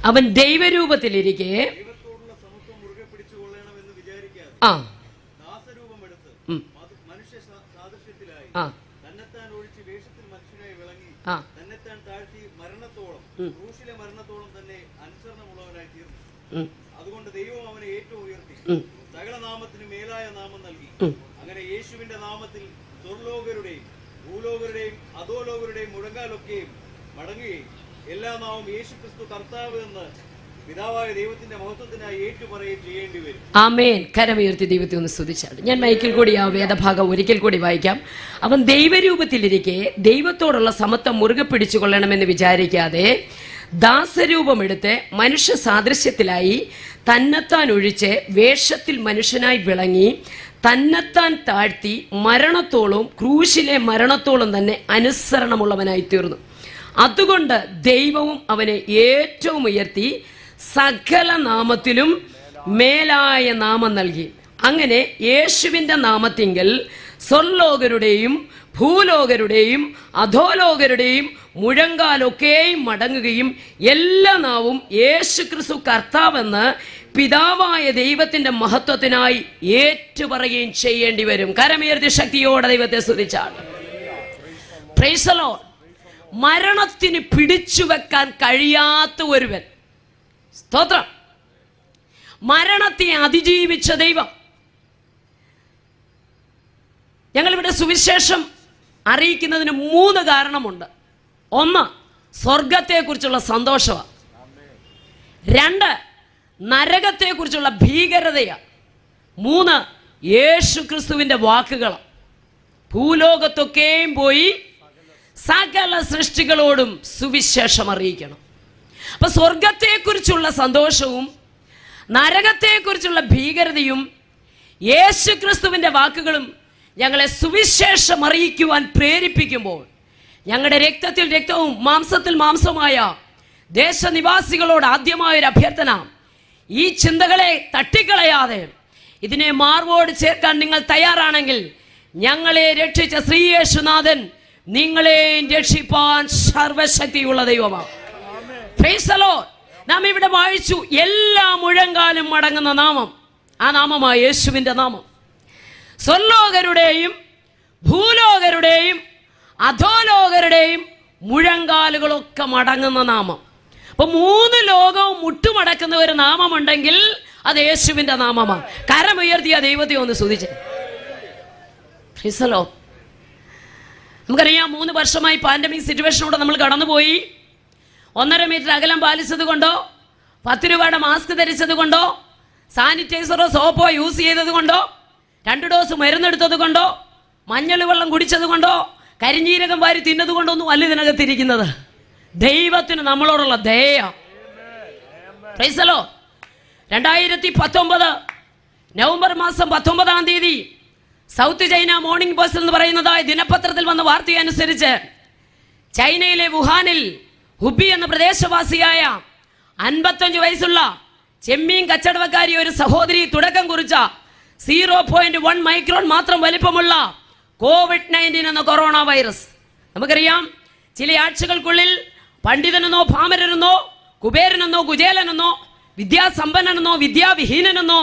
അവൻ ദൈവരൂപത്തിലിരിക്കെ ആ അതുകൊണ്ട് ദൈവം അവനെ ഏറ്റവും ഉയർത്തി സകല നാമത്തിന് മേലായ നാമം നൽകി. അങ്ങനെ യേശുവിന്റെ നാമത്തിൽ സ്വർലോകരുടെയും ഭൂലോകരുടെയും അധോലോകരുടെയും മുഴങ്കാലൊക്കെയും മടങ്ങുകയും എല്ലാ നാമവും യേശു ക്രിസ്തു കർത്താവ് എന്ന് പിതാവായ ദൈവത്തിന്റെ മഹത്വത്തിനായി ഏറ്റുപറയുകയും ചെയ്യേണ്ടി വരും. ആമേൻ. കരമുയർത്തി ദൈവത്തെ ഒന്ന് സ്തുതിച്ചാണ്. ഞാൻ മൈക്കിൽ കൂടി ആ വേദഭാഗം ഒരിക്കൽ കൂടി വായിക്കാം. അവൻ ദൈവരൂപത്തിലിരിക്കെ ദൈവത്തോടുള്ള സമത്വം മുറുകെ പിടിച്ചുകൊള്ളണമെന്ന് വിചാരിക്കാതെ ദാസരൂപമെടുത്ത് മനുഷ്യ സാദൃശ്യത്തിലായി തന്നെത്താൻ ഒഴിച്ച് വേഷത്തിൽ മനുഷ്യനായി വിളങ്ങി തന്നെത്താൻ താഴ്ത്തി മരണത്തോളം ക്രൂശിലെ മരണത്തോളം തന്നെ അനുസരണമുള്ളവനായി തീർന്നു. അതുകൊണ്ട് ദൈവവും അവനെ ഏറ്റവും ഉയർത്തി സകല നാമത്തിലും മേലായ നാമം നൽകി. അങ്ങനെ യേശുവിൻ്റെ നാമത്തിങ്കൽ സ്വർലോകരുടെയും ഭൂലോകരുടെയും അധോലോകരുടെയും മുഴങ്കാലൊക്കെയും മടങ്ങുകയും എല്ലാ നാവും യേശു ക്രിസ്തു കർത്താവെന്ന് പിതാവായ ദൈവത്തിന്റെ മഹത്വത്തിനായി ഏറ്റുപറയുകയും ചെയ്യേണ്ടി വരും. കരമുയർത്തി ശക്തിയോടെ ദൈവത്തെ സ്തുതിച്ചാണ്. Price the Lord. മരണത്തിന് പിടിച്ചു വെക്കാൻ കഴിയാത്ത ഒരുവൻ, സ്തോത്രം, മരണത്തെ അതിജീവിച്ച ദൈവം. ഞങ്ങളിവിടെ സുവിശേഷം അറിയിക്കുന്നതിന് 3 കാരണമുണ്ട്. 1, സ്വർഗത്തെക്കുറിച്ചുള്ള സന്തോഷമാണ്. 2, നരകത്തെക്കുറിച്ചുള്ള ഭീകരതയാണ്. 3, യേശു ക്രിസ്തുവിന്റെ വാക്കുകളാണ്. ഭൂലോകത്തൊക്കെയും പോയി സകല സൃഷ്ടികളോടും സുവിശേഷം അറിയിക്കണം. അപ്പൊ സ്വർഗത്തെക്കുറിച്ചുള്ള സന്തോഷവും നരകത്തെക്കുറിച്ചുള്ള ഭീകരതയും യേശു ക്രിസ്തുവിന്റെ വാക്കുകളും ഞങ്ങളെ സുവിശേഷം അറിയിക്കുവാൻ പ്രേരിപ്പിക്കുമ്പോൾ ഞങ്ങളുടെ രക്തത്തിൽ രക്തവും മാംസത്തിൽ മാംസവുമായ ദേശനിവാസികളോട് ആദ്യമായൊരു അഭ്യർത്ഥന, ഈ ചിന്തകളെ തട്ടിക്കളയാതെ ഇതിനെ മാർവോട് ചേർക്കാൻ നിങ്ങൾ തയ്യാറാണെങ്കിൽ ഞങ്ങളെ രക്ഷിച്ച ശ്രീയേശുനാഥൻ നിങ്ങളെയും രക്ഷിപ്പാൻ സർവശക്തിയുള്ള ദൈവമാണ്. Price the Lord. നാം ഇവിടെ വായിച്ചു എല്ലാ മുഴങ്കാലും മടങ്ങുന്ന നാമം, ആ നാമമായ യേശുവിന്റെ നാമം. സ്വർലോകരുടെയും ഭൂലോകരുടെയും അധോലോകരുടെയും മുഴങ്കാലുകളൊക്കെ മടങ്ങുന്ന നാമം. അപ്പൊ 3 ലോകവും മുട്ടുമടക്കുന്ന ഒരു നാമമുണ്ടെങ്കിൽ അത് യേശുവിന്റെ നാമമാണ്. കരമുയർത്തിയ ദൈവത്തെ ഒന്ന് സ്തുതിച്ചേ. Price the Lord. നമുക്കറിയാം, 3 വർഷമായി പാൻഡമിക് സിറ്റുവേഷനോടെ നമ്മൾ കടന്നുപോയി. 1.5 മീറ്റർ അകലം പാലിച്ചത് കൊണ്ടോ 10 രൂപയുടെ മാസ്ക് ധരിച്ചത് കൊണ്ടോ സാനിറ്റൈസറോ സോപ്പോ യൂസ് ചെയ്തത് കൊണ്ടോ 2 ഡോസ് മരുന്നെടുത്തത് കൊണ്ടോ മഞ്ഞൾ വെള്ളം കുടിച്ചത് കൊണ്ടോ കരിഞ്ജീരകം വാരി തിന്നത് കൊണ്ടൊന്നും അല്ല ഇതിനകത്തിരിക്കുന്നത്. ദൈവത്തിന് നമ്മളോടുള്ള ദയ. Price the Lord. 2019 നവംബർ മാസം 19-ാം തീയതി സൗത്ത് ചൈന മോർണിംഗ് പോസ്റ്റ് എന്ന് പറയുന്നതായ ദിനപത്രത്തിൽ വന്ന വാർത്തയനുസരിച്ച് ചൈനയിലെ വുഹാനിൽ ഹുബി എന്ന പ്രദേശവാസിയായ 55 വയസ്സുള്ള ചെമ്മീൻ കച്ചവടക്കാരി ഒരു സഹോദരി തുടക്കം കുറിച്ച 0.1 മൈക്രോൺ മാത്രം വലിപ്പമുള്ള COVID-19 എന്ന കൊറോണ വൈറസ്. നമുക്കറിയാം, ചില ആഴ്ചകൾക്കുള്ളിൽ പണ്ഡിതനെന്നോ ഭാമരനെന്നോ കുബേരനെന്നോ കുചേലനെന്നോ വിദ്യാസമ്പന്നനെന്നോ വിദ്യാവിഹീനനെന്നോ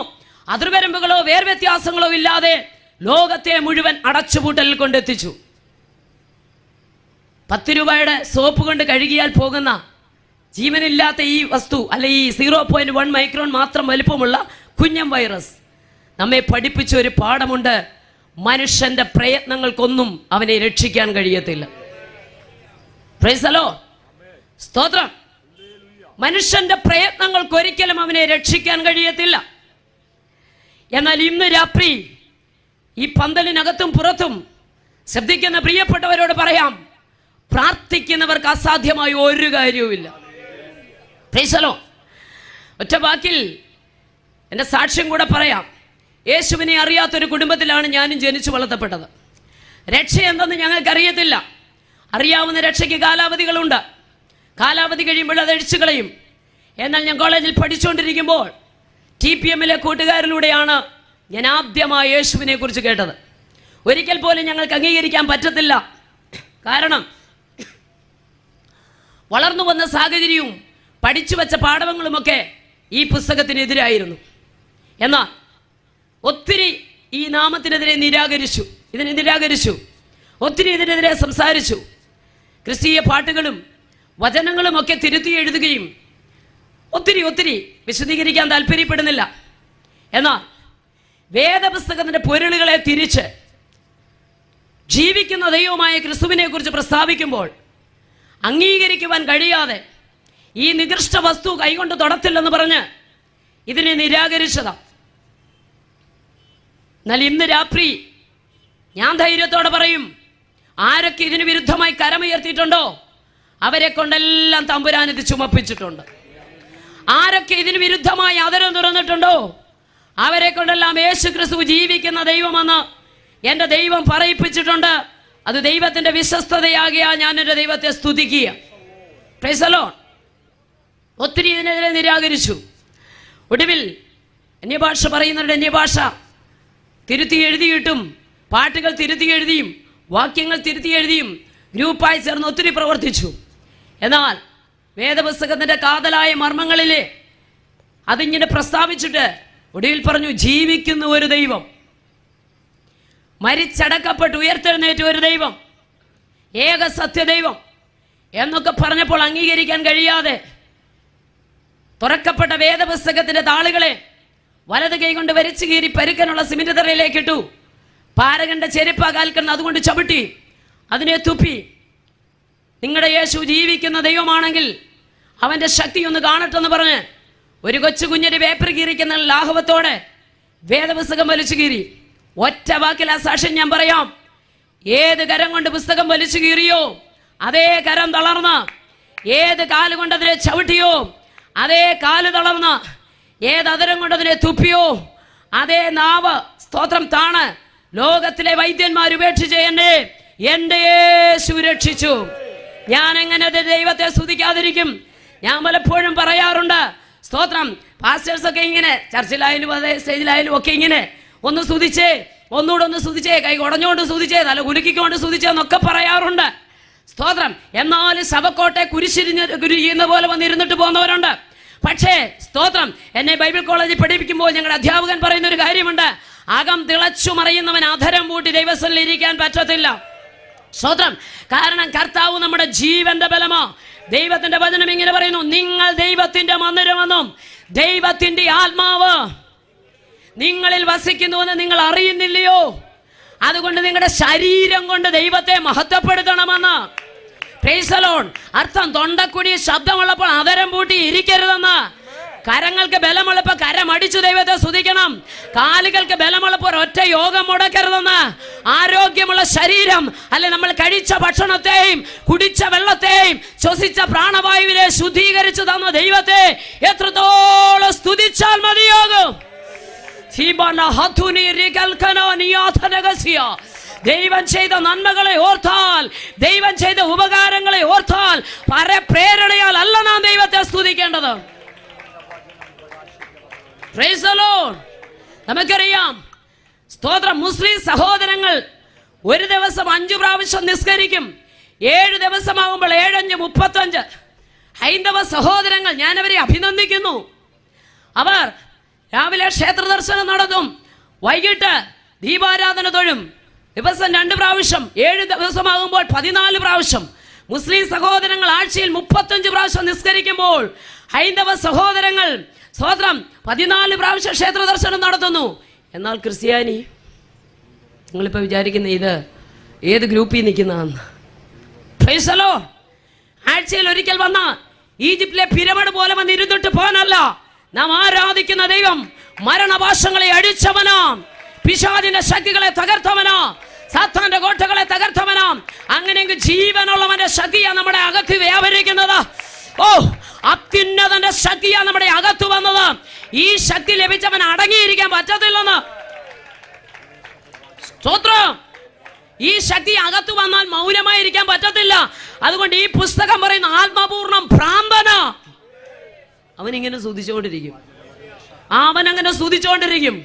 അതിർവരമ്പുകളോ വേർവ്യത്യാസങ്ങളോ ഇല്ലാതെ ലോകത്തെ മുഴുവൻ അടച്ചുപൂട്ടലിൽ കൊണ്ടെത്തിച്ചു. 10 രൂപയുടെ സോപ്പ് കൊണ്ട് കഴുകിയാൽ പോകുന്ന ജീവനില്ലാത്ത ഈ വസ്തു, അല്ലെ ഈ 0.1 മൈക്രോൺ മാത്രം വലിപ്പമുള്ള കുഞ്ഞൻ വൈറസ് നമ്മെ പഠിപ്പിച്ച ഒരു പാഠമുണ്ട്. മനുഷ്യന്റെ പ്രയത്നങ്ങൾക്കൊന്നും അവനെ രക്ഷിക്കാൻ കഴിയത്തില്ല. Price the Lord. സ്തോത്രം. മനുഷ്യന്റെ പ്രയത്നങ്ങൾക്ക് ഒരിക്കലും അവനെ രക്ഷിക്കാൻ കഴിയത്തില്ല. എന്നാൽ ഇന്ന് രാത്രി ഈ പന്തലിനകത്തും പുറത്തും ശ്രദ്ധിക്കുന്ന പ്രിയപ്പെട്ടവരോട് പറയാം, പ്രാർത്ഥിക്കുന്നവർക്ക് അസാധ്യമായ ഒരു കാര്യവുമില്ല. Price the Lord. ഒറ്റ വാക്കിൽ എൻ്റെ സാക്ഷ്യം കൂടെ പറയാം. യേശുവിനെ അറിയാത്തൊരു കുടുംബത്തിലാണ് ഞാനും ജനിച്ചു വളർത്തപ്പെട്ടത്. രക്ഷ എന്തെന്ന് ഞങ്ങൾക്കറിയത്തില്ല. അറിയാവുന്ന രക്ഷയ്ക്ക് കാലാവധികളുണ്ട്. കാലാവധി കഴിയുമ്പോൾ അത് അഴിച്ചു കളയും. എന്നാൽ ഞാൻ കോളേജിൽ പഠിച്ചുകൊണ്ടിരിക്കുമ്പോൾ TPMലെ കൂട്ടുകാരിലൂടെയാണ് ഞാൻ ആദ്യമായി യേശുവിനെ കുറിച്ച് കേട്ടത്. ഒരിക്കൽ പോലും ഞങ്ങൾക്ക് അംഗീകരിക്കാൻ പറ്റത്തില്ല. കാരണം വളർന്നു വന്ന സാഹചര്യവും പഠിച്ചു വെച്ച പാഠങ്ങളുമൊക്കെ ഈ പുസ്തകത്തിനെതിരായിരുന്നു. എന്നാൽ ഒത്തിരി ഈ നാമത്തിനെതിരെ നിരാകരിച്ചു, ഒത്തിരി ഇതിനെതിരെ സംസാരിച്ചു. ക്രിസ്തീയ പാട്ടുകളും വചനങ്ങളും ഒക്കെ തിരുത്തി എഴുതുകയും ഒത്തിരി വിശദീകരിക്കാൻ താല്പര്യപ്പെടുന്നില്ല. എന്നാൽ വേദപുസ്തകത്തിന്റെ പൊരുളുകളെ തിരിച്ച് ജീവിക്കുന്ന ദൈവമായ ക്രിസ്തുവിനെ കുറിച്ച് പ്രസ്താവിക്കുമ്പോൾ അംഗീകരിക്കുവാൻ കഴിയാതെ ഈ നികൃഷ്ട വസ്തു കൈകൊണ്ട് തൊടത്തില്ലെന്ന് പറഞ്ഞ് ഇതിനെ നിരാകരിച്ചതാ. എന്നാൽ ഇന്ന് രാത്രി ഞാൻ ധൈര്യത്തോടെ പറയും, ആരൊക്കെ ഇതിന് വിരുദ്ധമായി കരമുയർത്തിയിട്ടുണ്ടോ അവരെ കൊണ്ടെല്ലാം തമ്പുരാൻ ഇത് ചുമപ്പിച്ചിട്ടുണ്ട്. ആരൊക്കെ ഇതിന് വിരുദ്ധമായി അതരം തുറന്നിട്ടുണ്ടോ അവരെ കൊണ്ടെല്ലാം യേശു ക്രിസ്തു ജീവിക്കുന്ന ദൈവമെന്ന് എൻ്റെ ദൈവം പറയിപ്പിച്ചിട്ടുണ്ട്. അത് ദൈവത്തിൻ്റെ വിശ്വസ്തതയാകിയാൽ ഞാൻ എൻ്റെ ദൈവത്തെ സ്തുതിക്കുക. Praise the lord. ഒത്തിരി ഇതിനെതിരെ നിരാകരിച്ചു. ഒടുവിൽ അന്യഭാഷ പറയുന്നവരുടെ അന്യഭാഷ തിരുത്തി എഴുതിയിട്ടും പാട്ടുകൾ തിരുത്തി എഴുതിയും വാക്യങ്ങൾ തിരുത്തി എഴുതിയും ഗ്രൂപ്പായി ചേർന്ന് ഒത്തിരി പ്രവർത്തിച്ചു. എന്നാൽ വേദപുസ്തകത്തിൻ്റെ കാതലായ മർമ്മങ്ങളിലെ അതിങ്ങനെ പ്രസ്താവിച്ചിട്ട് ഒടുവിൽ പറഞ്ഞു, ജീവിക്കുന്ന ഒരു ദൈവം, മരിച്ചടക്കപ്പെട്ട് ഉയർത്തെഴുന്നേറ്റ ഒരു ദൈവം, ഏക സത്യദൈവം എന്നൊക്കെ പറഞ്ഞപ്പോൾ അംഗീകരിക്കാൻ കഴിയാതെ തുറക്കപ്പെട്ട വേദപുസ്തകത്തിന്റെ താളുകളെ വലത് കൈ കൊണ്ട് വരച്ചു കീറി പരുക്കനുള്ള സിമന്റ് തറയിലേക്ക് ഇട്ടു. പാരകന്റെ ചെരുപ്പ കാൽക്കണ്ണ് അതുകൊണ്ട് ചവിട്ടി അതിനെ തുപ്പി. നിങ്ങളുടെ യേശു ജീവിക്കുന്ന ദൈവമാണെങ്കിൽ അവന്റെ ശക്തി ഒന്ന് കാണട്ടെന്ന് പറഞ്ഞ് ഒരു കൊച്ചു കുഞ്ഞിന്റെ പേപ്പർ കീറിക്കുന്ന ലാഘവത്തോടെ വേദപുസ്തകം വലിച്ചു കീറി. ഒറ്റ വാക്കിൽ ആ സാക്ഷ്യം ഞാൻ പറയാം. ഏത് കരം കൊണ്ട് പുസ്തകം വലിച്ചു കീറിയോ അതേ കരം തളർന്ന്, ഏത് കാലുകൊണ്ട് അതിനെ ചവിട്ടിയോ അതേ കാല് തളർന്ന്, ഏത് അതരം കൊണ്ട് അതിനെ തുപ്പിയോ അതേ നാവ് സ്തോത്രം താണ്. ലോകത്തിലെ വൈദ്യന്മാർ ഉപേക്ഷിച്ച് എൻ്റെ യേശു രക്ഷിച്ചു. ഞാൻ എങ്ങനെ ദൈവത്തെ സ്തുതിക്കാതിരിക്കും? ഞാൻ പലപ്പോഴും പറയാറുണ്ട്, സ്തോത്രം പാസ്റ്റേഴ്സൊക്കെ ഇങ്ങനെ ചർച്ചിലായാലും അതെ സ്റ്റേജിലായാലും ഒക്കെ ഇങ്ങനെ ഒന്ന് സ്തുതിച്ചേ, ഒന്നുകൂടെ ഒന്ന് സ്തുതിച്ചേ, കൈ കുടഞ്ഞുകൊണ്ട് സ്തുതിച്ചേ, തല കുലുക്കിക്കൊണ്ട് സ്തുതിച്ചേ എന്നൊക്കെ പറയാറുണ്ട്. സ്തോത്രം. എന്നാൽ ശവക്കോട്ടെ കുരിശിരിയുന്ന പോലെ വന്നിരുന്നിട്ട് പോകുന്നവരുണ്ട്. പക്ഷേ സ്തോത്രം, എന്നെ ബൈബിൾ കോളേജിൽ പഠിപ്പിക്കുമ്പോൾ ഞങ്ങളുടെ അധ്യാപകൻ പറയുന്ന ഒരു കാര്യമുണ്ട്, അകം തിളച്ചു മറിയുന്നവൻ അധരം പൂട്ടി ദൈവസ്ഥലിൽ ഇരിക്കാൻ പറ്റത്തില്ല. സ്തോത്രം. കാരണം കർത്താവ് നമ്മുടെ ജീവന്റെ ബലമോ. ദൈവത്തിന്റെ വചനം ഇങ്ങനെ പറയുന്നു, നിങ്ങൾ ദൈവത്തിന്റെ മന്ദിരമെന്നും ദൈവത്തിന്റെ ആത്മാവ് നിങ്ങളിൽ വസിക്കുന്നുവെന്ന് നിങ്ങൾ അറിയുന്നില്ലയോ? അതുകൊണ്ട് നിങ്ങളുടെ ശരീരം കൊണ്ട് ദൈവത്തെ മഹത്വപ്പെടുത്തണമെന്ന്. Price the Lord. അർത്ഥം തൊണ്ടക്കുടി ശബ്ദമുള്ളപ്പോൾ അതരം പൂട്ടി ഇരിക്കരുതെന്ന്. കരങ്ങൾക്ക് ബലമുള്ളപ്പോൾ കരമടിച്ചു ദൈവത്തെ സ്തുതിക്കണം. കാലുകൾക്ക് ബലമുള്ളപ്പോൾ ഒറ്റ യോഗം മുടക്കരുതെന്ന്. ആരോഗ്യമുള്ള ശരീരം അല്ലെ നമ്മൾ കഴിച്ച ഭക്ഷണത്തെയും കുടിച്ച വെള്ളത്തെയും ശ്വസിച്ച പ്രാണവായുവിനെ ശുദ്ധീകരിച്ചു തന്ന ദൈവത്തെ എത്രത്തോളം സ്തുതിച്ചാൽ മതിയാകും. ദൈവം ചെയ്ത നന്മകളെ ഓർത്താൽ, ദൈവം ചെയ്ത ഉപകാരങ്ങളെ ഓർത്താൽ, പരപ്രേരണയാൽ അല്ല നാം ദൈവത്തെ സ്തുതിക്കേണ്ടത്. Price the Lord. നമുക്കറിയാം, സ്തോത്രം, മുസ്ലിം സഹോദരങ്ങൾ ഒരു ദിവസം 5 പ്രാവശ്യം നിസ്കരിക്കും. 7 ദിവസമാകുമ്പോൾ 7 5 35. ഹൈന്ദവ സഹോദരങ്ങൾ, ഞാൻ അവരെ അഭിനന്ദിക്കുന്നു. അവർ രാവിലെ ക്ഷേത്ര ദർശനം നടത്തും, വൈകിട്ട് ദീപാരാധന തൊഴും. ദിവസം 2 പ്രാവശ്യം, 7 ദിവസമാകുമ്പോൾ 14 പ്രാവശ്യം. മുസ്ലിം സഹോദരങ്ങൾ ആഴ്ചയിൽ 35 പ്രാവശ്യം നിസ്കരിക്കുമ്പോൾ ഹൈന്ദവ സഹോദരങ്ങൾ സ്തോത്രം 14 പ്രാവശ്യം ക്ഷേത്ര ദർശനം നടത്തുന്നു. എന്നാൽ ക്രിസ്ത്യാനി, നിങ്ങളിപ്പോൾ വിചാരിക്കുന്ന ഇത് ഏത് ഗ്രൂപ്പിൽ നിൽക്കുന്നതെന്ന്. Price the Lord. ആഴ്ചയിൽ ഒരിക്കൽ വന്ന ഈജിപ്തിലെ പിരമിഡ് പോലെ വന്ന് ഇരുന്നിട്ട് പോകാനല്ല. നാം ആരാധിക്കുന്ന ദൈവം മരണപാശങ്ങളെ അടിച്ചവനാ, പിശാചിന്റെ ശക്തികളെ തകർത്തവനാ, സാത്താന്റെ കോട്ടകളെ തകർത്തവനാ. അങ്ങനെയെങ്കിൽ ജീവനുള്ളവന്റെ ശക്തിയാ നമ്മുടെ അകത്ത് വ്യാപരിക്കുന്നത്. ഓ, അത്യുന്നതന്റെ ശക്തിയാ നമ്മുടെ അകത്ത് വന്നത്. ഈ ശക്തി ലഭിച്ചവൻ അടങ്ങിയിരിക്കാൻ പറ്റത്തില്ലെന്ന്. സ്തോത്രം. ഈ ശക്തി അകത്ത് വന്നാൽ മൗനമായിരിക്കാൻ പറ്റത്തില്ല. അതുകൊണ്ട് ഈ പുസ്തകം പറയുന്ന ആത്മപൂർണ്ണം ഭ്രാന്തന. അവനിങ്ങനെ സ്തുതിച്ചുകൊണ്ടിരിക്കും, അവനങ്ങനെ സ്തുതിച്ചുകൊണ്ടിരിക്കും.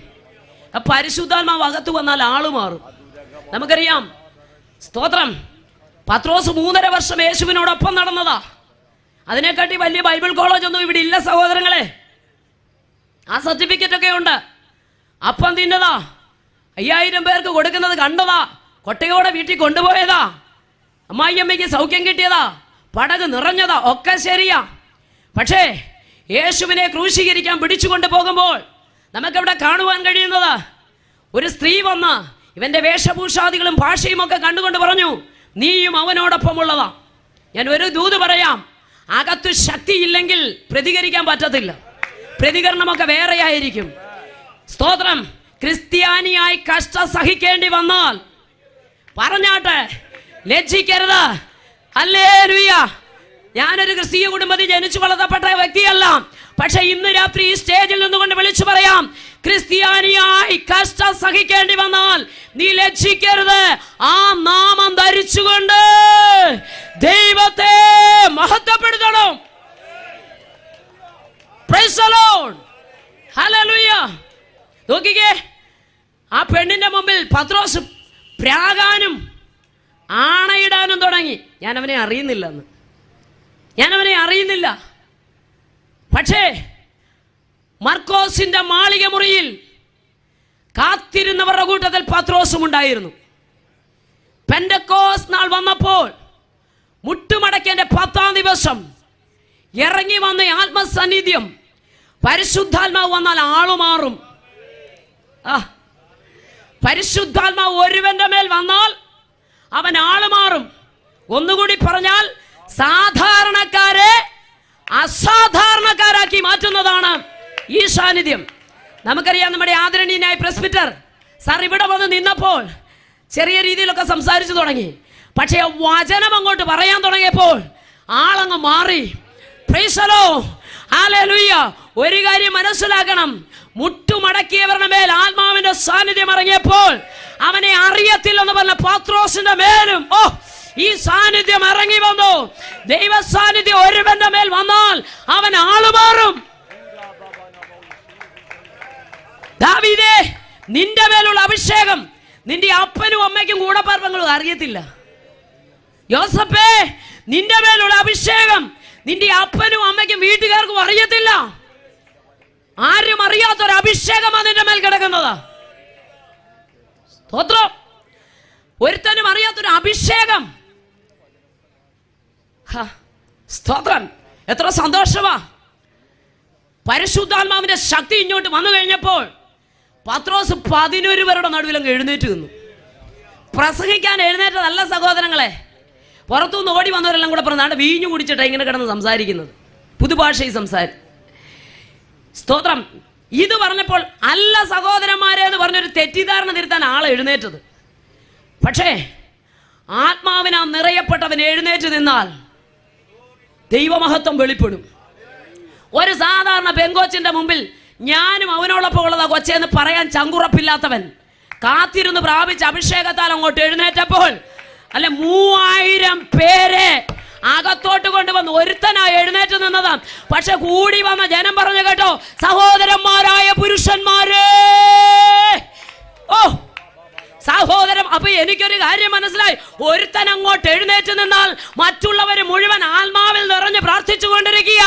പരിശുദ്ധാത്മാവ് അകത്ത് വന്നാൽ ആള് മാറും. നമുക്കറിയാം, സ്തോത്രം, പത്രോസ് 3.5 വർഷം യേശുവിനോടൊപ്പം നടന്നതാ. അതിനെക്കാട്ടി വലിയ ബൈബിൾ കോളേജ് ഒന്നും ഇവിടെ ഇല്ല സഹോദരങ്ങളെ. ആ സർട്ടിഫിക്കറ്റ് ഒക്കെ ഉണ്ട്. അപ്പം തിന്നതാ, 5000 പേർക്ക് കൊടുക്കുന്നത് കണ്ടതാ, കൊട്ടയോടെ വീട്ടിൽ കൊണ്ടുപോയതാ, അമ്മായിയമ്മയ്ക്ക് സൗഖ്യം കിട്ടിയതാ, പടക് നിറഞ്ഞതാ, ഒക്കെ ശരിയാ. പക്ഷേ യേശുവിനെ ക്രൂശീകരിക്കാൻ പിടിച്ചുകൊണ്ട് പോകുമ്പോൾ നമുക്കവിടെ കാണുവാൻ കഴിയുന്നത്, ഒരു സ്ത്രീ വന്ന് ഇവന്റെ വേഷഭൂഷാദികളും ഭാഷയും ഒക്കെ കണ്ടുകൊണ്ട് പറഞ്ഞു, നീയും അവനോടൊപ്പമുള്ളതാ. ഞാൻ ഒരു ദൂത് പറയാം, അകത്ത് ശക്തിയില്ലെങ്കിൽ പ്രതികരിക്കാൻ പറ്റത്തില്ല. പ്രതികരണമൊക്കെ വേറെയായിരിക്കും. സ്തോത്രം. ക്രിസ്ത്യാനിയായി കഷ്ടം സഹിക്കേണ്ടി വന്നാൽ പറഞ്ഞാട്ടെ, ലജ്ജിക്കരുത്. ഹല്ലേലൂയ. ഞാനൊരു ക്രിസ്തീയ കുടുംബത്തിൽ ജനിച്ചു വളർത്തപ്പെട്ട വ്യക്തിയല്ല. പക്ഷെ ഇന്ന് രാത്രി ഈ സ്റ്റേജിൽ നിന്നുകൊണ്ട് വിളിച്ചു പറയാം, ക്രിസ്ത്യാനിയായി കഷ്ടം സഹിക്കേണ്ടി വന്നാൽ നീ ലജ്ജിക്കരുത്. ആ നാമം ധരിച്ചുകൊണ്ട് ദൈവത്തെ മഹത്വപ്പെടുത്തണം. Praise the lord. ഹല്ലേലൂയ. നോക്കിക്കേ, ആ പെണ്ണിന്റെ മുമ്പിൽ പത്രോസ് പ്രാകാനും ആണയിടാനും തുടങ്ങി. ഞാൻ അവനെ അറിയുന്നില്ല. പക്ഷേ മർക്കോസിന്റെ മാളിക മുറിയിൽ കാത്തിരുന്നവരുടെ കൂട്ടത്തിൽ പത്രോസും ഉണ്ടായിരുന്നു. പെന്തക്കോസ്ത് നാൾ വന്നപ്പോൾ മുട്ടുമടക്കേണ്ട 10-ാം ദിവസം ഇറങ്ങി വന്ന ആത്മസാന്നിധ്യം, പരിശുദ്ധാത്മാവ് വന്നാൽ ആളുമാറും. പരിശുദ്ധാത്മാവ് ഒരുവന്റെ മേൽ വന്നാൽ അവൻ ആളുമാറും. ഒന്നുകൂടി പറഞ്ഞാൽ, സാധാരണക്കാരെ അസാധാരണക്കാരാക്കി മാറ്റുന്നതാണ് ഈ സാന്നിധ്യം. നമുക്കറിയാം, നമ്മുടെ ആദരണീയനായ പ്രസ്ബിറ്റർ സാർ ഇവിടെ വന്ന് നിന്നപ്പോൾ ചെറിയ രീതിയിലൊക്കെ സംസാരിച്ചു തുടങ്ങി. പക്ഷേ വചനം അങ്ങോട്ട് പറയാൻ തുടങ്ങിയപ്പോൾ ആളങ്ങ് മാറി. Price the lord. ഹല്ലേലൂയ. ഒരു കാര്യം മനസ്സിലാക്കണം, മുട്ടുമടക്കിയവരുടെ മേൽ ആത്മാവിന്റെ സാന്നിധ്യം ഇറങ്ങിയപ്പോൾ അവനെ അറിയത്തില്ലെന്ന് പറഞ്ഞ പത്രോസിന്റെ മേലും ഈ സാന്നിധ്യം ഇറങ്ങി വന്നു. ദൈവ സാന്നിധ്യം ഒരുവന്റെ മേൽ വന്നാൽ അവൻ ആളുമാറും. ദാവീദേ, നിന്റെ മേലുള്ള അഭിഷേകം നിന്റെ അപ്പനും അമ്മയ്ക്കും കൂടപ്പറപ്പുകളും അറിയത്തില്ല. യോസഫേ, നിന്റെ മേലുള്ള അഭിഷേകം നിന്റെ അപ്പനും അമ്മയ്ക്കും വീട്ടുകാർക്കും അറിയത്തില്ല. ആരും അറിയാത്തൊരു അഭിഷേകമാണ് നിന്റെ മേൽ കിടക്കുന്നത്. സ്തോത്രം. ഒരുത്തനും അറിയാത്തൊരു അഭിഷേകം. സ്തോത്രം. എത്ര സന്തോഷമാ. പരിശുദ്ധാത്മാവിന്റെ ശക്തി ഇങ്ങോട്ട് വന്നു കഴിഞ്ഞപ്പോൾ പത്രോസ് 11 പേരുടെ നടുവിലങ്ങ് എഴുന്നേറ്റ് നിന്നു. പ്രസംഗിക്കാൻ എഴുന്നേറ്റതല്ല സഹോദരങ്ങളെ. പുറത്തുനിന്ന് ഓടി വന്നവരെല്ലാം കൂടെ പറഞ്ഞാണ്ട് വീഞ്ഞു കുടിച്ചിട്ടാണ് ഇങ്ങനെ കിടന്ന് സംസാരിക്കുന്നത്, പുതുഭാഷയിൽ സ്തോത്രം. ഇത് പറഞ്ഞപ്പോൾ അല്ല സഹോദരന്മാരെ എന്ന് പറഞ്ഞൊരു തെറ്റിദ്ധാരണ തിരുത്താൻ ആളെ എഴുന്നേറ്റത്. പക്ഷേ ആത്മാവിനാ നിറയപ്പെട്ടവൻ എഴുന്നേറ്റ് നിന്നാൽ ദൈവമഹത്വം വെളിപ്പെടും. ഒരു സാധാരണ പെങ്കോച്ചിന്റെ മുമ്പിൽ ഞാനും അവനോടൊപ്പം ഉള്ളതാ കൊച്ചെന്ന് പറയാൻ ചങ്കുറപ്പില്ലാത്തവൻ കാത്തിരുന്ന് പ്രാപിച്ച അഭിഷേകത്താൽ അങ്ങോട്ട് എഴുന്നേറ്റപ്പോൾ 3000 പേരെ അകത്തോട്ട് കൊണ്ടുവന്ന് ഒരുത്തനായി എഴുന്നേറ്റ് നിന്നതാ. പക്ഷെ കൂടി വന്ന ജനം പറഞ്ഞു കേട്ടോ, സഹോദരന്മാരായ പുരുഷന്മാരെ, സഹോദരം. അപ്പൊ എനിക്കൊരു കാര്യം മനസ്സിലായി, ഒരുത്തൻ അങ്ങോട്ട് എഴുന്നേറ്റ് നിന്നാൽ മറ്റുള്ളവർ മുഴുവൻ ആത്മാവിൽ നിറഞ്ഞ് പ്രാർത്ഥിച്ചു കൊണ്ടിരിക്കുക.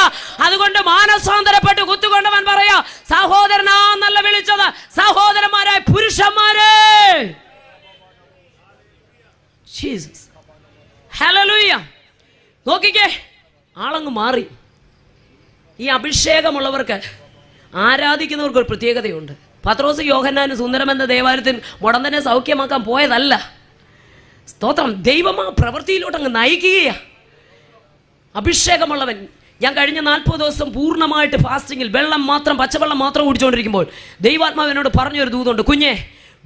അതുകൊണ്ട് മാനസാന്തരപ്പെട്ട് കുത്തുകൊണ്ടവൻ പറയാ, സഹോദരനാന്നല്ല വിളിച്ചത്, സഹോദരന്മാരായ പുരുഷന്മാരെ. ജീസസ്. ഹല്ലേലൂയ. നോക്കിക്കേ, ആളങ്ങ് മാറി. ഈ അഭിഷേകമുള്ളവർക്ക്, ആരാധിക്കുന്നവർക്ക് ഒരു പ്രത്യേകതയുണ്ട്. പത്രോസ് യോഹന്നാനും സുന്ദരമെന്ന ദേവാലയത്തിൽ മുടന്തനെ സൗഖ്യമാക്കാൻ പോയതല്ല. സ്തോത്രം. ദൈവം ആ പ്രവൃത്തിയിലോട്ട് അങ്ങ് നയിക്കുകയാ. അഭിഷേകമുള്ളവൻ. ഞാൻ കഴിഞ്ഞ 40 ദിവസം പൂർണ്ണമായിട്ട് ഫാസ്റ്റിങ്ങിൽ വെള്ളം മാത്രം, പച്ചവെള്ളം മാത്രം കുടിച്ചുകൊണ്ടിരിക്കുമ്പോൾ ദൈവാത്മാവിനോട് പറഞ്ഞൊരു ദൂതുണ്ട്, കുഞ്ഞെ,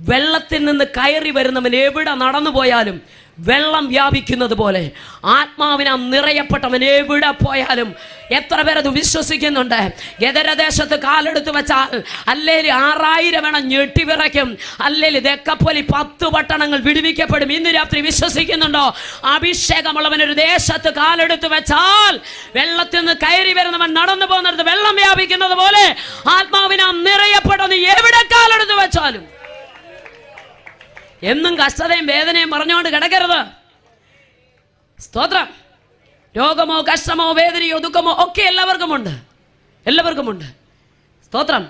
വെള്ളത്തിൽ നിന്ന് കയറി വരുന്നവൻ എവിടെ നടന്നു പോയാലും വെള്ളം വ്യാപിക്കുന്നത് പോലെ ആത്മാവിനാം നിറയപ്പെട്ടവൻ എവിടെ പോയാലും. എത്ര പേരത് വിശ്വസിക്കുന്നുണ്ട്? ഗദരദേശത്ത് കാലെടുത്ത് വെച്ചാൽ അല്ലേല് 6000 വേണം ഞെട്ടിവിറയ്ക്കും, അല്ലേല് ദെക്കപ്പൊലി 10 പട്ടണങ്ങൾ വിടുവിക്കപ്പെടും. ഇന്ന് രാത്രി വിശ്വസിക്കുന്നുണ്ടോ? അഭിഷേകമുള്ളവൻ ഒരു ദേശത്ത് കാലെടുത്ത് വെച്ചാൽ വെള്ളത്തിൽ നിന്ന് കയറി വരുന്നവൻ നടന്നു പോകുന്നിടത്ത് വെള്ളം വ്യാപിക്കുന്നത് പോലെ ആത്മാവിനാം നിറയപ്പെടുന്ന എവിടെ കാലെടുത്ത് വെച്ചാലും. എന്നും കഷ്ടതയും വേദനയും പറഞ്ഞുകൊണ്ട് കിടക്കരുത്. സ്തോത്രം. രോഗമോ കഷ്ടമോ വേദനയോ ദുഃഖമോ ഒക്കെ എല്ലാവർക്കുമുണ്ട്. സ്തോത്രം.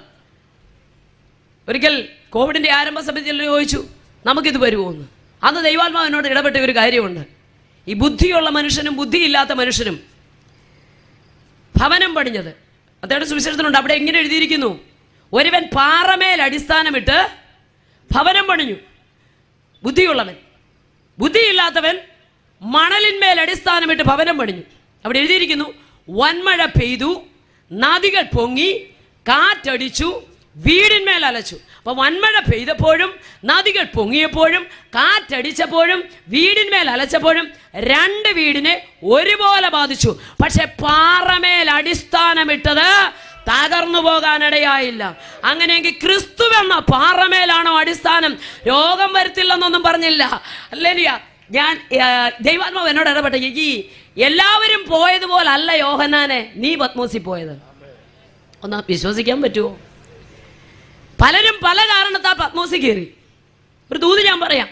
ഒരിക്കൽ കോവിഡിന്റെ ആരംഭ സമയത്ത് ചോദിച്ചു, നമുക്കിത് വരുമോ എന്ന്. അന്ന് ദൈവാത്മാവിനോട് ഇടപെട്ട ഒരു കാര്യമുണ്ട്. ഈ ബുദ്ധിയുള്ള മനുഷ്യനും ബുദ്ധിയില്ലാത്ത മനുഷ്യനും ഭവനം പണിഞ്ഞത് അദ്ദേഹത്തെ സുവിശേഷത്തിലുണ്ട്. അവിടെ എങ്ങനെ എഴുതിയിരിക്കുന്നു? ഒരുവൻ പാറമേൽ അടിസ്ഥാനമിട്ട് ഭവനം പണിഞ്ഞു. ബുദ്ധിയുള്ളവൻ. ബുദ്ധിയില്ലാത്തവൻ മണലിന്മേൽ അടിസ്ഥാനമിട്ട് ഭവനം പണിഞ്ഞു. അവിടെ എഴുതിയിരിക്കുന്നു, വൻമഴ പെയ്തു, നദികൾ പൊങ്ങി, കാറ്റടിച്ചു, വീടിന്മേൽ അലച്ചു. അപ്പൊ വൻമഴ പെയ്തപ്പോഴും നദികൾ പൊങ്ങിയപ്പോഴും കാറ്റടിച്ചപ്പോഴും വീടിന്മേൽ അലച്ചപ്പോഴും രണ്ട് വീടിനെ ഒരുപോലെ ബാധിച്ചു. പക്ഷെ പാറമേൽ അടിസ്ഥാനമിട്ടത് തകർന്നു പോകാനിടയായില്ല. അങ്ങനെയെങ്കിൽ ക്രിസ്തുവെന്ന പാറമേലാണോ അടിസ്ഥാനം? രോഗം വരുത്തില്ലെന്നൊന്നും പറഞ്ഞില്ല. അല്ലേലിയ. ഞാൻ ദൈവാത്മാവ് എന്നോട് ഇടപെട്ടെ, ഈ എല്ലാവരും പോയതുപോലെ അല്ല യോഹന്നാനെ നീ പത്മോസിൽ പോയത്. ഒന്ന് വിശ്വസിക്കാൻ പറ്റുമോ? പലരും പല കാരണത്താൽ പത്മോസിൽ കയറി. ഒരു ദൂത് ഞാൻ പറയാം.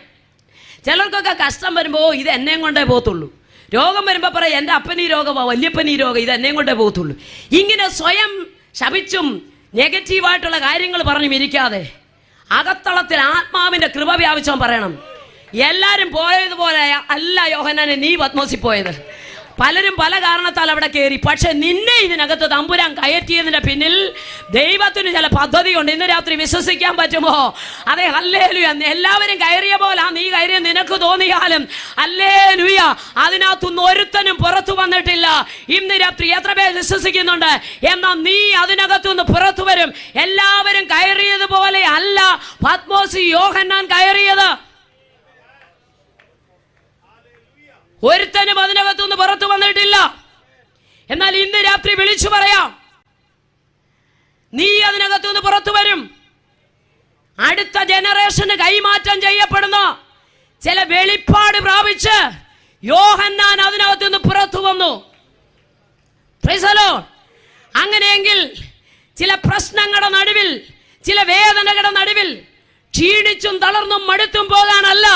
ചിലർക്കൊക്കെ കഷ്ടം വരുമ്പോൾ ഇത് എന്നെയും കൊണ്ടേ പോകത്തുള്ളൂ. രോഗം വരുമ്പോൾ പറയാം, എൻ്റെ അപ്പനീ രോഗമാണ്, വല്യപ്പനീ രോഗം, ഇത് എന്നെയും കൊണ്ടേ പോകത്തുള്ളൂ. ഇങ്ങനെ സ്വയം ശപിച്ചും നെഗറ്റീവായിട്ടുള്ള കാര്യങ്ങൾ പറഞ്ഞും ഇരിക്കാതെ അകത്തളത്തിൽ ആത്മാവിൻ്റെ കൃപ വ്യാപിച്ചവൻ പറയണം, എല്ലാവരും പോയതുപോലെ അല്ല യോഹന്നാനെ നീ പത്മോസിൽ പോയത്. പലരും പല കാരണത്താൽ അവിടെ കയറി. പക്ഷെ നിന്നെ ഇതിനകത്ത് തമ്പുരാൻ കയറ്റിയതിന്റെ പിന്നിൽ ദൈവത്തിന് ചില പദ്ധതിയുണ്ട്. ഇന്ന് രാത്രി വിശ്വസിക്കാൻ പറ്റുമോ? അതെ, ഹല്ലേലൂയ. എല്ലാവരും കയറിയ പോലെ നീ കയറിയ നിനക്ക് തോന്നിയാലും ഹല്ലേലൂയ, അതിനകത്തുനിന്ന് ഒരുത്തനും പുറത്തു വന്നിട്ടില്ല. ഇന്ന് രാത്രി എത്ര പേർ വിശ്വസിക്കുന്നുണ്ട്? എന്നാൽ നീ അതിനകത്തുനിന്ന് പുറത്തു വരും. എല്ലാവരും കയറിയതുപോലെ അല്ല പത്മോസ് യോഹന്നാൻ കയറിയത്. ഒരുത്തനും അതിനകത്തുനിന്ന് പുറത്തു വന്നിട്ടില്ല. എന്നാൽ ഇന്ന് രാത്രി വിളിച്ചു പറയാം, നീ അതിനകത്തുനിന്ന് പുറത്തു വരും. അടുത്ത ജനറേഷന് കൈമാറ്റം ചെയ്യപ്പെടുന്ന ചില വെളിപ്പാട് പ്രാപിച്ച് യോഹന്നാൻ അതിനകത്തുനിന്ന് പുറത്തു വന്നു. Price the Lord. അങ്ങനെയെങ്കിൽ ചില പ്രശ്നങ്ങളുടെ നടുവിൽ, ചില വേദനകളുടെ നടുവിൽ ക്ഷീണിച്ചും തളർന്നും മടുത്തും പോകാനല്ല.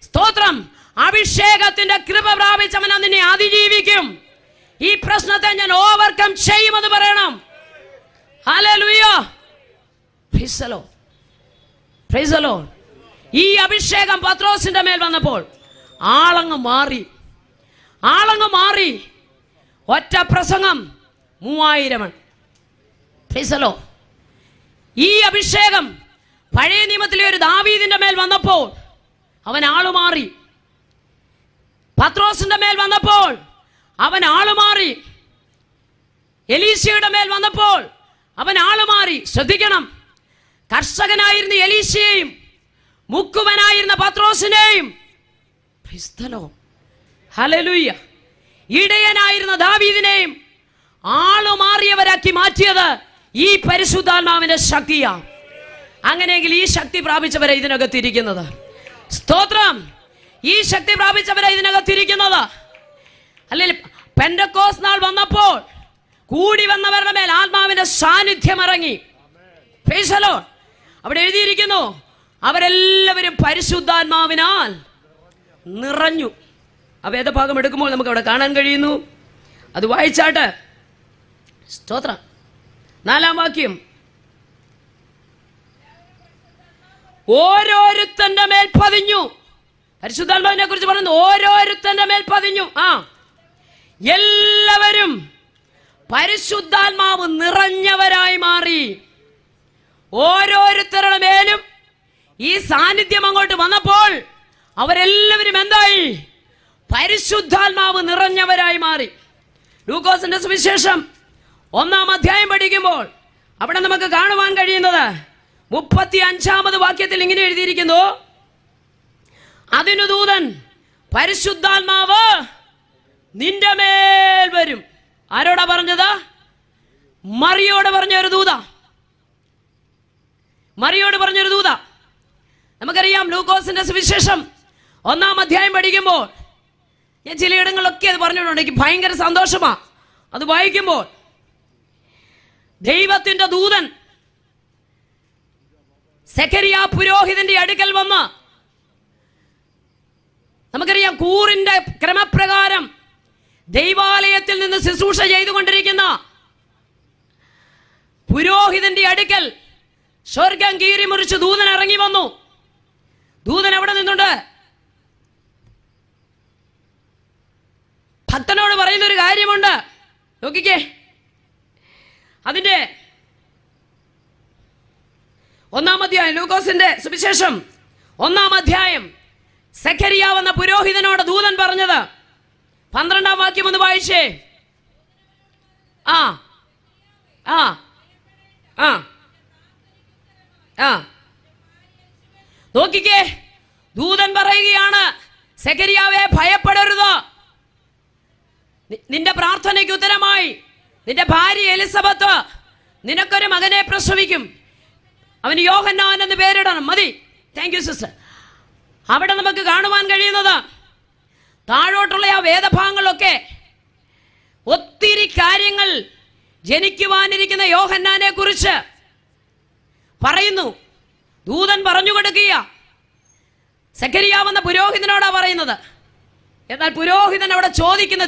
സ്തോത്രം. അഭിഷേകത്തിന്റെ കൃപ പ്രാപിച്ചവൻ അതിനെ അതിജീവിക്കും. ഈ പ്രശ്നത്തെ ഞാൻ ഓവർകം ചെയ്യുമെന്ന് പറയണം. Hallelujah. Praise the Lord. Price the Lord. ഈ അഭിഷേകം പത്രോസിന്റെ മേൽ വന്നപ്പോൾ ആളങ്ങ് മാറി. ഒറ്റ പ്രസംഗം 3000. Price the Lord. ഈ അഭിഷേകം പഴയ നിയമത്തിലെ ഒരു ദാവീദിന്റെ മേൽ വന്നപ്പോൾ അവൻ ആളുമാറി. പത്രോസിന്റെ മേൽ വന്നപ്പോൾ അവൻ ആളുമാറി. എലീശയുടെ മേൽ വന്നപ്പോൾ അവൻ ആളുമാറി. ശ്രദ്ധിക്കണം, കർഷകനായിരുന്ന എലീശയെയും മുക്കുവനായിരുന്ന പത്രോസിനെയും, ഹല്ലേലൂയ, ഇടയനായിരുന്ന ദാവീദിനെയും ആളുമാറിയവരാക്കി മാറ്റിയത് ഈ പരിശുദ്ധാത്മാവിന്റെ ശക്തിയാണ്. അങ്ങനെയെങ്കിൽ ഈ ശക്തി പ്രാപിച്ചവരെ ഇതിനകത്തിരിക്കുന്നത്. സ്തോത്രം. ഈ ശക്തി പ്രാപിച്ചവരെ ഇതിനകത്തിരിക്കുന്നത്. അല്ലെങ്കിൽ പെന്തക്കോസ്ത് നാൾ വന്നപ്പോൾ കൂടി വന്നവരുടെ മേൽ ആത്മാവിന്റെ സാന്നിധ്യം ഇറങ്ങി. Price the Lord. അവിടെ എഴുതിയിരിക്കുന്നു, അവരെല്ലാവരും പരിശുദ്ധാത്മാവിനാൽ നിറഞ്ഞു. ആ വേദഭാഗം എടുക്കുമ്പോൾ നമുക്ക് അവിടെ കാണാൻ കഴിയുന്നു. അത് വായിച്ചാട്ട്. സ്തോത്രം. 4-ാം വാക്യം, ഓരോരുത്തന്റെ മേൽ പതിഞ്ഞു. പരിശുദ്ധാത്മാവിനെ കുറിച്ച് പറയുന്നു, ഓരോരുത്തന്റെ മേൽ പതിഞ്ഞു. എല്ലാവരും പരിശുദ്ധാത്മാവ് നിറഞ്ഞവരായി മാറി. ഓരോരുത്തരുടെ മേലും ഈ സാന്നിധ്യം അങ്ങോട്ട് വന്നപ്പോൾ അവരെല്ലാവരും എന്തായി? പരിശുദ്ധാത്മാവ് നിറഞ്ഞവരായി മാറി. ലൂക്കോസിന്റെ സുവിശേഷം 1-ാം അധ്യായം പഠിക്കുമ്പോൾ അവിടെ നമുക്ക് കാണുവാൻ കഴിയുന്നത് 35-ാമത് വാക്യത്തിൽ ഇങ്ങനെ എഴുതിയിരിക്കുന്നു, അതിനു ദൂതൻ, പരിശുദ്ധാത്മാവ് നിന്റെ മേൽ വരും. ആരോടാ പറഞ്ഞത്? മറിയോട് പറഞ്ഞൊരു ദൂത. നമുക്കറിയാം, ലൂക്കോസിന്റെ സുവിശേഷം 1-ാം അധ്യായം പഠിക്കുമ്പോൾ ഞാൻ ചിലയിടങ്ങളിലൊക്കെ അത് പറഞ്ഞിട്ടുണ്ട്. എനിക്ക് ഭയങ്കര സന്തോഷമാ അത് വായിക്കുമ്പോൾ. ദൈവത്തിന്റെ ദൂതൻ സെഖരിയ പുരോഹിതന്റെ അടുക്കൽ വന്ന്, നമുക്കറിയാം കൂറിന്റെ ക്രമപ്രകാരം ദൈവാലയത്തിൽ നിന്ന് ശുശ്രൂഷ ചെയ്തുകൊണ്ടിരിക്കുന്ന പുരോഹിതന്റെ അടുക്കൽ സ്വർഗം കീറി മുറിച്ച് ദൂതൻ ഇറങ്ങി വന്നു. ദൂതൻ എവിടെ നിന്നുണ്ട്? ഭക്തനോട് പറയുന്നൊരു കാര്യമുണ്ട്, നോക്കിക്കേ. അതിന്റെ 1-ാം അധ്യായം, ലൂക്കോസിന്റെ സുവിശേഷം 1-ാം അധ്യായം, സെഖരിയാവ് എന്ന പുരോഹിതനോട് ദൂതൻ പറഞ്ഞത് 12-ാം വാക്യം ഒന്ന് വായിച്ചേ. ആ ആ ആ ആ നോക്കിക്കേ, ദൂതൻ പറയുകയാണ്, സെഖരിയാവേ ഭയപ്പെടരുത്. നിന്റെ പ്രാർത്ഥനയ്ക്ക് ഉത്തരമായി നിന്റെ ഭാര്യ എലിസബത്ത് നിനക്കൊരു മകനെ പ്രസവിക്കും. അവന് യോഹന്നാൻ എന്ന് പേരിടണം. മതി. Thank you sister. അവിടെ നമുക്ക് കാണുവാൻ കഴിയുന്നത് താഴോട്ടുള്ള ആ വേദഭാഗങ്ങളൊക്കെ ഒത്തിരി കാര്യങ്ങൾ ജനിക്കുവാനിരിക്കുന്ന യോഹന്നാനെ കുറിച്ച് പറയുന്നു. ദൂതൻ പറഞ്ഞു കൊടുക്കുക. സെഖരിയാവെന്ന പുരോഹിതനോടാ പറയുന്നത്. എന്നാൽ പുരോഹിതൻ അവിടെ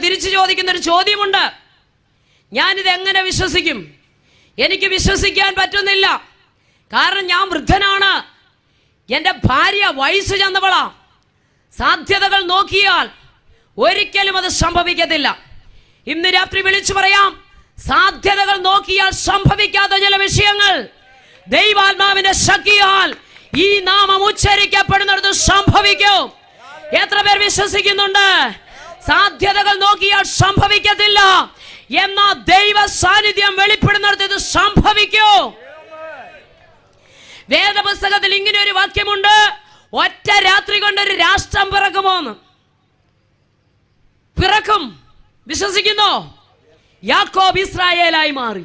തിരിച്ചു ചോദിക്കുന്ന ഒരു ചോദ്യമുണ്ട്. ഞാനിത് എങ്ങനെ വിശ്വസിക്കും? എനിക്ക് വിശ്വസിക്കാൻ പറ്റുന്നില്ല. കാരണം ഞാൻ വൃദ്ധനാണ്, എൻ്റെ ഭാര്യ വയസ്സ് ചെന്നവളാ. സാധ്യതകൾ നോക്കിയാൽ ഒരിക്കലും അത് സംഭവിക്കത്തില്ല. ഇന്ന് രാത്രി വിളിച്ചു പറയാം, സാധ്യതകൾ നോക്കിയാൽ സംഭവിക്കാത്ത ചില വിഷയങ്ങൾ ദൈവാത്മാവിന്റെ ശക്തിയാൽ ഈ നാമം ഉച്ചരിക്കപ്പെടുന്നിടത്ത് സംഭവിക്കും. എത്ര പേർ വിശ്വസിക്കുന്നുണ്ട്? സാധ്യതകൾ നോക്കിയാൽ സംഭവിക്കത്തില്ല, എന്നാൽ ദൈവ സാന്നിധ്യം വെളിപ്പെടുന്നിടത്ത് ഇത് സംഭവിക്കും. വേദപുസ്തകത്തിൽ ഇങ്ങനെ ഒരു വാക്യമുണ്ട്, ഒറ്റ രാത്രി കൊണ്ടൊരു രാഷ്ട്രം പിറക്കുമോന്ന്. പിറക്കും. വിശ്വസിക്കുന്നോ? യാക്കോബ് ഇസ്രായേലായി മാറി.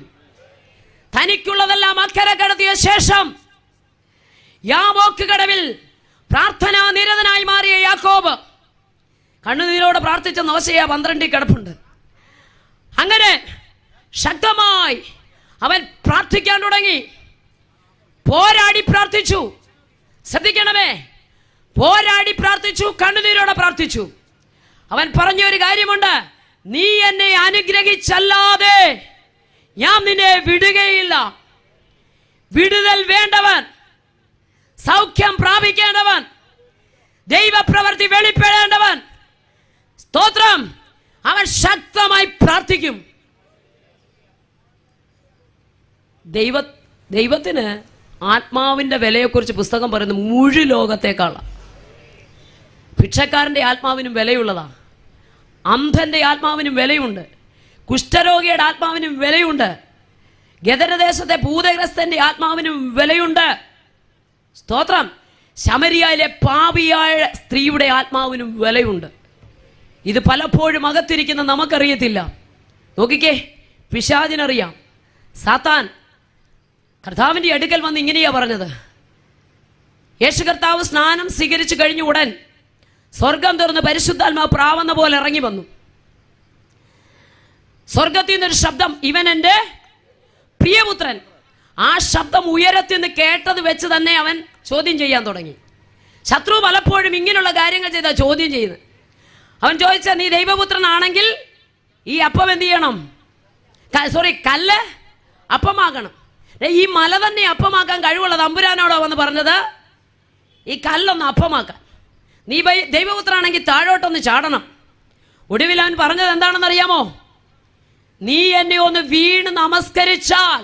തനിക്കുള്ളതെല്ലാം അക്കരെ കടത്തിയ ശേഷം യാബോക്ക് കടവിൽ പ്രാർത്ഥനാ നിരതനായി മാറിയ യാക്കോബ് കണ്ണുനീരോടെ പ്രാർത്ഥിച്ച മോശയെ 12 കിടപ്പുണ്ട്. അങ്ങനെ ശക്തമായി അവൻ പ്രാർത്ഥിക്കാൻ തുടങ്ങി. പോരാടി പ്രാർത്ഥിച്ചു. ശ്രദ്ധിക്കണമേ, പോരാടി പ്രാർത്ഥിച്ചു, കണ്ണുനീരോടെ പ്രാർത്ഥിച്ചു. അവൻ പറഞ്ഞൊരു കാര്യമുണ്ട്, നീ എന്നെ അനുഗ്രഹിച്ചല്ലാതെ ഞാൻ നിന്നെ വിടുകയില്ല. വിടുതൽ വേണ്ടവൻ, സൗഖ്യം പ്രാപിക്കേണ്ടവൻ, ദൈവപ്രവൃത്തി വെളിപ്പെടേണ്ടവൻ, സ്തോത്രം, അവൻ ശക്തമായി പ്രാർത്ഥിക്കും. ദൈവത്തിന് ആത്മാവിന്റെ വിലയെക്കുറിച്ച് പുസ്തകം പറയുന്നത് മുഴു ലോകത്തേക്കാളാണ്. ഭിക്ഷക്കാരന്റെ ആത്മാവിനും വിലയുള്ളതാ, അന്ധന്റെ ആത്മാവിനും വിലയുണ്ട്, കുഷ്ഠരോഗിയുടെ ആത്മാവിനും വിലയുണ്ട്, ഗദരദേശത്തെ ഭൂതഗ്രസ്തന്റെ ആത്മാവിനും വിലയുണ്ട്. സ്തോത്രം. ശമരിയയിലെ പാപിയായ സ്ത്രീയുടെ ആത്മാവിനും വിലയുണ്ട്. ഇത് പലപ്പോഴും അകത്തിരിക്കുന്ന നമുക്കറിയത്തില്ല. നോക്കിക്കേ, പിശാചിനറിയാം. സാത്താൻ കർത്താവിന്റെ അടുക്കൽ വന്ന് ഇങ്ങനെയാ പറഞ്ഞത്. യേശു കർത്താവ് സ്നാനം സ്വീകരിച്ചു കഴിഞ്ഞ ഉടൻ സ്വർഗം തുറന്ന് പരിശുദ്ധാത്മാവ് പ്രാവുന്ന പോലെ ഇറങ്ങി വന്നു. സ്വർഗത്തിൽ നിന്നൊരു ശബ്ദം, ഇവൻ എൻ്റെ പ്രിയപുത്രൻ. ആ ശബ്ദം ഉയരത്തിൽ നിന്ന് കേട്ടത് വെച്ച് തന്നെ അവൻ ചോദ്യം ചെയ്യാൻ തുടങ്ങി. ശത്രു പലപ്പോഴും ഇങ്ങനെയുള്ള കാര്യങ്ങൾ ചെയ്താൽ ചോദ്യം ചെയ്യുന്നത്. അവൻ ചോദിച്ച, നീ ദൈവപുത്രനാണെങ്കിൽ ഈ അപ്പം എന്ത് ചെയ്യണം? കല്ല് അപ്പമാക്കണം. ഈ മല തന്നെ അപ്പമാക്കാൻ കഴിവുള്ള തമ്പുരാനോടോ വന്ന് പറഞ്ഞത് ഈ കല്ലൊന്ന് അപ്പമാക്കാൻ. നീ ദൈവപുത്രനാണെങ്കിൽ താഴോട്ടൊന്ന് ചാടണം. ഒടുവിൽ അവൻ പറഞ്ഞത് എന്താണെന്നറിയാമോ? നീ എന്നെ ഒന്ന് വീണ് നമസ്കരിച്ചാൽ,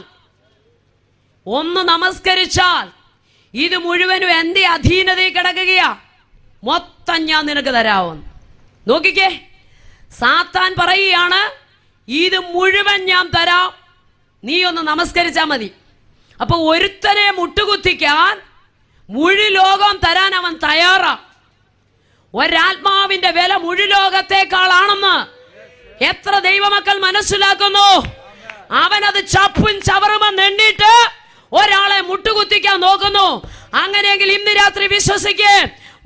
ഇത് മുഴുവനും എൻ്റെ അധീനതയിൽ കിടക്കുകയാ, മൊത്തം ഞാൻ നിനക്ക് തരാമെന്ന്. നോക്കിക്കേ, സാത്താൻ പറയുകയാണ്, ഇത് മുഴുവൻ ഞാൻ തരാം, നീ ഒന്ന് നമസ്കരിച്ചാൽ മതി. അപ്പൊ ഒരുത്തനെ മുട്ടുകുത്തിക്കാൻ മുഴു ലോകം തരാൻ അവൻ തയ്യാറാ. ഒരാത്മാവിന്റെ വില മുഴു ലോകത്തെക്കാളാണെന്ന് എത്ര ദൈവമക്കൾ മനസ്സിലാക്കുന്നു? അവനത് ചപ്പും ചവറുമെന്ന് എണ്ണിട്ട് ഒരാളെ മുട്ടുകുത്തിക്കാൻ നോക്കുന്നു. അങ്ങനെയെങ്കിൽ ഇന്ന് രാത്രി വിശ്വസിക്കേ,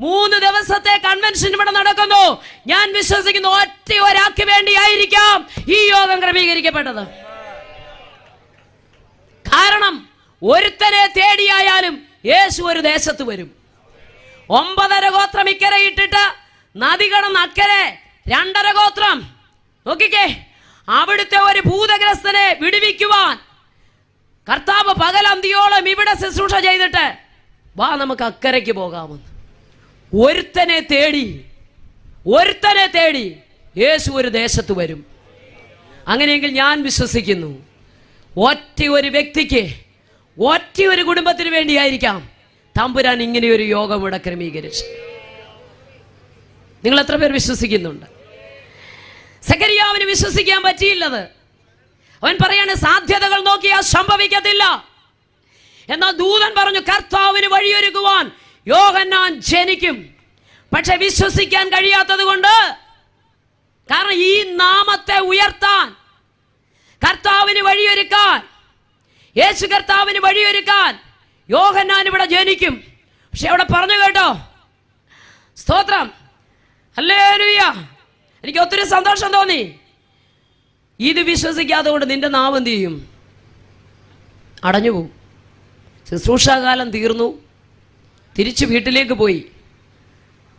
3 ദിവസത്തെ കൺവെൻഷൻ ഇവിടെ നടക്കുന്നു. ഞാൻ വിശ്വസിക്കുന്നു ഒറ്റ ഒരാൾക്ക് വേണ്ടിയായിരിക്കാം ഈ യോഗം ക്രമീകരിക്കപ്പെട്ടത്. കാരണം ഒരുത്തനെ തേടിയായാലും യേശു ഒരു ദേശത്ത് വരും. 9.5 ഗോത്രം ഇക്കരെ ഇട്ടിട്ട് നദി കടന്ന് അക്കരെ 2.5 ഗോത്രം. നോക്കിക്കേ, അവിടുത്തെ ഒരു ഭൂതഗ്രസ്തനെ വിടുവിക്കുവാൻ കർത്താവ് പകലന്തിയോളം ഇവിടെ ശുശ്രൂഷ ചെയ്തിട്ട് വാ നമുക്ക് അക്കരയ്ക്ക് പോകാമെന്ന് ഒരുത്തനെ തേടി യേശു ഒരു ദേശത്ത് വരും. അങ്ങനെയെങ്കിൽ ഞാൻ വിശ്വസിക്കുന്നു, ഒറ്റ ഒരു വ്യക്തിക്ക്, ഒറ്റ ഒരു കുടുംബത്തിന് വേണ്ടിയായിരിക്കാം തമ്പുരാൻ ഇങ്ങനെയൊരു യോഗം ഇവിടെ ക്രമീകരിച്ചു. നിങ്ങൾ എത്ര പേർ വിശ്വസിക്കുന്നുണ്ട്? സഖരിയാവിന് വിശ്വസിക്കാൻ പറ്റിയില്ലത്. അവൻ പറയാണ് സാധ്യതകൾ നോക്കിയാൽ സംഭവിക്കത്തില്ല. എന്നാൽ ദൂതൻ പറഞ്ഞു കർത്താവിന് വഴിയൊരുക്കുവാൻ യോഹന്നാൻ ജനിക്കും. പക്ഷെ വിശ്വസിക്കാൻ കഴിയാത്തത് കൊണ്ട്, കാരണം ഈ നാമത്തെ ഉയർത്താൻ, കർത്താവിന് വഴിയൊരുക്കാൻ, യേശു കർത്താവിന് വഴിയൊരുക്കാൻ യോഹന്നാൻ ഇവിടെ ജനിക്കും. പക്ഷെ അവിടെ പറഞ്ഞു കേട്ടോ, സ്തോത്രം, ഹല്ലേലൂയ. എനിക്ക് ഒത്തിരി സന്തോഷം തോന്നി. ഇത് വിശ്വസിക്കാതെ കൊണ്ട് നിന്റെ നാവ് എന്ത് ചെയ്യും? അടഞ്ഞു പോകും. ശുശ്രൂഷാകാലം തീർന്നു, തിരിച്ചു വീട്ടിലേക്ക് പോയി,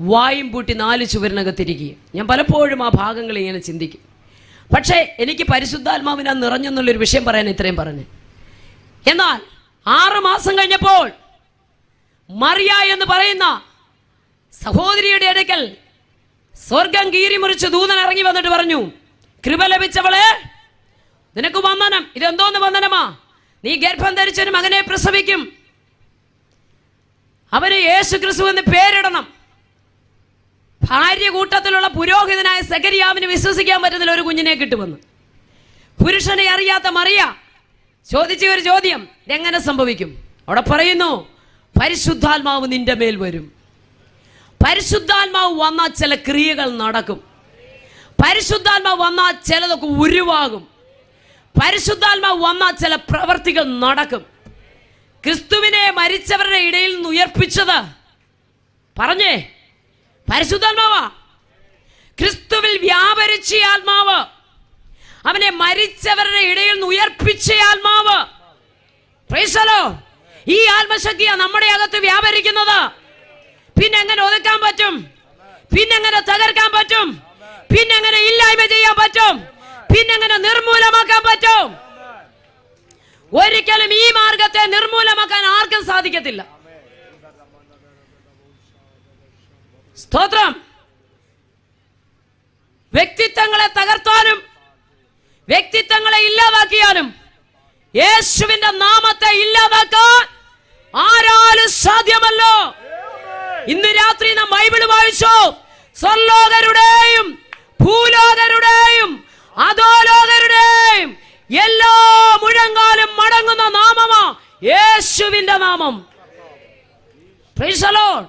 വായും പൂട്ടി 4 ചുവരിനകത്തിരിക്കുക. ഞാൻ പലപ്പോഴും ആ ഭാഗങ്ങൾ ഇങ്ങനെ ചിന്തിക്കും. പക്ഷേ എനിക്ക് പരിശുദ്ധാത്മാവിനാ നിറഞ്ഞെന്നുള്ളൊരു വിഷയം പറയാൻ ഇത്രയും പറഞ്ഞു. എന്നാൽ 6 മാസം കഴിഞ്ഞപ്പോൾ മറിയ എന്ന് പറയുന്ന സഹോദരിയുടെ അടുക്കൽ സ്വർഗം കീറിമുറിച്ച് ദൂതൻ ഇറങ്ങി വന്നിട്ട് പറഞ്ഞു, കൃപ ലഭിച്ചവളെ നിനക്ക് വന്ദനം. ഇതെന്തോന്ന് വന്ദനമാ? നീ ഗർഭം ധരിച്ചൊരു മകനെ പ്രസവിക്കും, അവന് യേശു ക്രിസ്തു എന്ന് പേരിടണം. ഭാര്യ കൂട്ടത്തിലുള്ള പുരോഹിതനായ സഖരിയാവിന് വിശ്വസിക്കാൻ പറ്റുന്നില്ല ഒരു കുഞ്ഞിനെ കിട്ടുമെന്ന്. പുരുഷനെ അറിയാത്ത മറിയ ചോദിച്ച ഒരു ചോദ്യം, ഇതെങ്ങനെ സംഭവിക്കും? അവിടെ പറയുന്നു പരിശുദ്ധാത്മാവ് നിന്റെ മേൽ വരും. പരിശുദ്ധാത്മാവ് വന്നാൽ ചില ക്രിയകൾ നടക്കും. പരിശുദ്ധാത്മാവ് വന്നാൽ ചിലതൊക്കെ ഉരുവാകും. പരിശുദ്ധാത്മാവ് വന്നാൽ ചില പ്രവർത്തികൾ നടക്കും. ക്രിസ്തുവിനെ മരിച്ചവരുടെ ഇടയിൽ നിന്ന് ഉയർപ്പിച്ചത് പറഞ്ഞേ പരിശുദ്ധാത്മാവാ. ക്രിസ്തുവിൽ വ്യാപരിച്ച ആത്മാവ്, അവനെ മരിച്ചവരുടെ ഇടയിൽ നിന്ന് ഉയർപ്പിച്ച ആത്മാവ്. Price the Lord. ഈ ആത്മശക്തിയാ നമ്മുടെ അകത്ത് വ്യാപരിക്കുന്നത്. പിന്നെങ്ങനെ ഒതുക്കാൻ പറ്റും? പിന്നെങ്ങനെ തകർക്കാൻ പറ്റും? പിന്നെങ്ങനെ ഇല്ലായ്മ ചെയ്യാൻ പറ്റും? പിന്നെങ്ങനെ നിർമൂലമാക്കാൻ പറ്റും? ഒരിക്കലും ഈ മാർഗത്തെ നിർമൂലമാക്കാൻ ആർക്കും സാധിക്കത്തില്ല. സ്തോത്രം. വ്യക്തിത്വങ്ങളെ തകർത്താലും വ്യക്തിത്വങ്ങളെ ഇല്ലാതാക്കിയാലും യേശുവിന്റെ നാമത്തെ ഇല്ലാതാക്കാൻ ആരാലും സാധ്യമല്ലോ. ഇന്ന് രാത്രി നാം ബൈബിൾ വായിച്ചു. സ്വർലോകരുടെയും ഭൂലോകരുടെയും അധോലോകരുടെയും എല്ലാ മുഴങ്കാലും മടങ്ങുന്ന നാമമാ യേശുവിന്റെ നാമം. Price the Lord.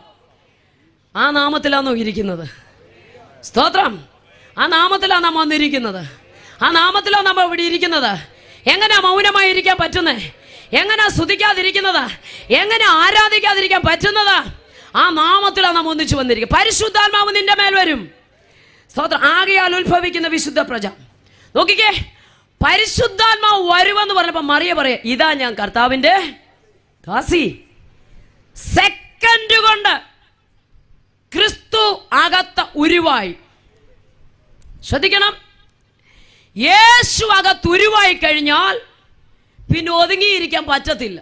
ആ നാമത്തിലാണോ ഇരിക്കുന്നത്? സ്തോത്രം. ആ നാമത്തിലാണ് നാം വന്നിരിക്കുന്നത്. ആ നാമത്തിലാണ് നമ്മൾ ഇവിടെ ഇരിക്കുന്നത്. എങ്ങനെയാ മൗനമായി ഇരിക്കാൻ പറ്റുന്നത്? എങ്ങനെയാ സ്തുതിക്കാതിരിക്കുന്നത്? എങ്ങനെ ആരാധിക്കാതിരിക്കാൻ പറ്റുന്നത്? ആ നാമത്തിലാണ് നാം ഒന്നിച്ചു വന്നിരിക്കുക. പരിശുദ്ധാത്മാവ് നിന്റെ മേൽ വരും. സ്തോത്രം. ആകയാൽ ഉത്ഭവിക്കുന്ന വിശുദ്ധ പ്രജ. നോക്കിക്കേ, പരിശുദ്ധാത്മാവ് വരുമെന്ന് പറഞ്ഞപ്പോ മറിയ പറയാ, ഇതാ ഞാൻ കർത്താവിന്റെ ദാസി. സെക്കൻഡ് കൊണ്ട് ക്രിസ്തു അകത്ത ഉരുവായി. ശ്രദ്ധിക്കണം, യേശു അകത്തുരുവായി കഴിഞ്ഞാൽ പിന്നെ ഒതുങ്ങിയിരിക്കാൻ പറ്റത്തില്ല.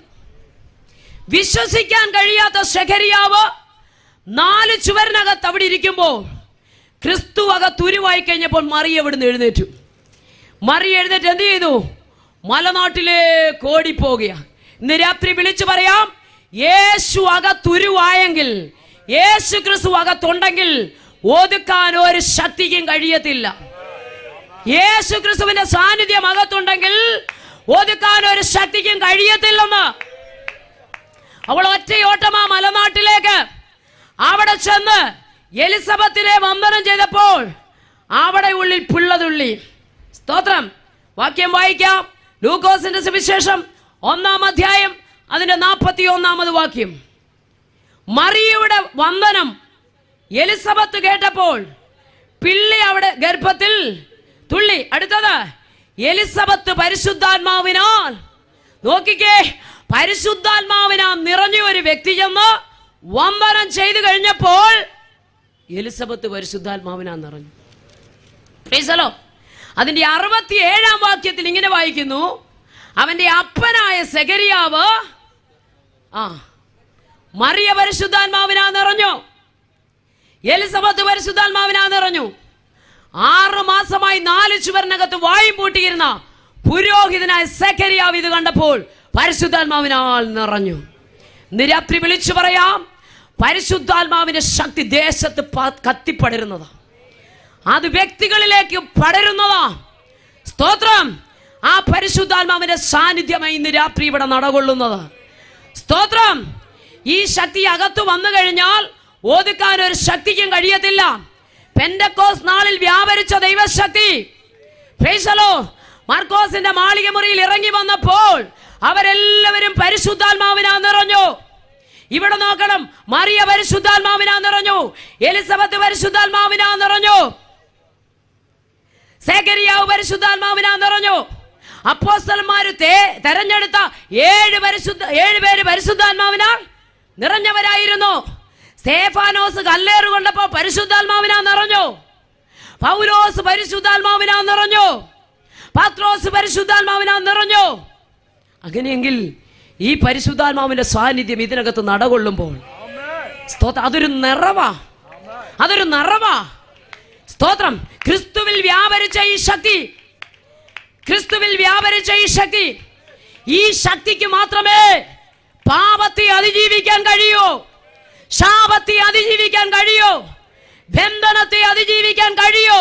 വിശ്വസിക്കാൻ കഴിയാത്ത സഖരിയാവ് 4 ചുവരിനകത്ത് അവിടെ ഇരിക്കുമ്പോൾ ക്രിസ്തു അകത്തുരുവായി കഴിഞ്ഞപ്പോൾ മറിയ എവിടുന്ന് എഴുന്നേറ്റു. മറിയ എഴുന്നേറ്റ് എന്ത് ചെയ്തു? മലനാട്ടിലേക്ക് ഓടിപ്പോകുക. ഇന്ന് രാത്രി വിളിച്ചു പറയാം, യേശു അകത്തുരുവായെങ്കിൽ, യേശു ക്രിസ്തു അകത്തുണ്ടെങ്കിൽ ഒതുക്കാൻ ഒരു ശക്തിക്കും കഴിയത്തില്ല. യേശു ക്രിസ്തുവിന്റെ സാന്നിധ്യം അകത്തുണ്ടെങ്കിൽ ഒതുക്കാൻ ഒരു ശക്തിക്കും കഴിയത്തില്ലെന്ന്. അവൾ ഒറ്റയോട്ടമാ മലനാട്ടിലേക്ക്. അവിടെ ചെന്ന് എലിസബത്തിനെ വന്ദനം ചെയ്തപ്പോൾ അവിടെ ഉള്ളിൽ പിള്ളതുള്ളി. സ്തോത്രം. വാക്യം വായിക്കാം. ലൂക്കോസിന്റെ സുവിശേഷം 1-ാം അധ്യായം അതിന്റെ 41-ാമത് വാക്യം. മറിയയുടെ വന്ദനം എലിസബത്ത് കേട്ടപ്പോൾ പിള്ളി അവിടെ ഗർഭത്തിൽ തുള്ളി. അടുത്തത് എലിസബത്ത് പരിശുദ്ധാത്മാവിനാൽ, നോക്കിക്കേ, പരിശുദ്ധാത്മാവിനാൽ നിറഞ്ഞ ഒരു വ്യക്തി ചെന്ന് വന്ദനം ചെയ്തു കഴിഞ്ഞപ്പോൾ എലിസബത്ത് പരിശുദ്ധാത്മാവിനാൽ നിറഞ്ഞു. Price the Lord. അതിന്റെ 67-ാം വാക്യത്തിൽ ഇങ്ങനെ വായിക്കുന്നു, അവന്റെ അപ്പനായ സെഖരിയാവ് മറിയ പരിശുദ്ധാത്മാവിനാ നിറഞ്ഞു, എലിസബത്ത് പരിശുദ്ധാത്മാവിനാ നിറഞ്ഞു. 6 മാസമായി 4 ചുവരിനകത്ത് വായും പൂട്ടിയിരുന്ന പുരോഹിതനായ സെഖരിയാവ് ഇത് കണ്ടപ്പോൾ പരിശുദ്ധാത്മാവിനാൽ നിറഞ്ഞു. നിരാത്രി വിളിച്ചു പറയാം, പരിശുദ്ധാത്മാവിന്റെ ശക്തി ദേശത്ത് കത്തിപ്പടരുന്നതാ, അത് വ്യക്തികളിലേക്ക് പടരുന്നതാ. സ്തോത്രം. ആ പരിശുദ്ധാത്മാവിന്റെ സാന്നിധ്യമായി ഇന്ന് രാത്രി ഇവിടെ നടകൊള്ളുന്നത്. സ്തോത്രം. ഈ ശക്തി അകത്ത് വന്നു കഴിഞ്ഞാൽ ഒതുക്കാൻ ഒരു ശക്തിക്കും കഴിയത്തില്ല. പെന്തക്കോസ്ത് നാളിൽ വ്യാപരിച്ച ദൈവശക്തി, പ്രൈസ് ദി ലോർഡ്, മാർക്കോസിന്റെ മാളിക മുറിയിൽ ഇറങ്ങി വന്നപ്പോൾ അവരെല്ലാവരും പരിശുദ്ധാത്മാവിനാ നിറഞ്ഞു. ഇവിടെ നോക്കണം, മറിയ പരിശുദ്ധാത്മാവിനാ നിറഞ്ഞു, എലിസബത്ത് പരിശുദ്ധാത്മാവിനാ നിറഞ്ഞു, സെഖരിയാവ് പരിശുദ്ധാത്മാവിനാ നിറഞ്ഞു. അപ്പോസ്തലന്മാര് തെരഞ്ഞെടുത്ത 7 പേര് പരിശുദ്ധാത്മാവിനാൽ നിറഞ്ഞവരായിരുന്നു. സ്തേഫാനോസ് കല്ലേറ് കൊണ്ടപ്പോ പരിശുദ്ധാത്മാവിനാ നിറഞ്ഞു, പൗലോസ് പരിശുദ്ധാത്മാവിനാ നിറഞ്ഞു, പത്രോസ് പരിശുദ്ധാത്മാവിനാ നിറഞ്ഞു. അങ്ങനെയെങ്കിൽ ഈ പരിശുദ്ധാത്മാവിന്റെ സാന്നിധ്യം ഇതിനകത്ത് നടകൊള്ളുമ്പോൾ അതൊരു നിറവാ, അതൊരു നിറവാ. സ്തോത്രം. ക്രിസ്തുവിൽ വ്യാപരിച്ച ഈ ശക്തി, ക്രിസ്തുവിൽ വ്യാപരിച്ച ഈ ശക്തി, ഈ ശക്തിക്ക് മാത്രമേ പാപത്തെ അതിജീവിക്കാൻ കഴിയൂ, ശാപത്തെ അതിജീവിക്കാൻ കഴിയൂ, ബന്ധനത്തെ അതിജീവിക്കാൻ കഴിയൂ.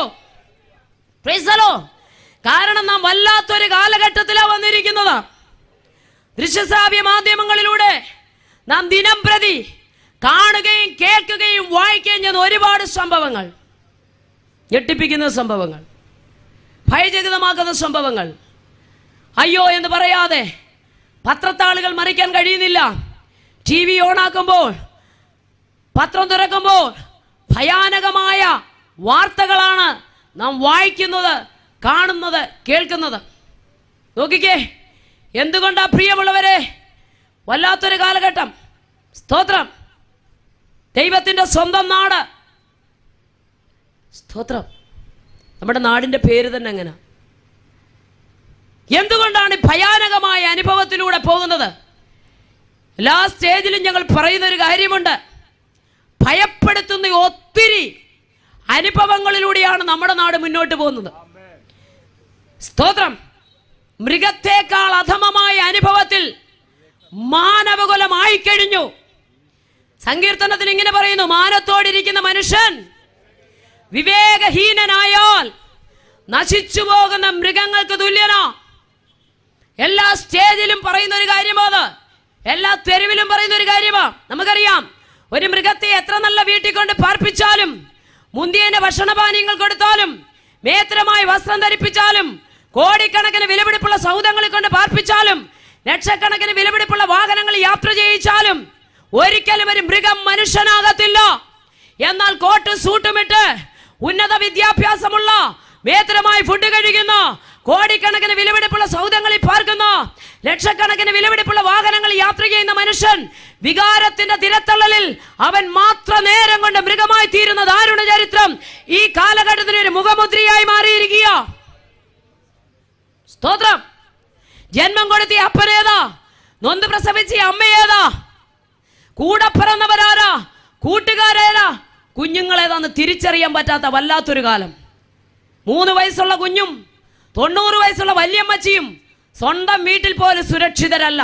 Price the Lord. കാരണം നാം വല്ലാത്തൊരു കാലഘട്ടത്തിലാണ് വന്നിരിക്കുന്നത്. ദൃശ്യശ്രാവ്യ മാധ്യമങ്ങളിലൂടെ നാം ദിനം പ്രതി കാണുകയും കേൾക്കുകയും വായിക്കുകയും ചെയ്യുന്ന ഒരുപാട് സംഭവങ്ങൾ, ഞെട്ടിപ്പിക്കുന്ന സംഭവങ്ങൾ, ഭയചകിതമാക്കുന്ന സംഭവങ്ങൾ. അയ്യോ എന്ന് പറയാതെ പത്രത്താളുകൾ മറിക്കാൻ കഴിയുന്നില്ല. ടി വി ഓണാക്കുമ്പോൾ, പത്രം തുറക്കുമ്പോൾ ഭയാനകമായ വാർത്തകളാണ് നാം വായിക്കുന്നത്, കാണുന്നത്, കേൾക്കുന്നത്. നോക്കിക്കേ, എന്തുകൊണ്ടാ പ്രിയമുള്ളവരെ വല്ലാത്തൊരു കാലഘട്ടം. സ്തോത്രം. ദൈവത്തിന്റെ സ്വന്തം നാട്. സ്തോത്രം. നമ്മുടെ നാടിന്റെ പേര് തന്നെ അങ്ങനെ. എന്തുകൊണ്ടാണ് ഭയാനകമായ അനുഭവത്തിലൂടെ പോകുന്നത്? എല്ലാ സ്റ്റേജിലും ഞങ്ങൾ പറയുന്ന ഒരു കാര്യമുണ്ട്, ഭയപ്പെടുത്തുന്ന ഒത്തിരി അനുഭവങ്ങളിലൂടെയാണ് നമ്മുടെ നാട് മുന്നോട്ട് പോകുന്നത്. സ്തോത്രം. മൃഗത്തെക്കാൾ അധമമായ അനുഭവത്തിൽ മാനവകുലമായി കഴിഞ്ഞു. സങ്കീർത്തനത്തിൽ ഇങ്ങനെ പറയുന്നു, മാനത്തോടിരിക്കുന്ന മനുഷ്യൻ വിവേകഹീനനായാൽ നശിച്ചു പോകുന്ന മൃഗങ്ങൾക്ക് തുല്യനാ. എല്ലാ സ്റ്റേജിലും പറയുന്ന ഒരു കാര്യമാണ്, എല്ലാ തെരുവിലും പറയുന്ന ഒരു കാര്യമാണ്. നമുക്കറിയാം, ഒരു മൃഗത്തെ എത്ര നല്ല വീട്ടിൽ കൊണ്ട് പാർപ്പിച്ചാലും, മുന്തിയന്റെ ഭക്ഷണപാനീയങ്ങൾ കൊടുത്താലും, മേത്രമായി വസ്ത്രം ധരിപ്പിച്ചാലും, കോടിക്കണക്കിന് വിലപിടിപ്പുള്ള സൗധങ്ങളിൽ കൊണ്ട് പാർപ്പിച്ചാലും, ലക്ഷക്കണക്കിന് വിലപിടിപ്പുള്ള വാഹനങ്ങൾ യാത്ര ചെയ്യിച്ചാലും ഒരിക്കലും ഒരു മൃഗം മനുഷ്യനാകത്തില്ല. എന്നാൽ കോട്ടും സൂട്ടുമിട്ട് ഉന്നത വിദ്യാഭ്യാസമുള്ള, മേത്രമായി ഫുഡ് കഴിക്കുന്ന, കോടിക്കണക്കിന് വിലപിടിപ്പുള്ള സൗധങ്ങളിൽ പാർക്കുന്ന, ലക്ഷക്കണക്കിന് വിലപിടിപ്പുള്ള വാഹനങ്ങൾ യാത്ര ചെയ്യുന്ന മനുഷ്യൻ വികാരത്തിന്റെ തിരത്തള്ളലിൽ അവൻ മാത്ര നേരം കൊണ്ട് മൃഗമായി തീരുന്ന ദാരുണ ചരിത്രം ഈ കാലഘട്ടത്തിന് ഒരു മുഖമുദ്രയായി മാറിയിരിക്കുക. സ്തോത്രം. ജന്മം കൊടുത്ത അപ്പനേതാ? നൊന്ത് പ്രസവിച്ച അമ്മയേതാ? കൂടെ പിറന്നവരാരാ? കൂട്ടുകാരേതാ? കുഞ്ഞുങ്ങളേതാന്ന് തിരിച്ചറിയാൻ പറ്റാത്ത വല്ലാത്തൊരു കാലം. 3 വയസ്സുള്ള കുഞ്ഞും 90 വയസ്സുള്ള വല്യമ്മച്ചിയും സ്വന്തം വീട്ടിൽ പോലും സുരക്ഷിതരല്ല.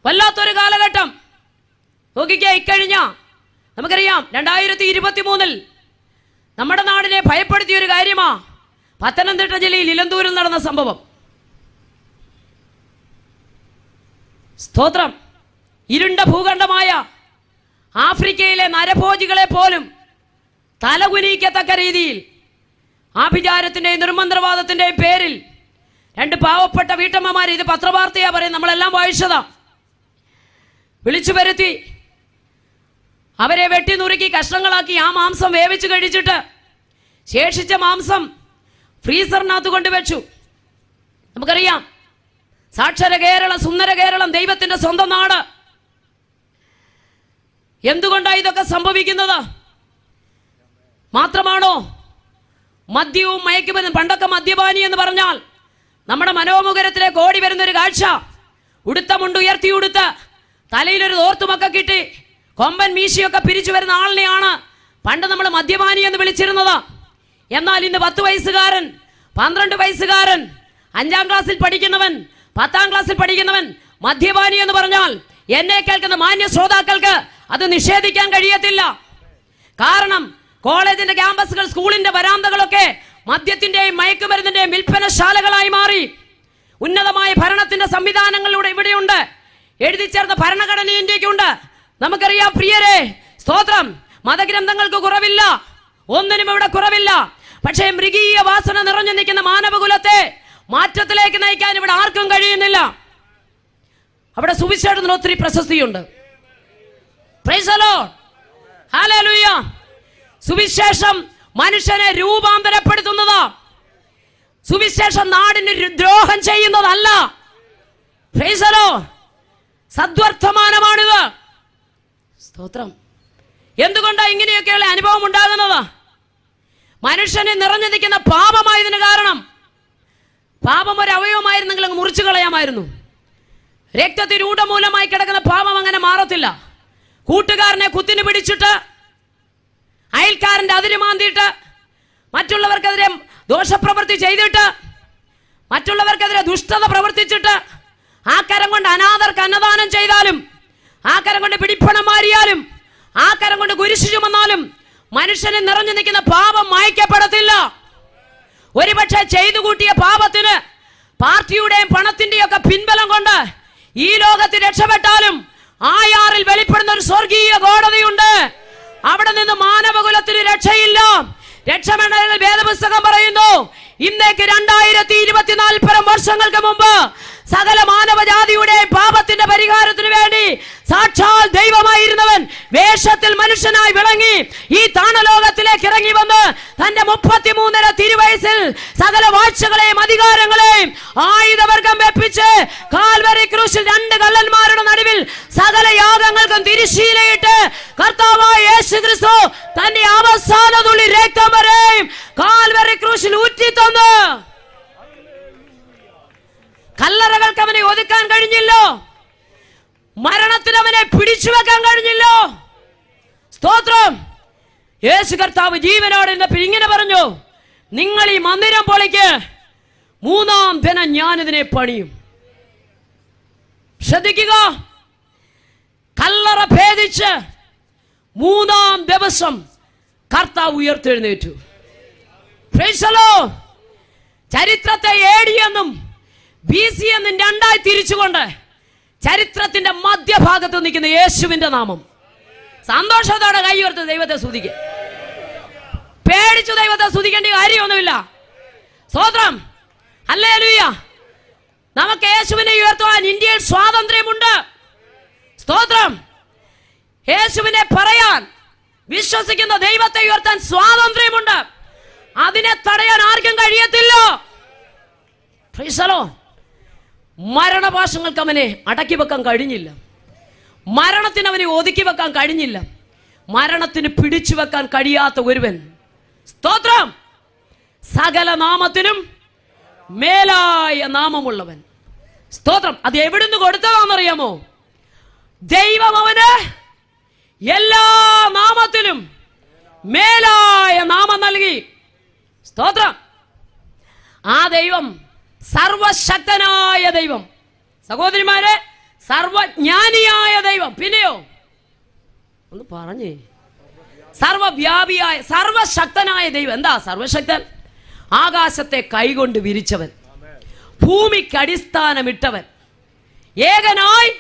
വല്ലാത്തൊരു കാലഘട്ടം. നോക്കിക്കേ, ഇക്കഴിഞ്ഞ നമുക്കറിയാം 2023 നമ്മുടെ നാടിനെ ഭയപ്പെടുത്തിയ ഒരു കാര്യമാ പത്തനംതിട്ട ജില്ലയിൽ ഇലന്തൂരിൽ നടന്ന സംഭവം. സ്തോത്രം. ഇരുണ്ട ഭൂഖണ്ഡമായ ആഫ്രിക്കയിലെ നരഭോജികളെ പോലും തലകുനിക്കത്തക്ക രീതിയിൽ ആഭിചാരത്തിന്റെയും നിർമന്ത്രവാദത്തിന്റെയും പേരിൽ 2 പാവപ്പെട്ട വീട്ടമ്മമാർ, ഇത് പത്രവാർത്തയാ പറയും, നമ്മളെല്ലാം വായിച്ചതാ, വിളിച്ചു വരുത്തി അവരെ വെട്ടി നുറുക്കി കഷ്ണങ്ങളാക്കി ആ മാംസം വേവിച്ച് കഴിച്ചിട്ട് ശേഷിച്ച മാംസം ഫ്രീസറിനകത്ത് കൊണ്ടുവച്ചു. നമുക്കറിയാം, സാക്ഷര കേരളം, സുന്ദര കേരളം, ദൈവത്തിന്റെ സ്വന്തം നാട്. എന്തുകൊണ്ടാണ് ഇതൊക്കെ സംഭവിക്കുന്നത്? മാത്രമാണോ മദ്യവും മയക്കുമരുന്നും. പണ്ടൊക്കെ മദ്യപാനി എന്ന് പറഞ്ഞാൽ നമ്മുടെ മനോമുഖരത്തിലേക്ക് ഓടി വരുന്നൊരു കാഴ്ച, ഉടുത്ത മുണ്ട് ഉയർത്തി ഉടുത്ത് തലയിലൊരു തോർത്തുമൊക്കെ കിട്ടി കൊമ്പൻ മീശയൊക്കെ പിരിച്ചു വരുന്ന ആളിനെയാണ് പണ്ട് നമ്മൾ മദ്യപാനി എന്ന് വിളിച്ചിരുന്നത്. എന്നാൽ ഇന്ന് 10 വയസ്സുകാരൻ, 12 വയസ്സുകാരൻ, 5ാം ക്ലാസ്സിൽ പഠിക്കുന്നവൻ, 10ാം ക്ലാസ്സിൽ പഠിക്കുന്നവൻ മദ്യപാനി എന്ന് പറഞ്ഞാൽ എന്നെ കേൾക്കുന്ന മാന്യ ശ്രോതാക്കൾക്ക് അത് നിഷേധിക്കാൻ കഴിയത്തില്ല. കാരണം കോളേജിന്റെ ക്യാമ്പസുകൾ, സ്കൂളിന്റെ വരാന്തകളൊക്കെ മദ്യത്തിന്റെയും മയക്കുമരുന്നിന്റെയും വിൽപ്പനശാലകളായി മാറി. ഉന്നതമായ ഭരണത്തിന്റെ സംവിധാനങ്ങളിലൂടെ ഇവിടെയുണ്ട്. എഴുതി ചേർന്ന ഭരണഘടന ഇന്ത്യക്കുണ്ട്. നമുക്കറിയാം പ്രിയരെ, സ്തോത്രം, മതഗ്രന്ഥങ്ങൾക്ക് കുറവില്ല, ഒന്നിനും ഇവിടെ കുറവില്ല. പക്ഷേ മൃഗീയ വാസന നിറഞ്ഞു നിൽക്കുന്ന മാനവകുലത്തെ മാറ്റത്തിലേക്ക് നയിക്കാൻ ഇവിടെ ആർക്കും കഴിയുന്നില്ല. അവിടെ സുവിശേഷത്തിന് ഒത്തിരി പ്രശസ്തിയുണ്ട്. പ്രൈസ് ദി ലോർഡ്, ഹല്ലേലൂയ. സുവിശേഷം മനുഷ്യനെ രൂപാന്തരപ്പെടുത്തുന്നതാ. സുവിശേഷം നാടിന് ദ്രോഹം ചെയ്യുന്നതല്ല. പ്രൈസ് ദി ലോർഡ്, സദ്വർത്തമാനമാണിത്. സ്തോത്രം. എന്തുകൊണ്ടാണ് ഇങ്ങനെയൊക്കെയുള്ള അനുഭവം ഉണ്ടാകുന്നത്? മനുഷ്യനെ നിറഞ്ഞു നിൽക്കുന്ന പാപമായതിന് കാരണം. പാപം ഒരു അവയവമായിരുന്നെങ്കിൽ അങ്ങ് മുറിച്ചു കളയാമായിരുന്നു. രക്തത്തിൽ രൂഢമൂലമായി കിടക്കുന്ന പാപം അങ്ങനെ മാറത്തില്ല. കൂട്ടുകാരനെ കുത്തിന് പിടിച്ചിട്ട്, അയൽക്കാരന്റെ അതിര് മാന്തിയിട്ട്, മറ്റുള്ളവർക്കെതിരെ ദോഷപ്രവൃത്തി ചെയ്തിട്ട്, മറ്റുള്ളവർക്കെതിരെ ദുഷ്ടത പ്രവർത്തിച്ചിട്ട്, ആ കരം കൊണ്ട് അനാഥർക്ക് അന്നദാനം ചെയ്താലും, ആ കരം കൊണ്ട് പിടിപ്പണം മാറിയാലും, ആ കരം കൊണ്ട് കുരിശു ചുമന്നാലും മനുഷ്യനെ നിറഞ്ഞു നിൽക്കുന്ന പാപം മായ്ക്കപ്പെടത്തില്ല. ഒരുപക്ഷെ ചെയ്തു കൂട്ടിയ പാപത്തിന് പാർട്ടിയുടെയും പണത്തിന്റെയും ഒക്കെ പിൻബലം കൊണ്ട് ഈ ലോകത്തിൽ രക്ഷപ്പെട്ടാലും ആയാറിൽ വെളിപ്പെടുന്ന ഒരു സ്വർഗീയ കോടതിയുണ്ട്. അവിടെ നിന്ന് മാനവകുലത്തിന് രക്ഷയില്ല. രക്ഷമെന്ന വേദപുസ്തകം പറയുന്നു, ഇന്നേക്ക് 2024 വർഷങ്ങൾക്ക് മുമ്പ് സകല മാനവജാതിയുടെ പാപത്തിന്റെ പരിഹാരത്തിന് വേണ്ടി സാക്ഷാൽ ദൈവമായിരുന്നവൻ വേഷത്തിൽ മനുഷ്യനായി വിളങ്ങി ഈ താണലോകത്തിലേക്ക് ഇറങ്ങി വന്ന് തന്റെ 33 തിരുവയസ്സിൽ സകല വാഴ്ചകളെയും അധികാരങ്ങളെയും ആയുധവർഗം വെപ്പിച്ച് കാൽവരി ക്രൂശിൽ 2 കള്ളന്മാരുടെ നടുവിൽ സകല യാഗങ്ങൾക്കും തിരുശീലയിട്ട് കർത്താവായ യേശു ക്രിസ്തു തന്റെ അവസാന തുള്ളി രക്തം വരെയും കാൽവരി ക്രൂശിൽ ഊറ്റി തന്നു. കല്ലറകൾക്ക് അവനെ ഒതുക്കാൻ കഴിഞ്ഞില്ലോ. മരണത്തിന് അവനെ പിടിച്ചു വെക്കാൻ കഴിഞ്ഞില്ലോ. സ്തോത്രം. യേശു കർത്താവ് ജീവനോടെ ഇങ്ങനെ പറഞ്ഞു, നിങ്ങൾ ഈ മന്ദിരം പൊളിക്ക്, 3-ാം ദിനം ഞാനിതിനെ പണിയും. ശ്രദ്ധിക്കുക, കല്ലറ ഭേദിച്ച് 3-ാം ദിവസം കർത്താവ് ഉയർത്തെഴുന്നേറ്റു. Price the Lord. ചരിത്രത്തെ AD എന്നും BC എന്നും 2ആയി തിരിച്ചുകൊണ്ട് ചരിത്രത്തിന്റെ മധ്യഭാഗത്ത് നിൽക്കുന്ന യേശുവിന്റെ നാമം സന്തോഷത്തോടെ കൈയുയർത്ത് ദൈവത്തെ സ്തുതിക്കുക. പേടിച്ചു ദൈവത്തെ സ്തുതിക്കേണ്ട കാര്യമൊന്നുമില്ല. സ്തോത്രം, ഹല്ലേലൂയ. നമുക്ക് യേശുവിനെ ഉയർത്തുവാൻ ഇന്ത്യയിൽ സ്വാതന്ത്ര്യമുണ്ട്. സ്തോത്രം. യേശുവിനെ പറയാൻ വിശ്വസിക്കുന്ന ദൈവത്തെ ഉയർത്താൻ സ്വാതന്ത്ര്യമുണ്ട്. അതിനെ തടയാൻ ആർക്കും കഴിയത്തില്ല. Price the Lord. മരണപാശങ്ങൾക്ക് അവനെ അടക്കി വെക്കാൻ കഴിഞ്ഞില്ല. മരണത്തിന് അവനെ ഒതുക്കി വെക്കാൻ കഴിഞ്ഞില്ല. മരണത്തിന് പിടിച്ചു വെക്കാൻ കഴിയാത്ത ഒരുവൻ, സ്തോത്രം, സകല നാമത്തിനും മേലായ നാമമുള്ളവൻ. സ്തോത്രം. അത് എവിടുന്ന് കൊടുത്തതാണെന്നറിയാമോ? ദൈവം അവന് എല്ലാ നാമത്തിലും മേലായ നാമം നൽകി. സ്തോത്രം. ആ ദൈവം സർവശക്തനായ ദൈവം, സഹോദരിമാരെ, സർവജ്ഞാനിയായ ദൈവം. പിന്നെയോ ഒന്ന് പറഞ്ഞേ, സർവവ്യാപിയായ സർവശക്തനായ ദൈവം. എന്താ സർവശക്തൻ? ആകാശത്തെ കൈകൊണ്ട് വിരിച്ചവൻ, ഭൂമിക്ക് അടിസ്ഥാനമിട്ടവൻ, ഏകനായി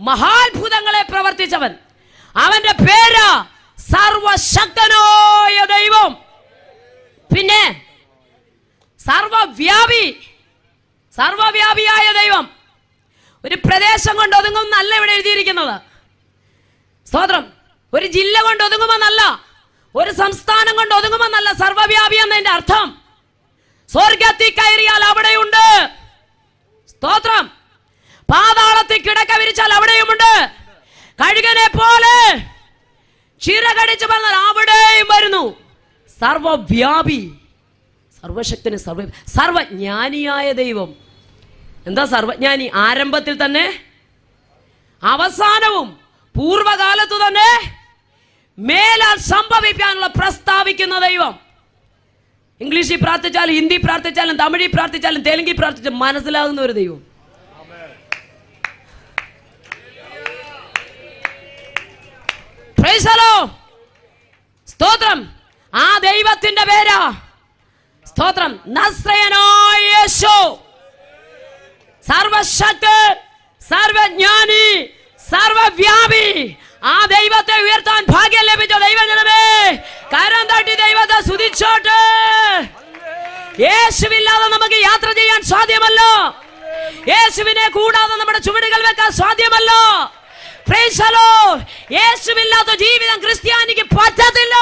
മഹാത്ഭുതങ്ങളെ പ്രവർത്തിച്ചവൻ. അവന്റെ പേരാ സർവശക്തനായ ദൈവം. പിന്നെ സർവവ്യാപി, സർവവ്യാപിയായ ദൈവം. ഒരു പ്രദേശം കൊണ്ട് ഒതുങ്ങുമെന്നല്ല ഇവിടെ എഴുതിയിരിക്കുന്നത്. സ്തോത്രം. ഒരു ജില്ല കൊണ്ട് ഒതുങ്ങുമെന്നല്ല, ഒരു സംസ്ഥാനം കൊണ്ട് ഒതുങ്ങുമെന്നല്ല സർവവ്യാപി എന്നതിന്റെ അർത്ഥം. സ്വർഗത്തിൽ കയറിയാൽ അവിടെയുണ്ട്. സ്തോത്രം. പാതാളത്തിൽ കിടക്ക വിരിച്ചാൽ അവിടെയുമുണ്ട്. കഴുകനെ പോലെ ചിറകടിച്ചു പറഞ്ഞാൽ അവിടെയും വരുന്നു. സർവവ്യാപി, സർവശക്തന്, സർവജ്ഞാനിയായ ദൈവം. എന്താ സർവജ്ഞാനി? ആരംഭത്തിൽ തന്നെ, അവസാനവും പൂർവകാലത്തു തന്നെ മേലാൽ സംഭവിക്കാനുള്ള പ്രസ്താവിക്കുന്ന ദൈവം. ഇംഗ്ലീഷിൽ പ്രാർത്ഥിച്ചാലും ഹിന്ദി പ്രാർത്ഥിച്ചാലും തമിഴിൽ പ്രാർത്ഥിച്ചാലും തെലുങ്കിൽ പ്രാർത്ഥിച്ചാലും മനസ്സിലാകുന്ന ഒരു ദൈവം. സ്തോത്രം. ആ ദൈവത്തിന്റെ പേരാ സ്തോത്രം നസ്രയനായ യേശു. സർവശക്തൻ, സർവജ്ഞാനി, സർവവ്യാപി. ആ ദൈവത്തെ ഉയർത്താൻ ഭാഗ്യം ലഭിച്ച ദൈവജനമേ, കരം തട്ടി ദൈവത്തെ സ്തുതിച്ചോട്ടെ. യേശുവില്ലാതെ നമുക്ക് യാത്ര ചെയ്യാൻ സാധ്യമല്ല. യേശുവിനെ കൂടാതെ നമ്മുടെ ചുവടുകൾ വെക്കാൻ സാധ്യമല്ല. Price the Lord. യേശുവില്ലാത്ത ജീവിതം ക്രിസ്ത്യാനിക്ക് പറ്റത്തില്ല.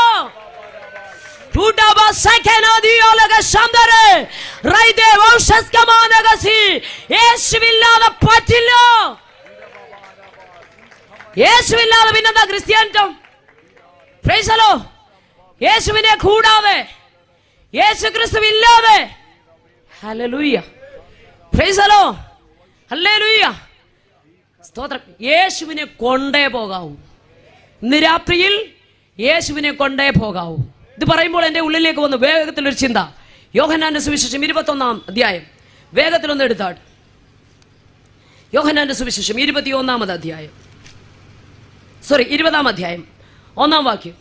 യേശുവില്ലാതെ പറ്റില്ല. യേശുവില്ലാതെ പിന്നെന്താ ക്രിസ്ത്യാനിറ്റം? Price the lord. യേശുവിനെ കൂടാതെ, യേശു ക്രിസ്തുവില്ലാതെ. ഹല്ലേലൂയ. Praise the lord. ഹല്ലേലൂയ. സ്തോത്രം. യേശുവിനെ കൊണ്ടേ പോകാവൂ. ഇന്ന് രാത്രിയിൽ യേശുവിനെ കൊണ്ടേ പോകാവൂ. ഇത് പറയുമ്പോൾ എൻ്റെ ഉള്ളിലേക്ക് വന്നു വേഗത്തിലൊരു ചിന്ത. യോഹന്നാന്റെ സുവിശേഷം 21-ാം അധ്യായം വേഗത്തിലൊന്ന് എടുത്താട്ട്. യോഹന്നാന്റെ സുവിശേഷം 21-ാം അധ്യായം 20-ാം അധ്യായം 1-ാം വാക്യം.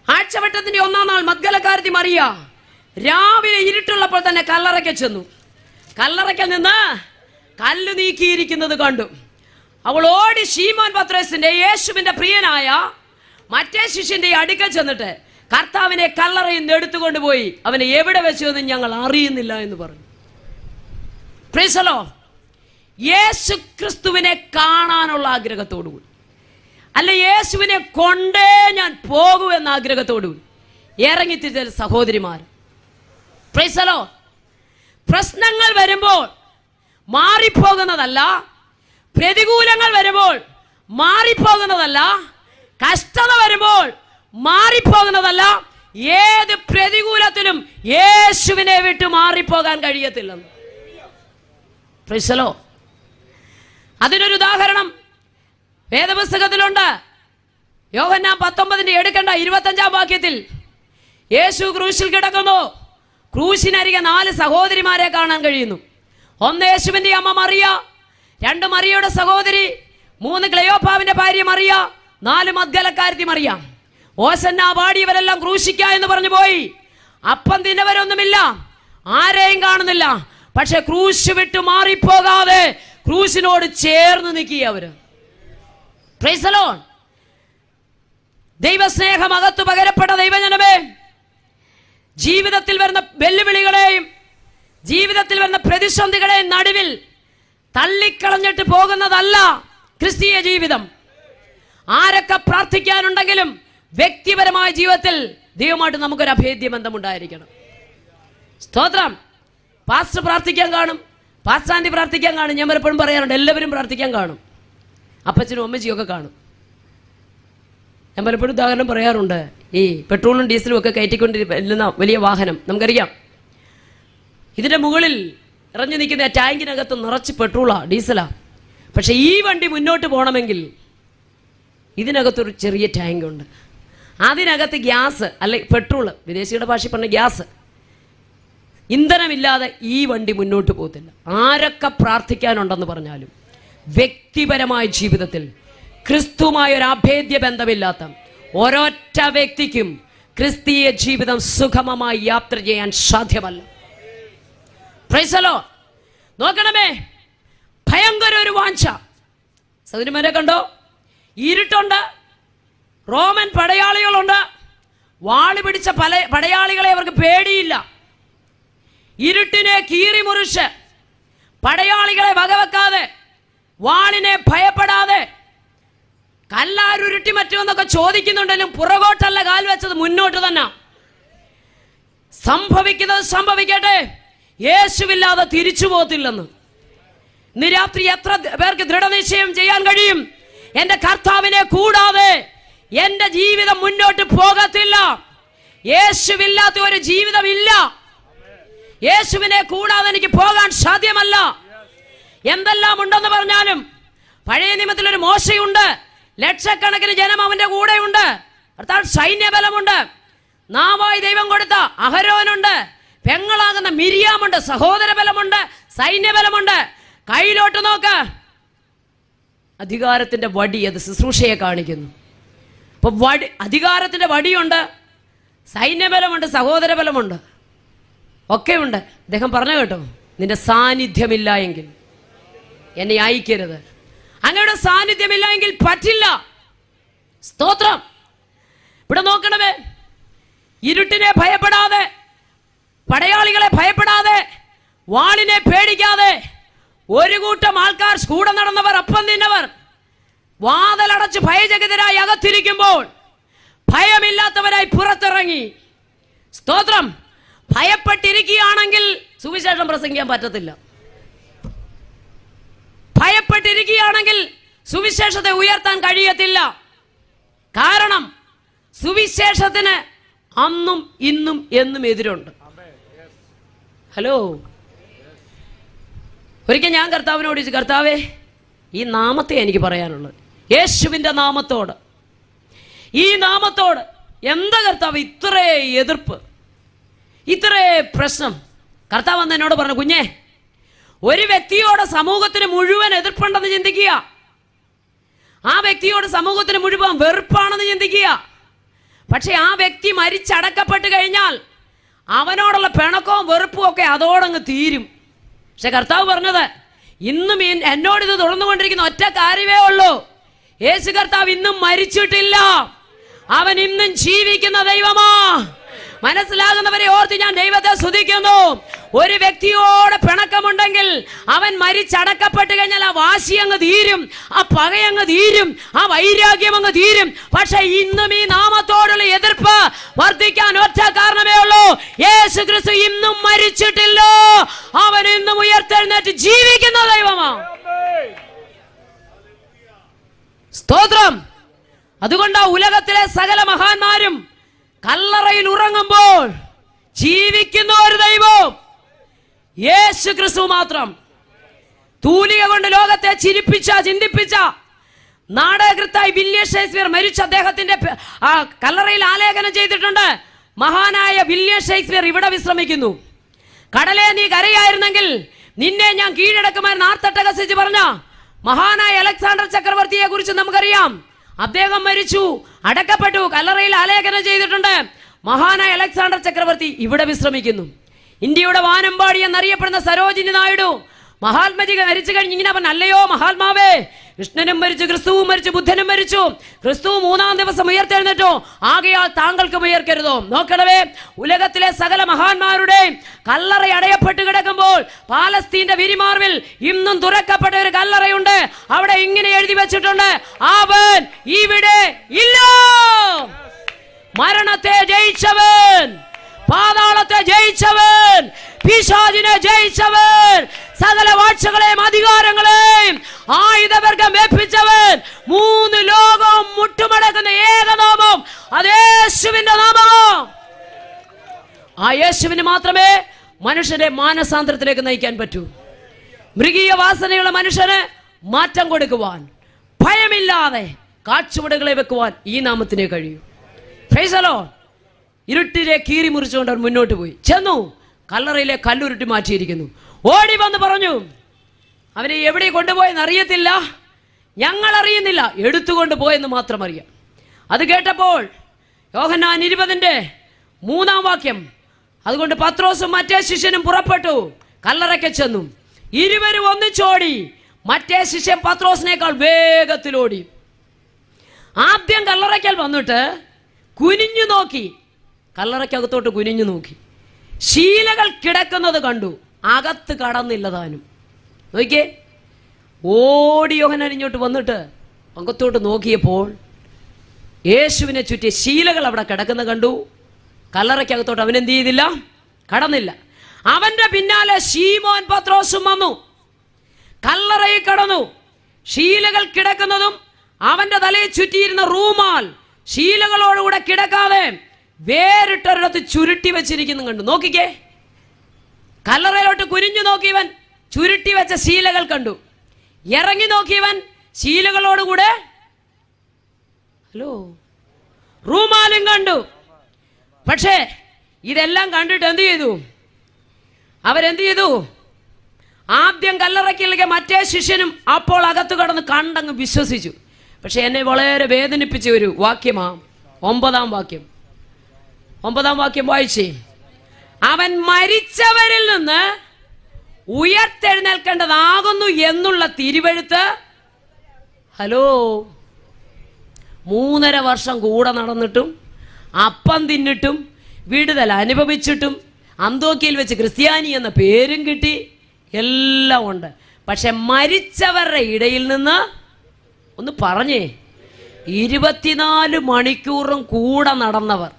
ആഴ്ചവട്ടത്തിന്റെ 1-ാം നാൾ മഗ്ദലക്കാരത്തി മറിയ രാവിലെ ഇരുട്ടുള്ളപ്പോൾ തന്നെ കല്ലറയ്ക്ക് ചെന്നു. കല്ലറയ്ക്കൽ നിന്ന് കല്ല് നീക്കിയിരിക്കുന്നത് കണ്ടു. അവൾ ഓടി ശീമോൻ പത്രോസിന്റെ യേശുവിന്റെ പ്രിയനായ മറ്റേ ശിഷ്യന്റെ അടുക്കൽ ചെന്നിട്ട് കർത്താവിനെ കല്ലറയിൽ നിന്ന് എടുത്തുകൊണ്ടുപോയി അവനെ എവിടെ വെച്ചു എന്ന് ഞങ്ങൾ അറിയുന്നില്ല എന്ന് പറഞ്ഞു. Price the Lord. യേശു ക്രിസ്തുവിനെ കാണാനുള്ള ആഗ്രഹത്തോടുകൂടി, അല്ല യേശുവിനെ കൊണ്ടേ ഞാൻ പോകൂ എന്ന ആഗ്രഹത്തോടുകൂടി ഇറങ്ങിത്തിരിച്ച സഹോദരിമാർ. Price the Lord. പ്രശ്നങ്ങൾ വരുമ്പോൾ മാറിപ്പോകുന്നതല്ല, പ്രതികൂലങ്ങൾ വരുമ്പോൾ മാറിപ്പോകുന്നതല്ല, കഷ്ടത വരുമ്പോൾ മാറിപ്പോകുന്നതല്ല, ഏത് പ്രതികൂലത്തിലും യേശുവിനെ വിട്ട് മാറിപ്പോകാൻ കഴിയത്തില്ലെന്ന്. Praise the lord. അതിനൊരു ഉദാഹരണം വേദപുസ്തകത്തിലുണ്ട്. യോഹന്നാൻ 19 എടുക്കണ്ട 25-ാം വാക്യത്തിൽ യേശു ക്രൂശിൽ കിടക്കുന്നു. ക്രൂശിനരികെ 4 സഹോദരിമാരെ കാണാൻ കഴിയുന്നു. 1 യേശുവിന്റെ അമ്മ മറിയ, 2 മറിയയുടെ സഹോദരി, 3 ക്ലെയോപ്പാവിന്റെ ഭാര്യ മറിയ, 4 മഗ്ദലക്കാരത്തി മറിയ. ഓസന്ന പാടിയവരെല്ലാം ക്രൂശിക്ക എന്ന് പറഞ്ഞു പോയി. അപ്പം തിന്നവരൊന്നുമില്ല, ആരെയും കാണുന്നില്ല. പക്ഷെ ക്രൂശ് വിട്ട് മാറിപ്പോകാതെ ക്രൂശിനോട് ചേർന്ന് നിൽക്കുക അവര്. Price the Lord. ദൈവസ്നേഹം അകത്തു പകരപ്പെട്ട ദൈവജനമേ, ജീവിതത്തിൽ വരുന്ന വെല്ലുവിളികളെയും ജീവിതത്തിൽ വരുന്ന പ്രതിസന്ധികളെയും നടുവിൽ തള്ളിക്കളഞ്ഞിട്ട് പോകുന്നതല്ല ക്രിസ്തീയ ജീവിതം. ആരൊക്കെ പ്രാർത്ഥിക്കാനുണ്ടെങ്കിലും വ്യക്തിപരമായ ജീവിതത്തിൽ ദൈവമായിട്ട് നമുക്കൊരു അഭേദ്യ ബന്ധമുണ്ടായിരിക്കണം. സ്തോത്രം. പാസ്റ്റർ പ്രാർത്ഥിക്കാൻ കാണും, പാസ്റ്റർ ആൻറ്റി പ്രാർത്ഥിക്കാൻ കാണും. ഞാൻ പലപ്പോഴും പറയാറുണ്ട്, എല്ലാവരും പ്രാർത്ഥിക്കാൻ കാണും. അപ്പച്ചനും അമ്മച്ചിയും ഒക്കെ കാണും. ഞാൻ പലപ്പോഴും ഉദാഹരണം പറയാറുണ്ട്. ഈ പെട്രോളും ഡീസലും ഒക്കെ കയറ്റിക്കൊണ്ടിരുന്ന വലിയ വാഹനം നമുക്കറിയാം. ഇതിൻ്റെ മുകളിൽ ഇറങ്ങി നിൽക്കുന്ന ടാങ്കിനകത്ത് നിറച്ച് പെട്രോളാ, ഡീസലാ. പക്ഷെ ഈ വണ്ടി മുന്നോട്ട് പോകണമെങ്കിൽ ഇതിനകത്തൊരു ചെറിയ ടാങ്ക് ഉണ്ട്. അതിനകത്ത് ഗ്യാസ് അല്ലെ പെട്രോള്, വിദേശിയുടെ ഭാഷയിൽ പറഞ്ഞ ഗ്യാസ്, ഇന്ധനമില്ലാതെ ഈ വണ്ടി മുന്നോട്ട് പോകത്തില്ല. ആരൊക്കെ പ്രാർത്ഥിക്കാനുണ്ടെന്ന് പറഞ്ഞാലും വ്യക്തിപരമായ ജീവിതത്തിൽ ക്രിസ്തുവുമായ ഒരു അഭേദ്യ ബന്ധമില്ലാത്ത ഒരൊറ്റ വ്യക്തിക്കും ക്രിസ്തീയ ജീവിതം സുഗമമായി യാത്ര ചെയ്യാൻ സാധ്യമല്ല. Price the Lord. നോക്കണമേ, ഭയങ്കര ഒരു വാഞ്ച. സഹോദരിമാരെ കണ്ടോ? ഇരുട്ടുണ്ട്, റോമൻ പടയാളികളുണ്ട്, വാള് പിടിച്ച പടയാളികളെ അവർക്ക് പേടിയില്ല. ഇരുട്ടിനെ കീറി മുറിച്ച് പടയാളികളെ വകവെക്കാതെ, വാളിനെ ഭയപ്പെടാതെ, കല്ലാരുരുട്ടി മറ്റുമെന്നൊക്കെ ചോദിക്കുന്നുണ്ടെങ്കിലും പുറകോട്ടല്ല കാൽ വെച്ചത്, മുന്നോട്ട് തന്നെ. സംഭവിക്കുന്നത് സംഭവിക്കട്ടെ, യേശുവില്ലാതെ തിരിച്ചു പോകത്തില്ലെന്ന്. ഇന്ന് രാത്രി എത്ര പേർക്ക് ദൃഢനിശ്ചയം ചെയ്യാൻ കഴിയും? എന്റെ കർത്താവിനെ കൂടാതെ എന്റെ ജീവിതം മുന്നോട്ട് പോകത്തില്ല. യേശുവില്ലാത്ത ഒരു ജീവിതമില്ല. യേശുവിനെ കൂടാതെ എനിക്ക് പോകാൻ സാധ്യമല്ല. എന്തെല്ലാം ഉണ്ടെന്ന് പറഞ്ഞാലും പഴയ നിയമത്തിൽ ഒരു മോശയുണ്ട്, ലക്ഷക്കണക്കിന് ജനം അവന്റെ കൂടെയുണ്ട്, അർത്ഥാൽ സൈന്യബലമുണ്ട്. നാവായി ദൈവം കൊടുത്ത അഹരോനുണ്ട്, പെങ്ങളാകുന്ന മിരിയാമുണ്ട്, സഹോദര ബലമുണ്ട്, സൈന്യബലമുണ്ട്. കയ്യിലോട്ട് നോക്ക്, അധികാരത്തിന്റെ വടി, അത് ശുശ്രൂഷയെ കാണിക്കുന്നു. അപ്പൊ അധികാരത്തിന്റെ വടിയുണ്ട്, സൈന്യബലമുണ്ട്, സഹോദര ബലമുണ്ട്, ഒക്കെയുണ്ട്. അദ്ദേഹം പറഞ്ഞു കേട്ടോ, നിന്റെ സാന്നിധ്യമില്ല എങ്കിൽ എന്നെ അയക്കരുത്. അങ്ങയുടെ സാന്നിധ്യമില്ല എങ്കിൽ പറ്റില്ല. സ്തോത്രം. ഇവിടെ നോക്കണമേ, ഇരുട്ടിനെ ഭയപ്പെടാതെ, പടയാളികളെ ഭയപ്പെടാതെ, വാളിനെ പേടിക്കാതെ ഒരു കൂട്ടം ആൾക്കാർ കൂടെ നടന്നവർ, അപ്പം തിന്നവർ, വാതിലടച്ച് ഭയചകിതരായി അകത്തിരിക്കുമ്പോൾ ഭയമില്ലാത്തവരായി പുറത്തിറങ്ങി. സ്തോത്രം. ഭയപ്പെട്ടിരിക്കുകയാണെങ്കിൽ സുവിശേഷം പ്രസംഗിക്കാൻ പറ്റത്തില്ല. ഭയപ്പെട്ടിരിക്കുകയാണെങ്കിൽ സുവിശേഷത്തെ ഉയർത്താൻ കഴിയത്തില്ല. കാരണം സുവിശേഷത്തിന് അന്നും ഇന്നും എന്നും എതിരുണ്ട്. ഹലോ, ഒരിക്കൽ ഞാൻ കർത്താവിനോട് ചോദിച്ചു, കർത്താവേ, ഈ നാമത്തെ എനിക്ക് പറയാനുള്ളത്, യേശുവിൻ്റെ നാമത്തോട്, ഈ നാമത്തോട് എന്താ കർത്താവ് ഇത്രേ എതിർപ്പ്, ഇത്രേ പ്രശ്നം? കർത്താവ് വന്ന് എന്നോട് പറഞ്ഞു, കുഞ്ഞേ, ഒരു വ്യക്തിയോട് സമൂഹത്തിന് മുഴുവൻ എതിർപ്പുണ്ടെന്ന് ചിന്തിക്കുക, ആ വ്യക്തിയോട് സമൂഹത്തിന് മുഴുവൻ വെറുപ്പാണെന്ന് ചിന്തിക്കുക. പക്ഷെ ആ വ്യക്തി മരിച്ചടക്കപ്പെട്ട് കഴിഞ്ഞാൽ അവനോടുള്ള പിണക്കവും വെറുപ്പും ഒക്കെ അതോടങ്ങ് തീരും. പക്ഷെ കർത്താവ് പറഞ്ഞത്, ഇന്നും എന്നോട് ഇത് തുറന്നുകൊണ്ടിരിക്കുന്ന ഒറ്റ കാര്യമേ ഉള്ളൂ, യേശു കർത്താവ് ഇന്നും മരിച്ചിട്ടില്ല, അവൻ ഇന്നും ജീവിക്കുന്ന ദൈവമാ. മനസ്സിലാകുന്നവരെ ഓർത്ത് ഞാൻ ദൈവത്തെ സ്തുതിക്കുന്നു. ഒരു വ്യക്തിയോട് പിണക്കമുണ്ടെങ്കിൽ അവൻ മരിച്ചടക്കപ്പെട്ട് കഴിഞ്ഞാൽ ആ വാശി അങ്ങ് തീരും, ആ പകയങ്ങ് തീരും, ആ വൈരാഗ്യം അങ്ങ് തീരും. പക്ഷെ ഇന്നും ഈ നാമത്തോടുള്ള എതിർപ്പ് വർദ്ധിക്കാൻ ഒറ്റ കാരണമേ ഉള്ളൂ, യേശു ക്രിസ്തു ഇന്നും മരിച്ചിട്ടില്ല, അവൻ ഇന്നും ഉയർത്തെഴുന്നേറ്റ് ജീവിക്കുന്ന ദൈവമാ. സ്തോത്രം. അതുകൊണ്ട് ഉലകത്തിലെ സകല മഹാന്മാരും കല്ലറയിൽ ഉറങ്ങുമ്പോൾ ജീവിക്കുന്ന ഒരു ദൈവം യേശു ക്രിസ്തു മാത്രം. തൂലിക കൊണ്ട് ലോകത്തെ ചിന്തിപ്പിച്ച നാടകൃത്തായി വില്യം ഷേക്സ്പിയർ മരിച്ച അദ്ദേഹത്തിന്റെ കല്ലറയിൽ ആലേഖനം ചെയ്തിട്ടുണ്ട്. മഹാനായ വില്യം ഷേക്സ്പിയർ ഇവിടെ വിശ്രമിക്കുന്നു. കടലേ, നീ കരയായിരുന്നെങ്കിൽ നിന്നെ ഞാൻ കീഴടക്കുമായിരുന്നു ആർത്തട്ടഹസിച്ച് പറഞ്ഞ മഹാനായ അലക്സാണ്ടർ ചക്രവർത്തിയെ കുറിച്ച് നമുക്കറിയാം. അദ്ദേഹം മരിച്ചു, അടക്കപ്പെട്ടു, കല്ലറയിൽ ആലേഖനം ചെയ്തിട്ടുണ്ട്. മഹാനായ അലക്സാണ്ടർ ചക്രവർത്തി ഇവിടെ വിശ്രമിക്കുന്നു. ഇന്ത്യയുടെ വാനമ്പാടി എന്നറിയപ്പെടുന്ന സരോജിനി നായിഡു മഹാത്മജി മരിച്ചു കഴിഞ്ഞ് ഇങ്ങനെ പറഞ്ഞു, അല്ലയോ മഹാത്മാവേ, കൃഷ്ണനും മരിച്ചു, ക്രിസ്തുവും മരിച്ചു, ബുദ്ധനും മരിച്ചു, ക്രിസ്തു മൂന്നാം ദിവസം ഉയർത്തെഴുന്നേറ്റോ, ആകയാൽ താങ്കൾക്കും ഉയർക്കരുതോ? നോക്കണവേ, ഉലകത്തിലെ സകല മഹാന്മാരുടെയും കല്ലറ അടയപ്പെട്ട് കിടക്കുമ്പോൾ പാലസ്തീന്റെ വിരിമാർവിൽ ഇന്നും തുറക്കപ്പെട്ട ഒരു കല്ലറയുണ്ട്. അവിടെ ഇങ്ങനെ എഴുതി വെച്ചിട്ടുണ്ട്, അവൻ ഇവിടെ ഇല്ല. മരണത്തെ ജയിച്ചവൻ, പാതാളത്തെ ജയിച്ചവൻ, പിശാചിനെ ജയിച്ചവൻ, സകല വാഴ്ചകളെയും അധികാരങ്ങളെയും ആയുധവർഗം ഏൽപ്പിച്ചവൻ, മൂന്ന് ലോകവും മുട്ടുമടക്കുന്ന ഏകനാമം, അത് യേശുവിന്റെ നാമം. ആ യേശുവിന് മാത്രമേ മനുഷ്യരെ മാനസാന്തരത്തിലേക്ക് നയിക്കാൻ പറ്റൂ. മൃഗീയ വാസനയുള്ള മനുഷ്യന് മാറ്റം കൊടുക്കുവാൻ, ഭയമില്ലാതെ കാഴ്ചവടുകളെ വെക്കുവാൻ ഈ നാമത്തിനെ കഴിയൂ. Price the Lord. ഇരുട്ടിലെ കീറി മുറിച്ചുകൊണ്ട് അവൻ മുന്നോട്ട് പോയി ചെന്നു, കല്ലറയിലെ കല്ലുരുട്ടി മാറ്റിയിരിക്കുന്നു. ഓടി വന്ന് പറഞ്ഞു, അവനെ എവിടെ കൊണ്ടുപോയെന്ന് അറിയത്തില്ല, ഞങ്ങൾ അറിയുന്നില്ല, എടുത്തുകൊണ്ട് പോയെന്ന് മാത്രം അറിയാം. അത് കേട്ടപ്പോൾ യോഹന്നാൻ 20:3 അതുകൊണ്ട് പത്രോസും മറ്റേ ശിഷ്യനും പുറപ്പെട്ടു, കല്ലറയ്ക്ക് ചെന്നു. ഇരുവരും ഒന്നിച്ചോടി. മറ്റേ ശിഷ്യൻ പത്രോസിനേക്കാൾ വേഗത്തിലോടി. ആദ്യം കല്ലറയ്ക്കൽ വന്നിട്ട് കുനിഞ്ഞു നോക്കി, കല്ലറയ്ക്കകത്തോട്ട് കുനിഞ്ഞു നോക്കി, ശീലകൾ കിടക്കുന്നത് കണ്ടു, അകത്ത് കടന്നില്ല താനും. നോക്കിയേ, ഓടി യോഹന്നാൻ ഇങ്ങോട്ട് വന്നിട്ട് അകത്തോട്ട് നോക്കിയപ്പോൾ യേശുവിനെ ചുറ്റി ശീലകൾ അവിടെ കിടക്കുന്ന കണ്ടു. കല്ലറയ്ക്കകത്തോട്ട് അവൻ എന്ത് ചെയ്തില്ല, കടന്നില്ല. അവന്റെ പിന്നാലെ ശീമോൻ പത്രോസും വന്നു, കല്ലറയിൽ കടന്നു. ശീലകൾ കിടക്കുന്നതും അവന്റെ തലയിൽ ചുറ്റിയിരുന്ന റൂമാൽ ശീലകളോടുകൂടെ കിടക്കാതെ വേറിട്ടൊരിടത്ത് ചുരുട്ടി വെച്ചിരിക്കുന്നു കണ്ടു. നോക്കിക്കേ, കല്ലറയിലോട്ട് കുനിഞ്ഞു നോക്കിയവൻ ചുരുട്ടി വെച്ച ശീലകൾ കണ്ടു. ഇറങ്ങി നോക്കിയവൻ ശീലകളോടുകൂടെ റൂമാലും കണ്ടു. പക്ഷേ ഇതെല്ലാം കണ്ടിട്ട് എന്ത് ചെയ്തു? അവരെന്ത് ചെയ്തു? ആദ്യം കല്ലറയ്ക്കിലേക്ക് മറ്റേ ശിഷ്യനും അപ്പോൾ അകത്ത് കടന്ന് കണ്ടങ്ങ് വിശ്വസിച്ചു. പക്ഷെ എന്നെ വളരെ വേദനിപ്പിച്ച ഒരു വാക്യമാ 9-ാം വാക്യം. 9-ാം വാക്യം വായിച്ചേ. അവൻ മരിച്ചവരിൽ നിന്ന് ഉയർത്തെഴുന്നേൽക്കേണ്ടതാകുന്നു എന്നുള്ള തിരുവെഴുത്ത് 3.5 വർഷം കൂടെ നടന്നിട്ടും അപ്പം തിന്നിട്ടും വിടുതൽ അനുഭവിച്ചിട്ടും അന്തോക്കിയിൽ വെച്ച് ക്രിസ്ത്യാനി എന്ന പേരും കിട്ടി, എല്ലാം ഉണ്ട്. പക്ഷെ മരിച്ചവരുടെ ഇടയിൽ നിന്ന് ഒന്ന് പറഞ്ഞേ, 24 മണിക്കൂറും കൂടെ നടന്നവർ.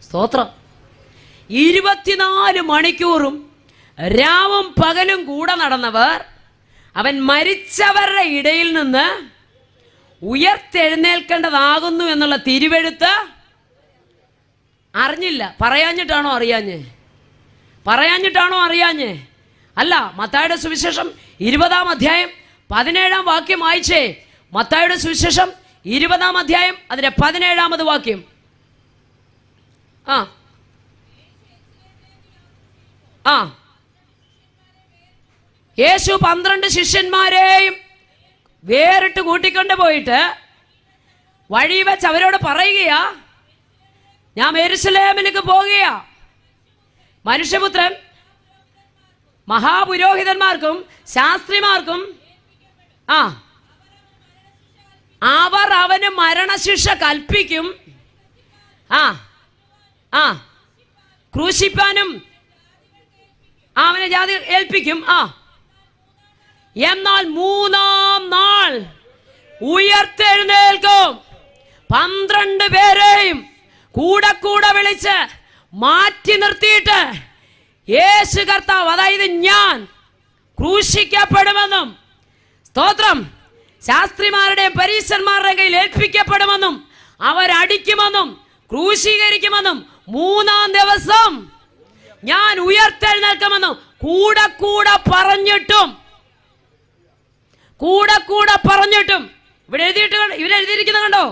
സ്തോത്രം. 24 മണിക്കൂറും രാവും പകലും കൂടെ നടന്നവർ അവൻ മരിച്ചവരുടെ ഇടയിൽ നിന്ന് ഉയർത്തെഴുന്നേൽക്കേണ്ടതാകുന്നു എന്നുള്ള തിരുവെഴുത്ത് അറിഞ്ഞില്ല. പറയാഞ്ഞിട്ടാണോ അറിയാഞ്ഞേ? പറയാഞ്ഞിട്ടാണോ അറിയാഞ്ഞേ? അല്ല. മത്തായിയുടെ സുവിശേഷം 20-ാം അധ്യായം 17-ാം വാക്യം വായിച്ചേ. മത്തായിയുടെ സുവിശേഷം 20-ാം അധ്യായം അതിന്റെ 17-ാമത് വാക്യം. യേശു 12 ശിഷ്യന്മാരെയും വേറിട്ട് കൂട്ടിക്കൊണ്ട് പോയിട്ട് വഴി വെച്ച് അവരോട് പറയുകയാ, ഞാൻ യെരൂശലേമിലേക്ക് പോകുകയാ. മനുഷ്യപുത്രൻ മഹാപുരോഹിതന്മാർക്കും ശാസ്ത്രിമാർക്കും അവർ അവന് മരണശിക്ഷ കൽപ്പിക്കും, ക്രൂശിപ്പാനും അവനെ ജാതി ഏൽപ്പിക്കും. എന്നാൽ 3-ാം നാൾ ഉയർത്തെഴുന്നേൽക്കും. 12 പേരെയും കൂടെ കൂടെ വിളിച്ച് മാറ്റി നിർത്തിയിട്ട് യേശു കർത്താവ്, അതായത് ഞാൻ ക്രൂശിക്കപ്പെടുമെന്നും സ്തോത്രം ശാസ്ത്രിമാരുടെയും പരീശന്മാരുടെയും കയ്യിൽ ഏൽപ്പിക്കപ്പെടുമെന്നും അവരടിക്കുമെന്നും ക്രൂശീകരിക്കുമെന്നും 3-ാം ദിവസം ഞാൻ ഉയർത്തെഴുന്നേൽക്കുമെന്നും കൂടെ കൂടെ പറഞ്ഞിട്ടും ഇവരെഴുതിയിരിക്കുന്നത് കണ്ടോ?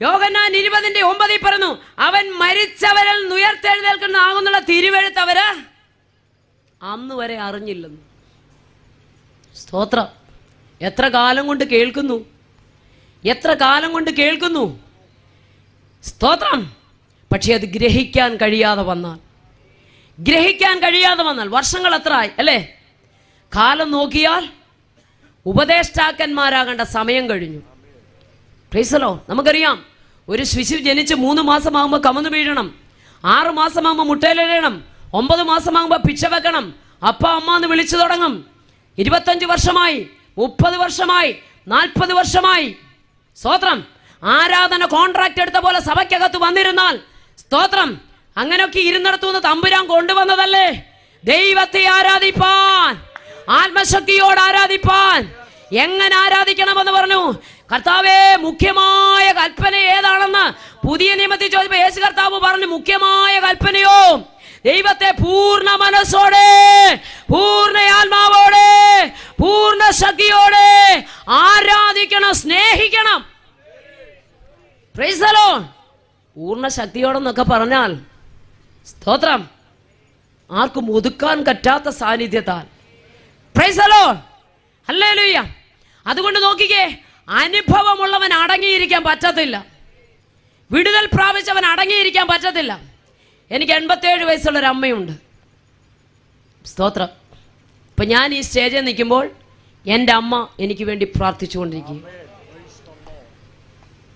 യോഹന്നാൻ 20:9 പറഞ്ഞു, അവൻ മരിച്ചവരിൽ നിന്ന് ഉയർത്തെഴുന്നേൽക്കുന്ന ആകുന്നുള്ള തിരുവെഴുത്ത് അവര് അന്ന് വരെ അറിഞ്ഞില്ലെന്ന്. സ്തോത്രം. എത്ര കാലം കൊണ്ട് കേൾക്കുന്നു, എത്ര കാലം കൊണ്ട് കേൾക്കുന്നു. സ്തോത്രം. പക്ഷെ അത് ഗ്രഹിക്കാൻ കഴിയാതെ വന്നാൽ വർഷങ്ങൾ എത്രയായി അല്ലേ? കാലം നോക്കിയാൽ ഉപദേഷ്ടാക്കന്മാരാകേണ്ട സമയം കഴിഞ്ഞു. Price the Lord. നമുക്കറിയാം, ഒരു ശിശു ജനിച്ച് 3 മാസമാകുമ്പോൾ കമന്നു വീഴണം, 6 മാസമാകുമ്പോൾ മുട്ടയിലെഴണം, 9 മാസമാകുമ്പോൾ പിച്ച വെക്കണം, അപ്പ അമ്മ എന്ന് വിളിച്ചു തുടങ്ങും. 25 വർഷമായി, 30 വർഷമായി, 40 വർഷമായി. സ്തോത്രം. ആരാധന കോൺട്രാക്ട് എടുത്ത പോലെ സഭയ്ക്കകത്ത് വന്നിരുന്നാൽ സ്തോത്രം, അങ്ങനെയൊക്കെ ഇരുന്നിടത്തുനിന്ന് തമ്പുരാൻ കൊണ്ടുവന്നതല്ലേ ദൈവത്തെ ആരാധിപ്പാൻ, ആത്മശക്തിയോട് ആരാധിപ്പാൻ. എങ്ങനെ ആരാധിക്കണമെന്ന് പറഞ്ഞു. കർത്താവേ, മുഖ്യമായ കൽപ്പന ഏതാണെന്ന് പുതിയ നിയമത്തിൽ ചോദിച്ചപ്പോൾ യേശു കർത്താവ് പറഞ്ഞു, മുഖ്യമായ കൽപ്പനയോ ദൈവത്തെ പൂർണ്ണ മനസ്സോടെ, പൂർണ്ണ ആത്മാവോടെ, പൂർണ്ണ ശക്തിയോടെ ആരാധിക്കണം, സ്നേഹിക്കണം. Praise the lord. പൂർണ്ണ ശക്തിയോടെന്നൊക്കെ പറഞ്ഞാൽ സ്തോത്രം, ആർക്കും ഒതുക്കാൻ പറ്റാത്ത സാന്നിധ്യത്താൽ. Praise the lord. ഹല്ലേലൂയ. അതുകൊണ്ട് നോക്കിക്കേ, അനുഭവമുള്ളവൻ അടങ്ങിയിരിക്കാൻ പറ്റത്തില്ല, വിടുതൽ പ്രാപിച്ചവൻ അടങ്ങിയിരിക്കാൻ പറ്റത്തില്ല. എനിക്ക് 87 വയസ്സുള്ളൊരു അമ്മയുണ്ട്. സ്തോത്രം. ഇപ്പം ഞാൻ ഈ സ്റ്റേജിൽ നിൽക്കുമ്പോൾ എൻ്റെ അമ്മ എനിക്ക് വേണ്ടി പ്രാർത്ഥിച്ചുകൊണ്ടിരിക്കുക.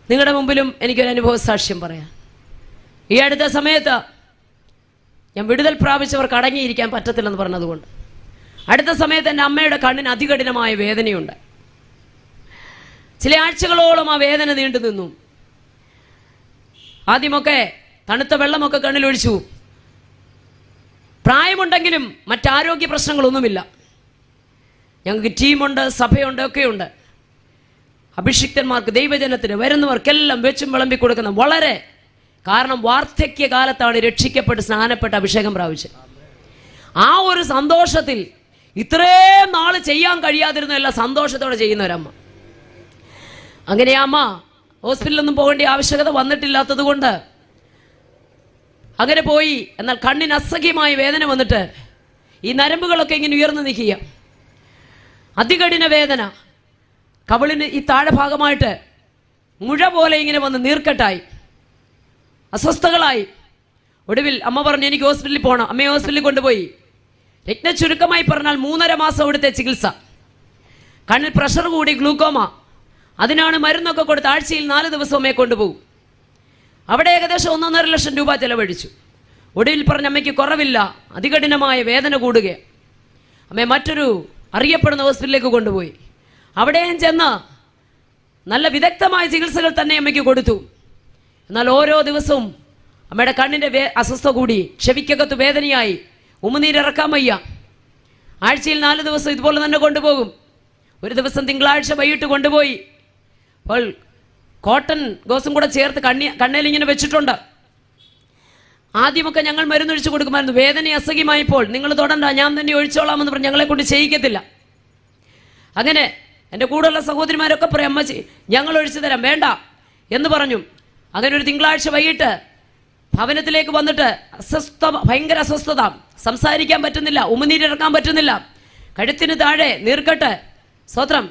നിങ്ങളുടെ മുമ്പിലും എനിക്കൊരു അനുഭവ സാക്ഷ്യം പറയാം. ഈ അടുത്ത സമയത്ത് ഞാൻ വിടുതൽ പ്രാപിച്ചവർക്ക് അടങ്ങിയിരിക്കാൻ പറ്റത്തില്ലെന്ന് പറഞ്ഞതുകൊണ്ട് അടുത്ത സമയത്ത് എൻ്റെ അമ്മയുടെ കണ്ണിന് അതികഠിനമായ വേദനയുണ്ട്. ചില ആഴ്ചകളോളം ആ വേദന നീണ്ടു നിന്നു. ആദ്യമൊക്കെ തണുത്ത വെള്ളമൊക്കെ കണ്ണിലൊഴിച്ചു. പ്രായമുണ്ടെങ്കിലും മറ്റാരോഗ്യ പ്രശ്നങ്ങളൊന്നുമില്ല. ഞങ്ങൾക്ക് ടീമുണ്ട്, സഭയുണ്ട്, ഒക്കെയുണ്ട്. അഭിഷിക്തന്മാർക്ക്, ദൈവജനത്തിന്, വരുന്നവർക്കെല്ലാം വെച്ചും വിളമ്പി കൊടുക്കുന്ന വളരെ, കാരണം വാർദ്ധക്യ കാലത്താണ് രക്ഷിക്കപ്പെട്ട് സ്നാനപ്പെട്ട് അഭിഷേകം പ്രാപിച്ചത്. ആ ഒരു സന്തോഷത്തിൽ ഇത്രയും നാൾ ചെയ്യാൻ കഴിയാതിരുന്ന എല്ലാം സന്തോഷത്തോടെ ചെയ്യുന്ന ഒരമ്മ. അങ്ങനെ അമ്മ ഹോസ്പിറ്റലൊന്നും പോകേണ്ട ആവശ്യകത വന്നിട്ടില്ലാത്തത് കൊണ്ട് അങ്ങനെ പോയി. എന്നാൽ കണ്ണിന് അസഹ്യമായ വേദന വന്നിട്ട് ഈ നരമ്പുകളൊക്കെ ഇങ്ങനെ ഉയർന്നു നിൽക്കുക, അതികഠിന വേദന, കവിളിന് ഈ താഴെ ഭാഗമായിട്ട് മുഴ പോലെ ഇങ്ങനെ വന്ന് നീർക്കെട്ടായി, അസ്വസ്ഥകളായി. ഒടുവിൽ അമ്മ പറഞ്ഞു എനിക്ക് ഹോസ്പിറ്റലിൽ പോകണം. അമ്മയെ ഹോസ്പിറ്റലിൽ കൊണ്ടുപോയി. രത്ന ചുരുക്കമായി പറഞ്ഞാൽ 3.5 മാസം അവിടുത്തെ ചികിത്സ. കണ്ണിൽ പ്രഷർ കൂടി, ഗ്ലൂക്കോമ, അതിനാണ് മരുന്നൊക്കെ കൊടുത്ത് ആഴ്ചയിൽ 4 ദിവസം അമ്മയെ കൊണ്ടുപോകും. അവിടെ ഏകദേശം 1.5 ലക്ഷം രൂപ ചെലവഴിച്ചു. ഒടുവിൽ പറഞ്ഞ അമ്മയ്ക്ക് കുറവില്ല, അതികഠിനമായ വേദന കൂടുകയാണ്. അമ്മയെ മറ്റൊരു അറിയപ്പെടുന്ന ഹോസ്പിറ്റലിലേക്ക് കൊണ്ടുപോയി. അവിടെയും ചെന്ന് നല്ല വിദഗ്ധമായ ചികിത്സകൾ തന്നെ അമ്മയ്ക്ക് കൊടുത്തു. എന്നാൽ ഓരോ ദിവസവും അമ്മയുടെ കണ്ണിൻ്റെ അസ്വസ്ഥത കൂടി, ചെവിക്കകത്ത് വേദനയായി, ഉമിനീരിറക്കാൻ വയ്യ. ആഴ്ചയിൽ 4 ദിവസം ഇതുപോലെ തന്നെ കൊണ്ടുപോകും. ഒരു ദിവസം തിങ്കളാഴ്ച വൈകിട്ട് കൊണ്ടുപോയി. അപ്പോൾ കോട്ടൺ ഗോസും കൂടെ ചേർത്ത് കണ്ണയിൽ ഇങ്ങനെ വെച്ചിട്ടുണ്ട്. ആദ്യമൊക്കെ ഞങ്ങൾ മരുന്നൊഴിച്ച് കൊടുക്കുമായിരുന്നു. വേദന അസഹ്യമായപ്പോൾ നിങ്ങൾ തൊടണ്ട, ഞാൻ തന്നെ ഒഴിച്ചോളാമെന്ന് പറഞ്ഞ് ഞങ്ങളെ കൊണ്ട് ചെയ്യിക്കത്തില്ല. അങ്ങനെ എൻ്റെ കൂടെയുള്ള സഹോദരിമാരൊക്കെ പറയും അമ്മ ഞങ്ങൾ ഒഴിച്ചു തരാം, വേണ്ട എന്ന് പറഞ്ഞു. അങ്ങനെ ഒരു തിങ്കളാഴ്ച വൈകിട്ട് ഭവനത്തിലേക്ക് വന്നിട്ട് ഭയങ്കര അസ്വസ്ഥത, സംസാരിക്കാൻ പറ്റുന്നില്ല, ഉമിനീരിറക്കാൻ പറ്റുന്നില്ല, കഴുത്തിന് താഴെ നീർക്കെട്ട്, സ്തോത്രം.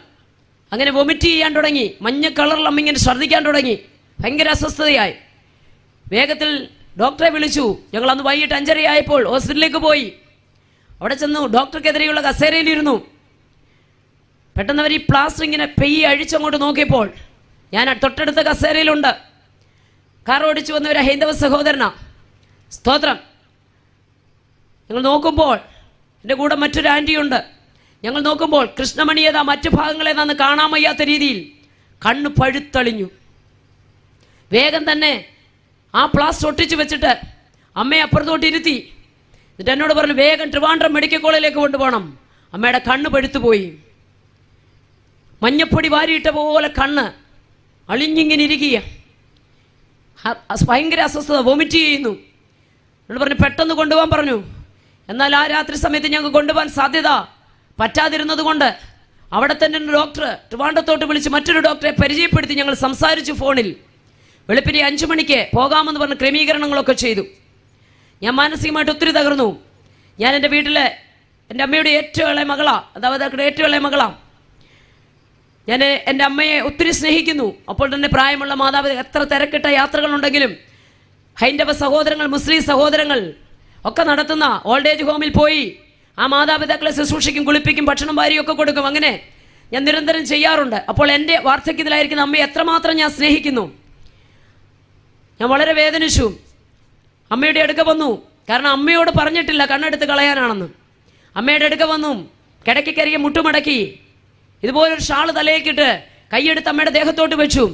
അങ്ങനെ വൊമിറ്റ് ചെയ്യാൻ തുടങ്ങി, മഞ്ഞ കളറിൽ അമ്മ ഇങ്ങനെ ഛർദ്ദിക്കാൻ തുടങ്ങി, ഭയങ്കര അസ്വസ്ഥതയായി. വേഗത്തിൽ ഡോക്ടറെ വിളിച്ചു. ഞങ്ങൾ അന്ന് വൈകിട്ട് 5:30 ആയപ്പോൾ ഹോസ്പിറ്റലിലേക്ക് പോയി. അവിടെ ചെന്നു, ഡോക്ടർക്കെതിരെയുള്ള കസേരയിലിരുന്നു. പെട്ടെന്ന് അവർ ഈ പ്ലാസ്റ്റർ ഇങ്ങനെ പെയ്യെ അഴിച്ചങ്ങോട്ട് നോക്കിയപ്പോൾ ഞാൻ തൊട്ടടുത്ത കസേരയിലുണ്ട്. കാർ ഓടിച്ചു വന്ന ഒരു ഹൈന്ദവ സഹോദരനാ, സ്തോത്രം. ഞങ്ങൾ നോക്കുമ്പോൾ എൻ്റെ കൂടെ മറ്റൊരു ആൻറ്റിയുണ്ട്. ഞങ്ങൾ നോക്കുമ്പോൾ കൃഷ്ണമണിയേതാ മറ്റു ഭാഗങ്ങളേതാന്ന് കാണാൻ വയ്യാത്ത രീതിയിൽ കണ്ണ് പഴുത്തളിഞ്ഞു. വേഗം തന്നെ ആ പ്ലാസ്റ്റർ ഒട്ടിച്ച് വെച്ചിട്ട് അമ്മയെ അപ്പുറത്തോട്ട് ഇരുത്തി. എന്നിട്ട് എന്നോട് പറഞ്ഞു വേഗം ട്രിവാൻഡ്രം മെഡിക്കൽ കോളേജിലേക്ക് കൊണ്ടുപോകണം, അമ്മയുടെ കണ്ണ് പഴുത്തുപോയി. മഞ്ഞപ്പൊടി വാരിയിട്ട പോലെ കണ്ണ് അളിഞ്ഞിങ്ങനെ ഇരിക്കുക, ഭയങ്കര അസ്വസ്ഥത, വൊമിറ്റ് ചെയ്യുന്നു. എന്നോട് പറഞ്ഞു പെട്ടെന്ന് കൊണ്ടുപോകാൻ പറഞ്ഞു. എന്നാൽ ആ രാത്രി സമയത്ത് ഞങ്ങൾക്ക് കൊണ്ടുപോകാൻ സാധ്യത പറ്റാതിരുന്നത് കൊണ്ട് അവിടെ തന്നെ ഡോക്ടർ ട്രിവാൻഡ്രത്തോട്ട് വിളിച്ച് മറ്റൊരു ഡോക്ടറെ പരിചയപ്പെടുത്തി ഞങ്ങൾ സംസാരിച്ചു ഫോണിൽ. വെളുപ്പിനെ 5 മണിക്ക് പോകാമെന്ന് പറഞ്ഞ് ക്രമീകരണങ്ങളൊക്കെ ചെയ്തു. ഞാൻ മാനസികമായിട്ട് ഒത്തിരി തകർന്നു. ഞാൻ എൻ്റെ വീട്ടിൽ എൻ്റെ അമ്മയുടെ ഏറ്റവും ഇളയ മകളാണ്, അതായത് ഏറ്റവും ഇളയ മകളാണ്. ഞാൻ എൻ്റെ അമ്മയെ ഒത്തിരി സ്നേഹിക്കുന്നു. അപ്പോൾ തന്നെ പ്രായമുള്ള മാതാപിതാക്കൾ, എത്ര തിരക്കിട്ട യാത്രകളുണ്ടെങ്കിലും ഹൈന്ദവ സഹോദരങ്ങൾ, മുസ്ലിം സഹോദരങ്ങൾ ഒക്കെ നടത്തുന്ന ഓൾഡ് ഏജ് ഹോമിൽ പോയി ആ മാതാപിതാക്കളെ ശുശ്രൂഷിക്കും, കുളിപ്പിക്കും, ഭക്ഷണം വാരിയൊക്കെ കൊടുക്കും. അങ്ങനെ ഞാൻ നിരന്തരം ചെയ്യാറുണ്ട്. അപ്പോൾ എൻ്റെ വാർദ്ധക്യത്തിലായിരിക്കുന്ന അമ്മയെ എത്രമാത്രം ഞാൻ സ്നേഹിക്കുന്നു. ഞാൻ വളരെ വേദനിച്ചു. അമ്മയുടെ അടുക്ക വന്നു, കാരണം അമ്മയോട് പറഞ്ഞിട്ടില്ല കണ്ണെടുത്ത് കളയാനാണെന്ന്. അമ്മയുടെ അടുക്ക വന്നു, കിടക്കി കയറിയ മുട്ടുമടക്കി ഇതുപോലൊരു ഷാള് തലയിൽക്കിട്ട് കൈയെടുത്ത് അമ്മയുടെ ദേഹത്തോട്ട് വെച്ചു.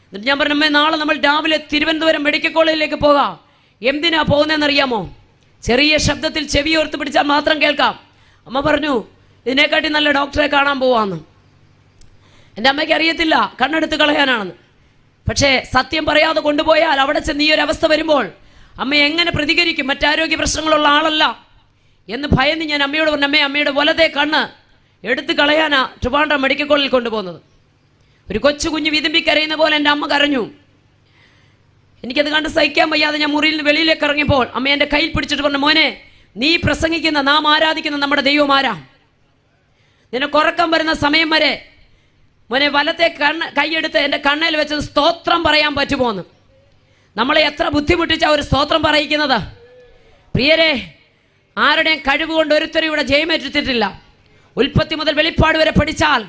എന്നിട്ട് ഞാൻ പറഞ്ഞു അമ്മേ, നാളെ നമ്മൾ രാവിലെ തിരുവനന്തപുരം മെഡിക്കൽ കോളേജിലേക്ക് പോകാം. എന്തിനാ പോകുന്നതെന്നറിയാമോ? ചെറിയ ശബ്ദത്തിൽ ചെവിയോർത്ത് പിടിച്ചാൽ മാത്രം കേൾക്കാം. അമ്മ പറഞ്ഞു ഇതിനെക്കാട്ടി നല്ല ഡോക്ടറെ കാണാൻ പോവാന്ന്. എൻ്റെ അമ്മയ്ക്ക് അറിയത്തില്ല കണ്ണെടുത്ത് കളയാനാണെന്ന്. പക്ഷേ സത്യം പറയാതെ കൊണ്ടുപോയാൽ അവിടെ ചെന്ന് ഈ ഒരു അവസ്ഥ വരുമ്പോൾ അമ്മ എങ്ങനെ പ്രതികരിക്കും? മറ്റാരോഗ്യ പ്രശ്നങ്ങളുള്ള ആളല്ല എന്ന് ഭയന്ന് ഞാൻ അമ്മയോട് പറഞ്ഞു അമ്മേ, അമ്മയുടെ വലതേ കണ്ണ് എടുത്ത് കളയാനാ ട്രിവാൻഡ്രം മെഡിക്കൽ കോളേജിൽ കൊണ്ടുപോകുന്നത്. ഒരു കൊച്ചു കുഞ്ഞ് വിതുമ്പി കരയുന്ന പോലെ എൻ്റെ അമ്മ കരഞ്ഞു. എനിക്കത് കണ്ട് സഹിക്കാൻ വയ്യാതെ ഞാൻ മുറിയിൽ നിന്ന് വെളിയിലേക്ക് ഇറങ്ങിയപ്പോൾ അമ്മ എൻ്റെ കയ്യിൽ പിടിച്ചിട്ട് പറഞ്ഞു മോനെ, നീ പ്രസംഗിക്കുന്ന, നാം ആരാധിക്കുന്ന നമ്മുടെ ദൈവം ആരാ? നിനക്ക് ഉറക്കം വരുന്ന സമയം വരെ മോനെ വലത്തെ കൈയെടുത്ത് എൻ്റെ കണ്ണയിൽ വെച്ചത് സ്തോത്രം പറയാൻ പറ്റുമോന്ന്. നമ്മളെ എത്ര ബുദ്ധിമുട്ടിച്ച ഒരു സ്തോത്രം പറയിക്കുന്നത്. പ്രിയരെ, ആരുടെയും കഴിവ് കൊണ്ട് ഒരുത്തരും ഇവിടെ ജയമേറ്റിട്ടില്ല. ഉൽപ്പത്തി മുതൽ വെളിപ്പാട് വരെ പഠിച്ചാൽ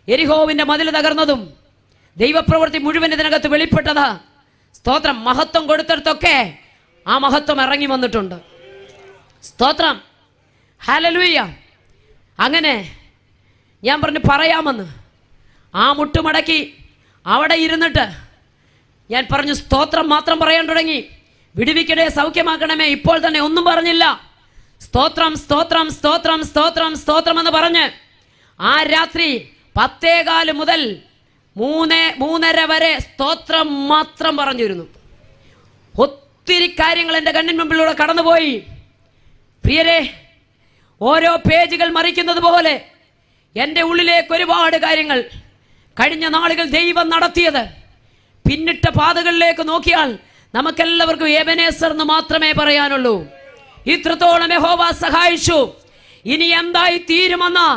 എരിഹോവിൻ്റെ മതിൽ തകർന്നതും ദൈവപ്രവൃത്തി മുഴുവൻ ഇതിനകത്ത് വെളിപ്പെട്ടത്. സ്തോത്രം. മഹത്വം കൊടുത്തിടത്തൊക്കെ ആ മഹത്വം ഇറങ്ങി വന്നിട്ടുണ്ട്. സ്തോത്രം. ഹല്ലേലൂയ. അങ്ങനെ ഞാൻ പറഞ്ഞു പറയാമെന്ന്. ആ മുട്ടുമടക്കി അവിടെ ഇരുന്നിട്ട് ഞാൻ പറഞ്ഞു സ്തോത്രം മാത്രം പറയാൻ തുടങ്ങി. വിടുവിക്കണേ, സൗഖ്യമാക്കണമേ, ഇപ്പോൾ തന്നെ ഒന്നും പറഞ്ഞില്ല. സ്തോത്രം സ്തോത്രം സ്തോത്രം സ്തോത്രം സ്തോത്രം എന്ന് പറഞ്ഞ് ആ രാത്രി 10:15 മുതൽ 3:30 വരെ സ്തോത്രം മാത്രം പറഞ്ഞിരുന്നു. ഒത്തിരി കാര്യങ്ങൾ എൻ്റെ കണ്ണിൻ മുമ്പിലൂടെ കടന്നുപോയി. പ്രിയരെ, ഓരോ പേജുകൾ മറിക്കുന്നത് പോലെ എൻ്റെ ഉള്ളിലേക്ക് ഒരുപാട് കാര്യങ്ങൾ കഴിഞ്ഞ നാളുകൾ ദൈവം നടത്തിയത്. പിന്നിട്ട പാതകളിലേക്ക് നോക്കിയാൽ നമുക്കെല്ലാവർക്കും എബനേസർ എന്ന് മാത്രമേ പറയാനുള്ളൂ. ഇത്രത്തോളം യഹോവ സഹായിച്ചു. ഇനി എന്തായി തീരുമെന്ന്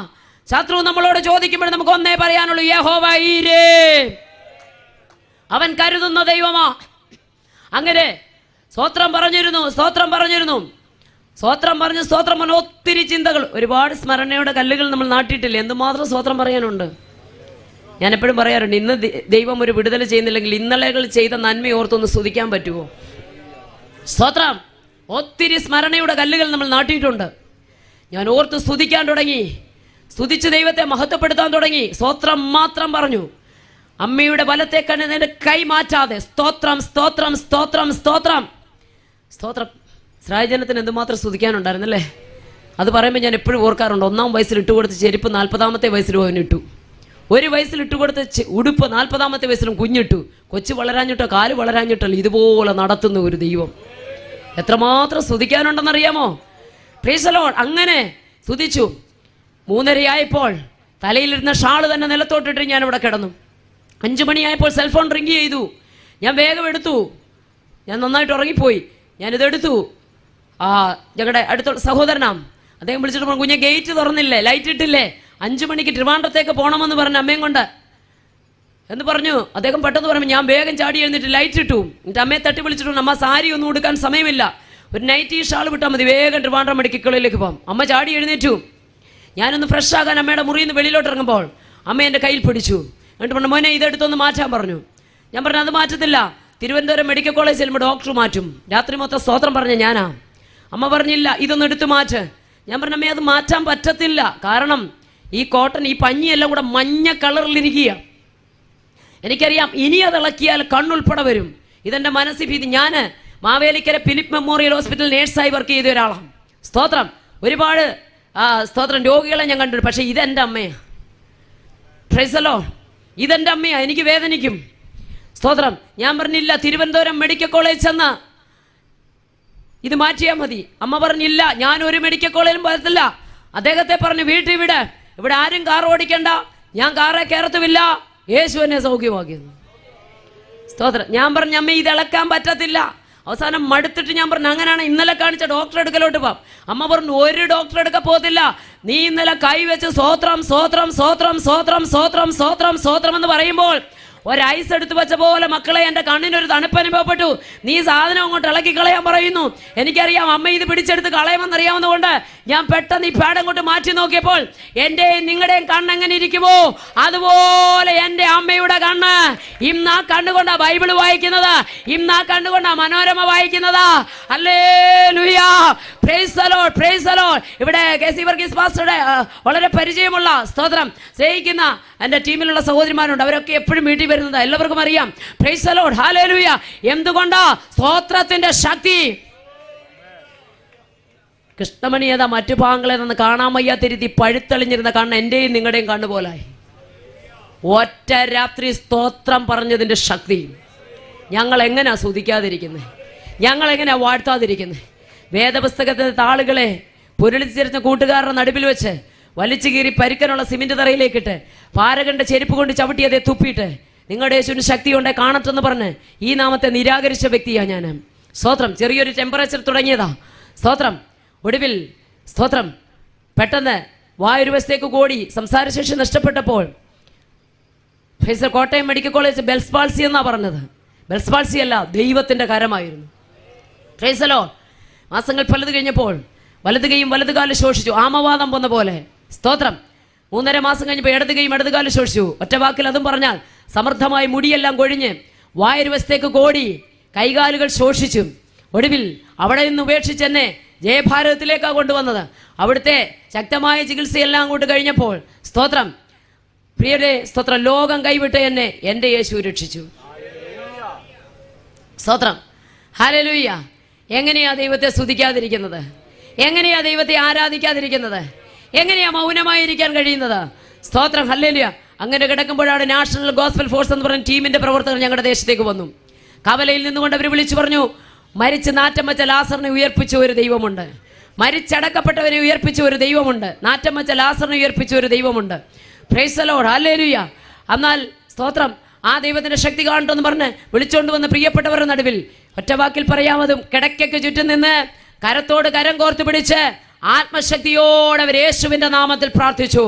ശത്രു നമ്മളോട് ചോദിക്കുമ്പോൾ നമുക്ക് ഒന്നേ പറയാനുള്ളൂ, യഹോവ ഈരേ, അവൻ കരുതുന്ന ദൈവമാ. അങ്ങനെ സ്തോത്രം പറഞ്ഞിരുന്നു. സ്തോത്രം പറഞ്ഞ് ഒത്തിരി ചിന്തകൾ, ഒരുപാട് സ്മരണയുടെ കല്ലുകൾ നമ്മൾ നാട്ടിയിട്ടില്ല. എന്തുമാത്രം സ്തോത്രം പറയാനുണ്ട്. ഞാൻ എപ്പോഴും പറയാറുണ്ട്, ഇന്ന് ദൈവം ഒരു വിടുതൽ ചെയ്യുന്നില്ലെങ്കിൽ ഇന്നലെകൾ ചെയ്ത നന്മ ഓർത്തൊന്ന് സ്തുതിക്കാൻ പറ്റുമോ? സ്തോത്രം. ഒത്തിരി സ്മരണയുടെ കല്ലുകൾ നമ്മൾ നാട്ടിയിട്ടുണ്ട്. ഞാൻ ഓർത്ത് സ്തുതിക്കാൻ തുടങ്ങി, സ്തുതിച്ച് ദൈവത്തെ മഹത്വപ്പെടുത്താൻ തുടങ്ങി. സ്തോത്രം മാത്രം പറഞ്ഞു. അമ്മയുടെ വലത്തെ കണ്ണിന്റെ കൈ മാറ്റാതെ സ്തോത്രം സ്തോത്രം സ്തോത്രം സ്തോത്രം സ്തോത്രം. ഇസ്രായേൽ എന്തുമാത്രം സ്തുതിക്കാനുണ്ടായിരുന്നല്ലേ. അത് പറയുമ്പോൾ ഞാൻ എപ്പോഴും ഓർക്കാറുണ്ട്. 1-ാം വയസ്സിൽ ഇട്ടുകൊടുത്ത ചെരുപ്പ് 40-ാമത്തെ വയസ്സിലും അവനിട്ടു. 1 വയസ്സിൽ ഇട്ടുകൊടുത്ത ഉടുപ്പ് 40-ാമത്തെ വയസ്സിലും കുഞ്ഞിട്ടു. കൊച്ചു വളരാഞ്ഞിട്ടോ കാല് വളരാഞ്ഞിട്ടല്ലോ ഇതുപോലെ നടത്തുന്ന ഒരു ദൈവം. എത്രമാത്രം സ്തുതിക്കാനുണ്ടെന്നറിയാമോ? Price the Lord. അങ്ങനെ സ്തുതിച്ചു. 3:30 തലയിലിരുന്ന ഷാള് തന്നെ നിലത്തോട്ടിട്ട് ഞാൻ ഇവിടെ കിടന്നു. 5 മണിയായപ്പോൾ സെൽഫോൺ റിങ് ചെയ്തു. ഞാൻ വേഗം എടുത്തു. ഞാൻ നന്നായിട്ട് ഉറങ്ങിപ്പോയി. ഞാനിതെടുത്തു. ഞങ്ങളുടെ അടുത്തുള്ള സഹോദരനാം അദ്ദേഹം വിളിച്ചിട്ട് പറഞ്ഞു, കുഞ്ഞെ ഗേറ്റ് തുറന്നില്ലേ, ലൈറ്റ് ഇട്ടില്ലേ, 5 മണിക്ക് ട്രിവാൻഡ്രത്തേക്ക് പോകണമെന്ന് പറഞ്ഞു അമ്മയും കൊണ്ട് എന്ന് പറഞ്ഞു. അദ്ദേഹം പെട്ടെന്ന് പറഞ്ഞു. ഞാൻ വേഗം ചാടി എഴുന്നിട്ട് ലൈറ്റ് ഇട്ടു. എന്നിട്ട് അമ്മയെ തട്ടി വിളിച്ചിട്ടുണ്ട്, അമ്മ സാരി ഒന്നും ഉടുക്കാൻ സമയമില്ല, ഒരു നൈറ്റി ഷാൾ വിട്ടാൽ മതി, വേഗം ട്രിവാൻഡ്രം മെഡിക്കൽ കോളേജിലേക്ക് പോകാം. അമ്മ ചാടി എഴുന്നേറ്റു. ഞാനൊന്ന് ഫ്രഷ് ആകാൻ അമ്മയുടെ മുറിയിൽ നിന്ന് വെളിയിലോട്ട് ഇറങ്ങുമ്പോൾ അമ്മ എൻ്റെ കയ്യിൽ പിടിച്ചു. എന്നിട്ട് പറഞ്ഞു, മോനെ ഇതെടുത്തൊന്ന് മാറ്റാൻ പറഞ്ഞു. ഞാൻ പറഞ്ഞു, അത് മാറ്റത്തില്ല, തിരുവനന്തപുരം മെഡിക്കൽ കോളേജ് ചെല്ലുമ്പോൾ ഡോക്ടർ മാറ്റും. രാത്രി മൊത്തം സ്തോത്രം പറഞ്ഞ ഞാനാ. അമ്മ പറഞ്ഞില്ല, ഇതൊന്ന് എടുത്ത് മാറ്റ്. ഞാൻ പറഞ്ഞു, അമ്മേ അത് മാറ്റാൻ പറ്റത്തില്ല, കാരണം ഈ കോട്ടൺ ഈ പഞ്ഞിയെല്ലാം കൂടെ മഞ്ഞ കളറിലിരിക്കുക. എനിക്കറിയാം ഇനി അത് ഇളക്കിയാൽ കണ്ണുൾപ്പെടെ വരും. ഇതെൻ്റെ മനസ്സിൽ ഭീതി. ഞാൻ മാവേലിക്കര ഫിലിപ്പ് മെമ്മോറിയൽ ഹോസ്പിറ്റൽ നേഴ്സായി വർക്ക് ചെയ്ത ഒരാളാണ്. സ്തോത്രം. ഒരുപാട് സ്തോത്രം രോഗികളെ ഞാൻ കണ്ടിട്ടുണ്ട്. പക്ഷേ ഇതെൻ്റെ അമ്മയാണ്. Price the Lord. ഇതെൻ്റെ അമ്മയാണ്. എനിക്ക് വേദനിക്കും. സ്തോത്രം. ഞാൻ പറഞ്ഞില്ല, തിരുവനന്തപുരം മെഡിക്കൽ കോളേജ് ചെന്ന് ഇത് മാറ്റിയാൽ മതി. അമ്മ പറഞ്ഞില്ല, ഞാൻ ഒരു മെഡിക്കൽ കോളേജിലും പോകത്തില്ല. അദ്ദേഹത്തെ പറഞ്ഞു, വീട്ടിൽ വിട്, ഇവിടെ ആരും കാർ ഓടിക്കണ്ട, ഞാൻ കാറെ കയറത്തുമില്ല, യേശു എന്നെ സൗഖ്യമാക്കിയെന്ന്. സ്തോത്രം. ഞാൻ പറഞ്ഞു, അമ്മ ഇത് ഇളക്കാൻ പറ്റത്തില്ല. അവസാനം മടുത്തിട്ട് ഞാൻ പറഞ്ഞു, അങ്ങനെയാണ് ഇന്നലെ കാണിച്ച ഡോക്ടർ എടുക്കലോട്ട് പോവാം. അമ്മ പറഞ്ഞു, ഒരു ഡോക്ടർ എടുക്ക പോകത്തില്ല, നീ ഇന്നലെ കൈവച്ച് സ്വോത്രം സ്വോത്രം സ്വോത്രം സ്വോത്രം സ്വോത്രം സ്വോത്രം സ്വോത്രം എന്ന് പറയുമ്പോൾ ഒരൈസ് എടുത്തു വെച്ച പോലെ മക്കളെ എൻ്റെ കണ്ണിനൊരു തണുപ്പ് അനുഭവപ്പെട്ടു. നീ സാധനം അങ്ങോട്ട് ഇളക്കി കളയാൻ പറയുന്നു. എനിക്കറിയാം അമ്മ ഇത് പിടിച്ചെടുത്ത് കളയുമെന്നറിയാവുന്നതുകൊണ്ട് ഞാൻ പെട്ടെന്ന് ഈ പാഡ് അങ്ങോട്ട് മാറ്റി നോക്കിയപ്പോൾ എൻ്റെയും നിങ്ങളുടെയും കണ്ണെങ്ങനെ ഇരിക്കുമോ അതുപോലെ എൻ്റെ അമ്മയുടെ കണ്ണ്. ഇന്ന് ആ കണ്ണുകൊണ്ടാ ബൈബിൾ വായിക്കുന്നത്, ഇന്ന് ആ കണ്ണുകൊണ്ടാ മനോരമ വായിക്കുന്നത്. Hallelujah. Praise the Lord, price the Lord. ഇവിടെ കെ.സി. വർഗീസ് പാസ്റ്ററുടെ വളരെ പരിചയമുള്ള സ്തോത്രം സ്നേഹിക്കുന്ന എൻ്റെ ടീമിലുള്ള സഹോദരിമാരുണ്ട്. അവരൊക്കെ എപ്പോഴും വീട്ടിൽ വരുന്നത് എല്ലാവർക്കും അറിയാം. Price the lord. ഹല്ലേലൂയ. എന്തുകൊണ്ടാ? സ്തോത്രത്തിന്റെ ശക്തി. കൃഷ്ണമണി ഏതാ മറ്റു ഭാഗങ്ങളെ നിന്ന് കാണാൻ വയ്യാത്തിരുത്തി പഴുത്തെളിഞ്ഞിരുന്ന കണ്ണ് എൻ്റെയും നിങ്ങളുടെയും കണ്ണുപോലായി. ഒറ്റ രാത്രി സ്തോത്രം പറഞ്ഞതിൻ്റെ ശക്തി. ഞങ്ങൾ എങ്ങനെയാ സ്തുതിക്കാതിരിക്കുന്നത്? ഞങ്ങൾ എങ്ങനെയാ വാഴ്ത്താതിരിക്കുന്നത്? വേദപുസ്തകത്തിലെ താളുകളെ പുരളിച്ചിരുന്ന കൂട്ടുകാരുടെ നടുവിൽ വെച്ച് വലിച്ചു കീറി പരിക്കനുള്ള സിമെന്റ് തറയിലേക്കിട്ട് പാരകന്റെ ചെരുപ്പ് കൊണ്ട് ചവിട്ടി അതേ തുപ്പിയിട്ട് നിങ്ങളുടെ യേശുവിന് ശക്തി കൊണ്ടേ കാണട്ടെന്ന് പറഞ്ഞ് ഈ നാമത്തെ നിരാകരിച്ച വ്യക്തിയാണ് ഞാൻ. സ്തോത്രം. ചെറിയൊരു ടെമ്പറേച്ചർ തുടങ്ങിയതാ. സ്തോത്രം. ഒടുവിൽ സ്തോത്രം പെട്ടെന്ന് വായൊരു വശത്തേക്ക് കൂടി സംസാരശേഷി നഷ്ടപ്പെട്ടപ്പോൾ Kottayam medical college Bell's palsy എന്നാ പറഞ്ഞത്. ബെൽസ് പാൾസി അല്ല, ദൈവത്തിന്റെ കരമായിരുന്നു. Price the Lord. മാസങ്ങൾ പലത് കഴിഞ്ഞപ്പോൾ വലത് കൈയും വലത് കാലും ശോഷിച്ചു, ആമവാദം വന്ന പോലെ. സ്തോത്രം. 3.5 മാസം കഴിഞ്ഞപ്പോൾ ഇടത് കൈയും ഇടത് കാലും ശോഷിച്ചു. ഒറ്റ വാക്കിൽ അതും പറഞ്ഞാൽ സമൃദ്ധമായി മുടിയെല്ലാം കൊഴിഞ്ഞ് വായൊരു വശത്തേക്ക് കോടി, കൈകാലുകൾ ശോഷിച്ചു. ഒടുവിൽ അവിടെ നിന്ന് ഉപേക്ഷിച്ച് എന്നെ ജയഭാരതത്തിലേക്കാണ് കൊണ്ടുവന്നത്. അവിടുത്തെ ശക്തമായ ചികിത്സയെല്ലാം അങ്ങോട്ട് കഴിഞ്ഞപ്പോൾ സ്തോത്രം പ്രിയരെ, സ്തോത്രം, ലോകം കൈവിട്ട് എന്നെ എൻ്റെ യേശു രക്ഷിച്ചു. സ്തോത്രം. ഹല്ലേലൂയ. എങ്ങനെയാ ദൈവത്തെ സ്തുതിക്കാതിരിക്കുന്നത്? എങ്ങനെയാ ദൈവത്തെ ആരാധിക്കാതിരിക്കുന്നത്? എങ്ങനെയാ മൗനമായിരിക്കാൻ കഴിയുന്നത്? സ്തോത്രം. ഹല്ലേലൂയ. അങ്ങനെ കിടക്കുമ്പോഴാണ് നാഷണൽ ഗോസ്പൽ ഫോഴ്സ് എന്ന് പറയുന്ന ടീമിന്റെ പ്രവർത്തകർ ഞങ്ങളുടെ ദേശത്തേക്ക് വന്നു. കവലയിൽ നിന്നുകൊണ്ട് അവർ വിളിച്ചു പറഞ്ഞു, മരിച്ച് നാറ്റം വെച്ച ലാസറിനെ ഉയർപ്പിച്ച ഒരു ദൈവമുണ്ട്, മരിച്ചടക്കപ്പെട്ടവരെ ഉയർപ്പിച്ച ഒരു ദൈവമുണ്ട്, നാറ്റം വെച്ച ലാസറിനെ ഉയർപ്പിച്ച ഒരു ദൈവമുണ്ട്. Price the lord, hallelujah. എന്നാൽ സ്തോത്രം, ആ ദൈവത്തിന്റെ ശക്തി കാണട്ടെന്ന് പറഞ്ഞ് വിളിച്ചുകൊണ്ട് വന്ന പ്രിയപ്പെട്ടവരുടെ നടുവിൽ ഒറ്റവാക്കിൽ പറയാമതും കിടക്കയ്ക്ക് ചുറ്റും നിന്ന് കരത്തോട് കരം കോർത്ത് പിടിച്ച് ആത്മശക്തിയോടെ അവർ യേശുവിന്റെ നാമത്തിൽ പ്രാർത്ഥിച്ചു.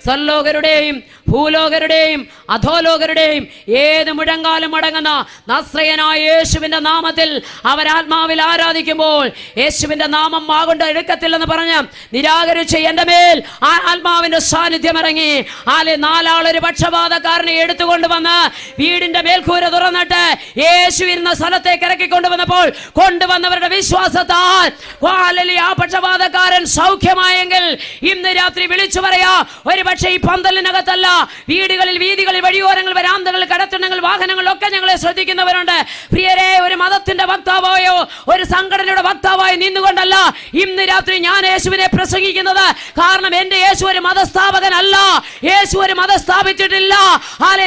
സർലോകരുടെയും ഭൂലോകരുടെയും അധോലോകരുടെയും ഏത് മുഴങ്കാലും അടങ്ങുന്ന നസ്രയനായ യേശുവിന്റെ നാമത്തിൽ അവരാത്മാവിൽ ആരാധിക്കുമ്പോൾ യേശുവിന്റെ നാമം മാകൊണ്ട് എടുക്കത്തില്ലെന്ന് പറഞ്ഞ് നിരാകരിച്ച് എൻ്റെ മേൽ ആ ആത്മാവിന്റെ സാന്നിധ്യം ഇറങ്ങി. നാലാളൊരു പക്ഷപാതക്കാരനെ എടുത്തുകൊണ്ട് വന്ന് വീടിന്റെ മേൽക്കൂര തുറന്നിട്ട് യേശു ഇരുന്ന സ്ഥലത്തേക്ക് ഇറക്കിക്കൊണ്ടുവന്നപ്പോൾ കൊണ്ടുവന്നവരുടെ വിശ്വാസത്താൽ ആ പക്ഷപാതക്കാരൻ സൗഖ്യമായെങ്കിൽ ഇന്ന് രാത്രി വിളിച്ചു പറയാ, ഒരു പക്ഷേ ഈ പന്തലിനകത്തല്ല, വീടുകളിൽ, വീതികളിൽ, വഴിയോരങ്ങൾ, വരാന്തകൾ, കടത്തിണ്ണങ്ങൾ, വാഹനങ്ങളിലൊക്കെ ഞങ്ങളെ ശ്രദ്ധിക്കുന്നവരുണ്ട്. പ്രിയരെ, ഒരു മതത്തിന്റെ വക്താവായോ ഒരു സംഘടനയുടെ വക്താവായോ നിന്നുകൊണ്ടല്ല ഇന്ന് രാത്രി ഞാൻ യേശുവിനെ പ്രസംഗിക്കുന്നത്. കാരണം എന്റെ യേശു ഒരു മതസ്ഥാപകനല്ല, യേശു ഒരു മതം സ്ഥാപിച്ചിട്ടില്ല.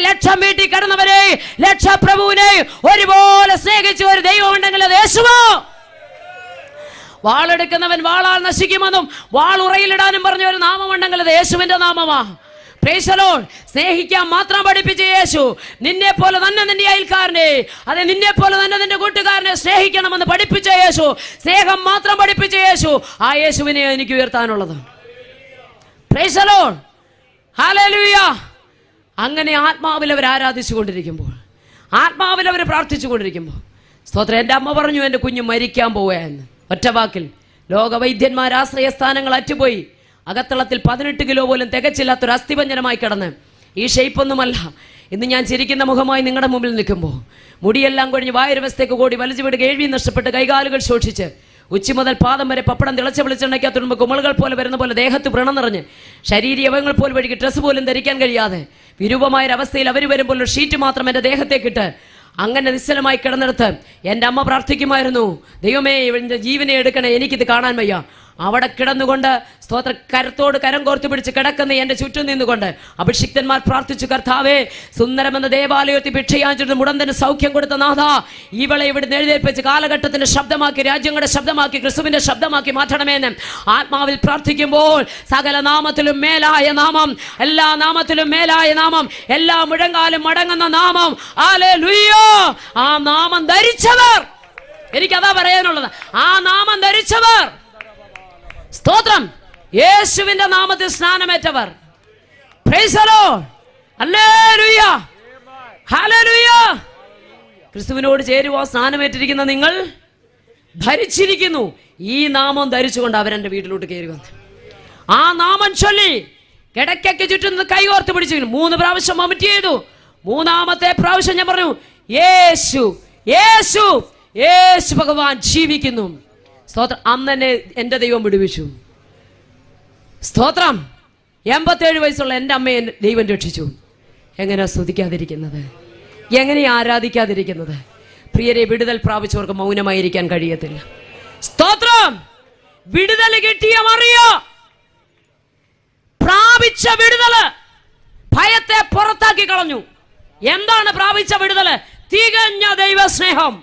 ലക്ഷം വീട്ടിൽ കിടന്നവരെ, ലക്ഷപ്രഭുവിനെ ഒരുപോലെ സ്നേഹിച്ച ഒരു ദൈവമുണ്ടെങ്കിൽ അത് യേശുവോ. വാളെടുക്കുന്നവൻ വാളാൽ നശിക്കുമെന്നും വാളുറയിലിടാനും പറഞ്ഞ ഒരു നാമമുണ്ടെങ്കിൽ അത് യേശുവിന്റെ നാമമാ. Price the Lord. സ്നേഹിക്കാൻ മാത്രം പഠിപ്പിച്ച യേശു നിന്നെ പോലെ തന്നെ നിന്റെ അയൽക്കാരനെ, അതെ നിന്നെ പോലെ തന്നെ നിന്റെ കൂട്ടുകാരനെ സ്നേഹിക്കണമെന്ന് പഠിപ്പിച്ച യേശു, സ്നേഹം മാത്രം പഠിപ്പിച്ച യേശു, ആ യേശുവിനെ എനിക്ക് ഉയർത്താനുള്ളത്. പ്രൈസ് ദി ലോർഡ്, ഹല്ലേലൂയ. അങ്ങനെ ആത്മാവിൽ അവർ ആരാധിച്ചു കൊണ്ടിരിക്കുമ്പോൾ, ആത്മാവിൽ അവർ പ്രാർത്ഥിച്ചു കൊണ്ടിരിക്കുമ്പോൾ, സ്തോത്രം, എൻ്റെ അമ്മ പറഞ്ഞു എൻ്റെ കുഞ്ഞ് മരിക്കാൻ പോവുകയെന്ന്. ഒറ്റവാക്കിൽ ലോകവൈദ്യന്മാർ ആശ്രയസ്ഥാനങ്ങൾ അറ്റുപോയി. അകത്തളത്തിൽ 18 കിലോ പോലും തികച്ചില്ലാത്തൊരു അസ്ഥിഭഞ്ജനമായി കിടന്ന്, ഈ ഷേപ്പൊന്നുമല്ല. ഇന്ന് ഞാൻ ചിരിക്കുന്ന മുഖമായി നിങ്ങളുടെ മുമ്പിൽ നിൽക്കുമ്പോൾ മുടിയെല്ലാം കൊഴിഞ്ഞ് വായുരവസ്ഥയ്ക്ക് കൂടി വലിച്ചു വിടുക, കേൾവി നഷ്ടപ്പെട്ട് കൈകാലുകൾ ശോഷിച്ച് ഉച്ചി മുതൽ പാദം വരെ പപ്പടം തിളച്ച വെളിച്ചെണ്ണയ്ക്കകത്തുമ്പോൾ കുമളുകൾ പോലെ വരുന്ന പോലെ ദേഹത്ത് വ്രണം നിറഞ്ഞ് ശരീരയവങ്ങൾ പോലും വഴിക്ക് ഡ്രസ്സ് പോലും ധരിക്കാൻ കഴിയാതെ വിരൂപമായൊരവസ്ഥയിൽ അവർ വരുമ്പോൾ ഒരു ഷീറ്റ് മാത്രം എൻ്റെ ദേഹത്തേക്കിട്ട് അങ്ങനെ നിശ്ചലമായി കിടന്നെടുത്ത് എൻ്റെ അമ്മ പ്രാർത്ഥിക്കുമായിരുന്നു, ദൈവമേ ഇവൻ്റെ ജീവനെ എടുക്കണേ, എനിക്കിത് കാണാൻ വയ്യ. അവിടെ കിടന്നുകൊണ്ട് സ്തോത്ര കരത്തോട് കരം കോർത്തു പിടിച്ച് കിടക്കുന്ന എൻ്റെ ചുറ്റും നിന്നുകൊണ്ട് അഭിഷിക്തന്മാർ പ്രാർത്ഥിച്ചു, കർത്താവേ, സുന്ദരമെന്ന ദേവാലയത്തിൽ ഭിക്ഷയാഞ്ചിട്ട് മുടന്തന് സൗഖ്യം കൊടുത്ത നാഥ, ഇവളെ ഇവിടെ എഴുന്നേൽപ്പിച്ച് കാലഘട്ടത്തിന്റെ ശബ്ദമാക്കി, രാജ്യങ്ങളുടെ ശബ്ദമാക്കി, ക്രിസ്തുവിന്റെ ശബ്ദമാക്കി മാറ്റണമെന്ന് ആത്മാവിൽ പ്രാർത്ഥിക്കുമ്പോൾ സകല നാമത്തിലും മേലായ നാമം, എല്ലാ നാമത്തിലും മേലായ നാമം, എല്ലാ മുഴങ്കാലും മടങ്ങുന്ന നാമം, ഹല്ലേലൂയ. ആ നാമം ധരിച്ചവർ, എനിക്കതാ പറയാനുള്ളത്, ആ നാമം ധരിച്ചവർ, സ്തോത്രം, യേശുവിന്റെ നാമത്തിൽ സ്നാനമേറ്റവർ, പ്രൈസ് ദി ലോർഡ്, ഹല്ലേലൂയ, ഹല്ലേലൂയ. ക്രിസ്തുവിനോട് ചേരുവാൻ സ്നാനമേറ്റിരിക്കുന്ന നിങ്ങൾ ധരിച്ചിരിക്കുന്നു. ഈ നാമം ധരിച്ചുകൊണ്ട് അവരെന്റെ വീട്ടിലോട്ട് കയറി വന്നു. ആ നാമം ചൊല്ലി കിടക്കയ്ക്ക് ചുറ്റും കൈകോർത്ത് പിടിച്ചിരുന്നു. 3 പ്രാവശ്യം വൊമിറ്റ് ചെയ്തു. 3ാമത്തെ പ്രാവശ്യം ഞാൻ പറഞ്ഞു, യേശു യേശു യേശു ഭഗവാൻ ജീവിക്കുന്നു. സ്തോത്രം. അന്ന് എന്നെ എൻ്റെ ദൈവം വിടുവിച്ചു. സ്തോത്രം. 87 വയസ്സുള്ള എൻ്റെ അമ്മയെ ദൈവം രക്ഷിച്ചു. എങ്ങനെയാ സ്തുതിക്കാതിരിക്കുന്നത്? എങ്ങനെയാ ആരാധിക്കാതിരിക്കുന്നത്? പ്രിയരെ, വിടുതൽ പ്രാപിച്ചവർക്ക് മൗനമായിരിക്കാൻ കഴിയത്തില്ല. സ്തോത്രം. വിടുതൽ കിട്ടിയ മറിയ പ്രാപിച്ച വിടുതല് ഭയത്തെ പുറത്താക്കി കളഞ്ഞു. എന്താണ് പ്രാപിച്ച വിടുതല്? തികഞ്ഞ ദൈവസ്നേഹം.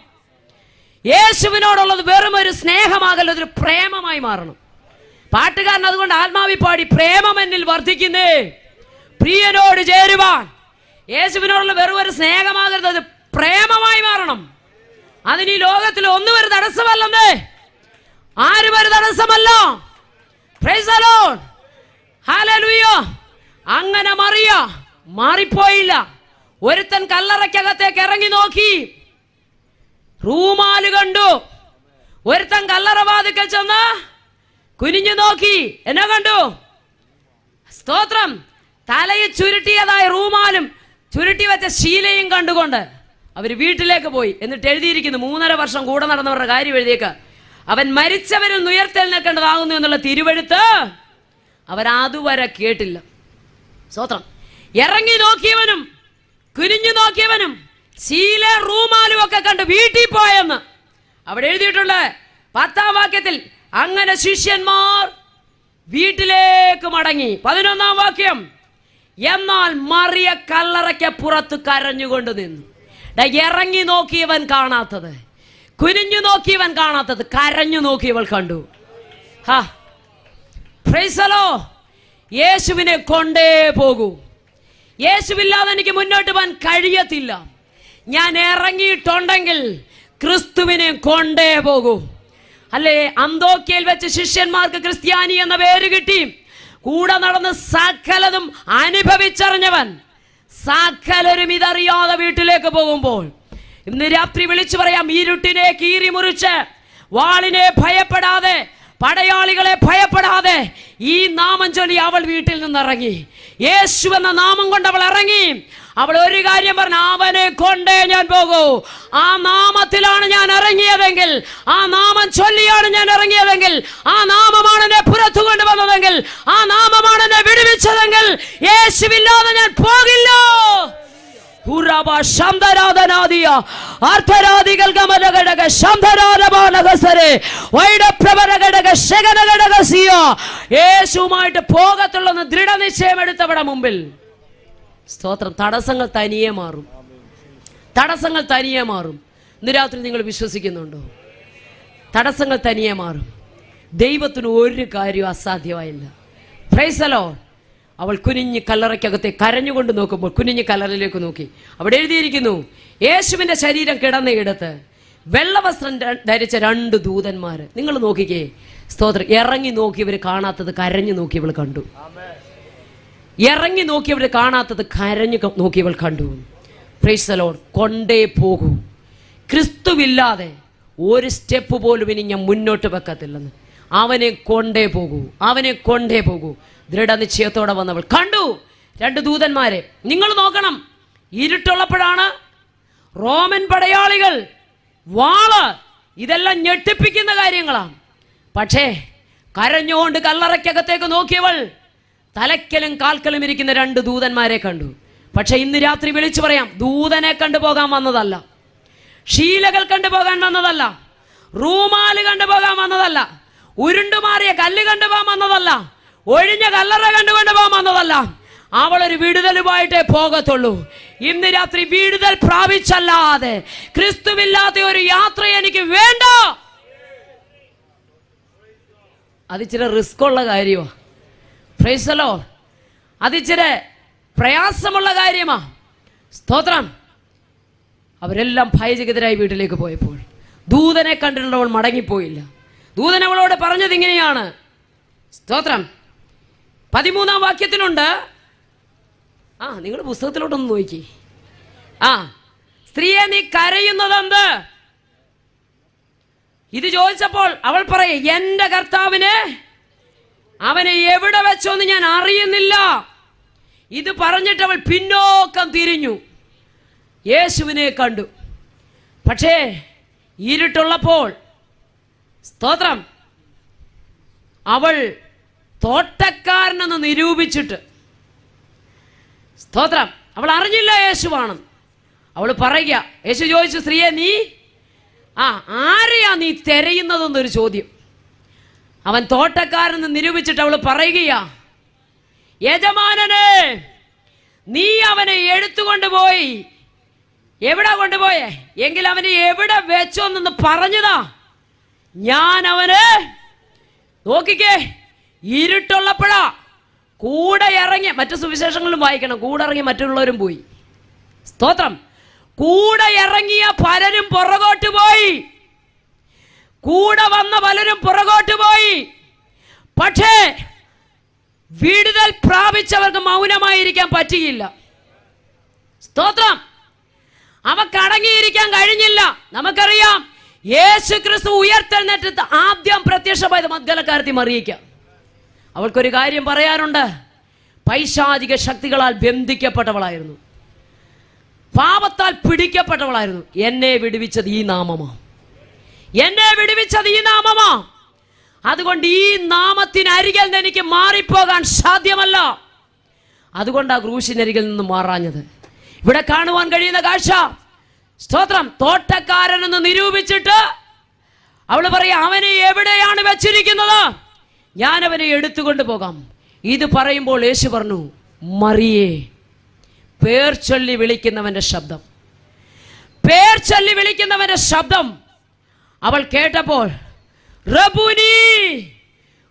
യേശുവിനോടുള്ളത് വെറും ഒരു സ്നേഹമാകല്ല, അതൊരു പ്രേമമായി മാറണം. പാട്ടുകാരൻ അതുകൊണ്ട് ആത്മാവി പാടി, പ്രേമം എന്നിൽ വർദ്ധിക്കുന്നേ പ്രിയനോട് ചേരുവാൻ. യേശുവിനോടുള്ള വെറും ഒരു സ്നേഹമാകരുത്, അത് പ്രേമമായി മാറണം. അതിന് ഈ ലോകത്തിൽ ഒന്നും ഒരു തടസ്സമല്ലെന്നേ, ആരും ഒരു തടസ്സമല്ല. പ്രൈസ് ദി ലോർഡ്, ഹല്ലേലൂയ. അങ്ങനെ മറിയ മാറിപ്പോയില്ല. ഒരുത്തൻ കല്ലറയ്ക്കകത്തേക്ക് ഇറങ്ങി നോക്കി, റൂമാല് കണ്ടു. ഒരുത്തൻ കല്ലറ വാതിക്കൽ ചെന്ന് കുനിഞ്ഞു നോക്കി, എന്നെ കണ്ടു? സ്തോത്രം. തലയിൽ ചുരുട്ടിയതായ റൂമാലും ചുരുട്ടി വെച്ച ശീലയും കണ്ടുകൊണ്ട് അവർ വീട്ടിലേക്ക് പോയി. എന്നിട്ട് എഴുതിയിരിക്കുന്നു, 3.5 വർഷം കൂടെ നടന്നവരുടെ കാര്യം എഴുതിയേക്ക്, അവൻ മരിച്ചവരിൽ നിന്ന് ഉയർത്തെഴുന്നേൽക്കേണ്ടതാകുന്നു എന്നുള്ള തിരുവെഴുത്ത് അവരതുവരെ കേട്ടില്ല. സ്തോത്രം. ഇറങ്ങി നോക്കിയവനും കുനിഞ്ഞു നോക്കിയവനും ശീല റൂമാലും ഒക്കെ കണ്ട് വീട്ടിൽ പോയെന്ന് അവിടെ എഴുതിയിട്ടുണ്ട് 10ാം വാക്യത്തിൽ. അങ്ങനെ ശിഷ്യന്മാർ വീട്ടിലേക്ക് മടങ്ങി. 11ാം വാക്യം, എന്നാൽ മറിയ കല്ലറയ്ക്ക് പുറത്ത് കരഞ്ഞുകൊണ്ട് നിന്നു. ഇറങ്ങി നോക്കിയവൻ കാണാത്തത്, കുനിഞ്ഞു നോക്കിയവൻ കാണാത്തത്, കരഞ്ഞു നോക്കിയവൾ കണ്ടു. Price the lord. യേശുവിനെ കൊണ്ടേ പോകൂ. യേശുവില്ലാതെ എനിക്ക് മുന്നോട്ട് പോകാൻ കഴിയത്തില്ല. ഞാൻ ഇറങ്ങിയിട്ടുണ്ടെങ്കിൽ ക്രിസ്തുവിനെ കൊണ്ടേ പോകൂ. അല്ലേ, അന്തോക്യയിൽ വെച്ച് ശിഷ്യന്മാർക്ക് ക്രിസ്ത്യാനി എന്ന പേര് കിട്ടി. കൂടെ നടന്ന് സകലതും അനുഭവിച്ചറിഞ്ഞവൻ സകലരും ഇതറിയാതെ വീട്ടിലേക്ക് പോകുമ്പോൾ ഇന്ന് രാത്രി വിളിച്ചു പറയാം, ഇരുട്ടിനെ കീറി മുറിച്ച് വാളിനെ ഭയപ്പെടാതെ, പടയാളികളെ ഭയപ്പെടാതെ ഈ നാമം ചൊല്ലി അവൾ വീട്ടിൽ നിന്നിറങ്ങി. യേശു എന്ന നാമം കൊണ്ട് അവൾ ഇറങ്ങി. അവൾ ഒരു കാര്യം പറഞ്ഞു, അവനെ കൊണ്ടേ ഞാൻ പോകൂ. ആ നാമത്തിലാണ് ഞാൻ ഇറങ്ങിയതെങ്കിൽ, ആ നാമം ചൊല്ലിയാണ് ഞാൻ ഇറങ്ങിയതെങ്കിൽ, ആ നാമമാണ് എന്നെ പുറത്തു കൊണ്ടുവന്നതെങ്കിൽ, ആ നാമമാണ് എന്നെ വിടുവിച്ചതെങ്കിൽ യേശുവില്ലാതെ ഞാൻ പോകില്ല. യേശുവുമായിട്ട് പോകത്തുള്ളെന്ന് ദൃഢനിശ്ചയം എടുത്തവിടെ മുമ്പിൽ സ്തോത്രം. തടസ്സങ്ങൾ തനിയെ മാറും, തടസ്സങ്ങൾ തനിയെ മാറും. ഇന്ന് രാത്രി നിങ്ങൾ വിശ്വസിക്കുന്നുണ്ടോ? തടസ്സങ്ങൾ തനിയെ മാറും. ദൈവത്തിന് ഒരു കാര്യവും അസാധ്യമായില്ല. Price the Lord. അവൾ കുനിഞ്ഞ് കല്ലറയ്ക്കകത്തെ കരഞ്ഞുകൊണ്ട് നോക്കുമ്പോൾ കുനിഞ്ഞ് കല്ലറയിലേക്ക് നോക്കി. അവിടെ എഴുതിയിരിക്കുന്നു, യേശുവിന്റെ ശരീരം കിടന്നയിടത്ത് വെള്ളവസ്ത്രം ധരിച്ച 2 ദൂതന്മാര്. നിങ്ങൾ നോക്കിക്കേ സ്തോത്രം. ഇറങ്ങി നോക്കിയവർ കാണാത്തത് കരഞ്ഞു നോക്കിയവൾ കണ്ടു. ഇറങ്ങി നോക്കിയവർ കാണാത്തത് കരഞ്ഞു നോക്കിയവൾ കണ്ടു. Price the Lord. കൊണ്ടേ പോകൂ. ക്രിസ്തുവില്ലാതെ ഒരു സ്റ്റെപ്പ് പോലും ഇനി ഞാൻ മുന്നോട്ട് വെക്കത്തില്ലെന്ന്. അവനെ കൊണ്ടേ പോകൂ, അവനെ കൊണ്ടേ പോകൂ. ദൃഢനിശ്ചയത്തോടെ വന്നവൾ കണ്ടു 2 ദൂതന്മാരെ. നിങ്ങൾ നോക്കണം, ഇരുട്ടുള്ളപ്പോഴാണ് റോമൻ പടയാളികൾ, വാള്, ഇതെല്ലാം ഞെട്ടിപ്പിക്കുന്ന കാര്യങ്ങളാണ്. പക്ഷേ കരഞ്ഞുകൊണ്ട് കല്ലറയ്ക്കകത്തേക്ക് നോക്കിയവൾ തലക്കലും കാൽക്കലും ഇരിക്കുന്ന 2 ദൂതന്മാരെ കണ്ടു. പക്ഷെ ഇന്ന് രാത്രി വിളിച്ചു പറയാം, ദൂതനെ കണ്ടുപോകാൻ വന്നതല്ല, ശീലകൾ കണ്ടുപോകാൻ വന്നതല്ല, റൂമാല് കണ്ടുപോകാൻ വന്നതല്ല, ഉരുണ്ടുമാറിയ കല്ല് കണ്ടുപോകാൻ വന്നതല്ല, ഒഴിഞ്ഞ കല്ലറ കണ്ടുകൊണ്ടുപോകാൻ വന്നതല്ല. അവളൊരു വിടുതലുമായിട്ടേ പോകത്തുള്ളൂ. ഇന്ന് രാത്രി വിടുതൽ പ്രാപിച്ചല്ലാതെ ക്രിസ്തുവില്ലാത്ത ഒരു യാത്ര എനിക്ക് വേണ്ട. അതിച്ചിരി റിസ്ക് ഉള്ള കാര്യമാണ്. Price the Lord. അതിച്ചിരി പ്രയാസമുള്ള കാര്യമാ. സ്തോത്രം. അവരെല്ലാം ഭയചകിതരായി വീട്ടിലേക്ക് പോയപ്പോൾ ദൂതനെ കണ്ടിട്ടുള്ളവൾ മടങ്ങിപ്പോയില്ല. ദൂതൻ അവളോട് പറഞ്ഞത് ഇങ്ങനെയാണ്. സ്തോത്രം. 13-ാം വാക്യത്തിലുണ്ട്. നിങ്ങൾ പുസ്തകത്തിലോട്ടൊന്ന് നോക്കി. സ്ത്രീയെ, നീ കരയുന്നതെന്ത്? ഇത് ചോദിച്ചപ്പോൾ അവൾ പറയും, എന്റെ കർത്താവിനെ അവനെ എവിടെ വെച്ചോന്ന് ഞാൻ അറിയുന്നില്ല. ഇത് പറഞ്ഞിട്ട് അവൾ പിന്നോക്കം തിരിഞ്ഞു. യേശുവിനെ കണ്ടു. പക്ഷേ ഇരുട്ടുള്ളപ്പോൾ സ്തോത്രം അവൾ തോട്ടക്കാരനെന്ന് നിരൂപിച്ചിട്ട്, സ്തോത്രം, അവൾ അറിഞ്ഞില്ല യേശുവാണെന്ന്. അവൾ പറയുക, യേശു ചോദിച്ചു, സ്ത്രീയെ, നീ ആരെയാ നീ തിരയുന്നതെന്നൊരു ചോദ്യം. അവൻ തോട്ടക്കാരെന്ന് നിരൂപിച്ചിട്ട് അവൾ പറയുകയാ, യജമാനനെ, നീ അവനെ എടുത്തുകൊണ്ടുപോയി. എവിടെ കൊണ്ടുപോയേ? എങ്കിൽ അവനെ എവിടെ വെച്ചോന്നു പറഞ്ഞതാ. ഞാൻ അവന്, നോക്കിക്കേ, ഇരുട്ടുള്ളപ്പോഴാ കൂടെ ഇറങ്ങി. മറ്റു സുവിശേഷങ്ങളിലും വായിക്കണം, കൂടെ ഇറങ്ങി മറ്റുള്ളവരും പോയി. സ്തോത്രം. കൂടെ ഇറങ്ങിയ പലരും പുറകോട്ട് പോയി, കൂടെ വന്ന പലരും പുറകോട്ട് പോയി. പക്ഷേ വിടുതൽ പ്രാപിച്ചവർക്ക് മൗനമായിരിക്കാൻ പറ്റിയില്ല. സ്തോത്രം. അവക്ക് അടങ്ങിയിരിക്കാൻ കഴിഞ്ഞില്ല. നമുക്കറിയാം, യേശു ക്രിസ്തു ഉയർത്തെഴുന്നേറ്റ് ആദ്യം പ്രത്യക്ഷമായത് മഗ്ദലക്കാരത്തി മറിയയ്ക്ക്. അവൾക്കൊരു കാര്യം പറയാനുണ്ട്. പൈശാചിക ശക്തികളാൽ ബന്ധിക്കപ്പെട്ടവളായിരുന്നു, പാപത്താൽ പിടിക്കപ്പെട്ടവളായിരുന്നു. എന്നെ വിടുവിച്ചത് ഈ നാമമാ, എന്നെ വിടുവിച്ചത് ഈ നാമമാ. അതുകൊണ്ട് ഈ നാമത്തിനരികിൽ നിന്ന് എനിക്ക് മാറിപ്പോകാൻ സാധ്യമല്ല. അതുകൊണ്ട് ആ ക്രൂശിനരികിൽ നിന്ന് മാറാഞ്ഞത്. ഇവിടെ കാണുവാൻ കഴിയുന്ന കാഴ്ച, സ്തോത്രം, തോട്ടക്കാരനെന്ന് നിരൂപിച്ചിട്ട് അവള് പറയാ, അവനെ എവിടെയാണ് വെച്ചിരിക്കുന്നത്? ഞാൻ അവനെ എടുത്തുകൊണ്ട് പോകാം. ഇത് പറയുമ്പോൾ യേശു പറഞ്ഞു, മറിയേ. പേർ ചൊല്ലി വിളിക്കുന്നവന്റെ ശബ്ദം, പേർ ചൊല്ലി വിളിക്കുന്നവന്റെ ശബ്ദം അവൾ കേട്ടപ്പോൾ റബ്ബൂനി,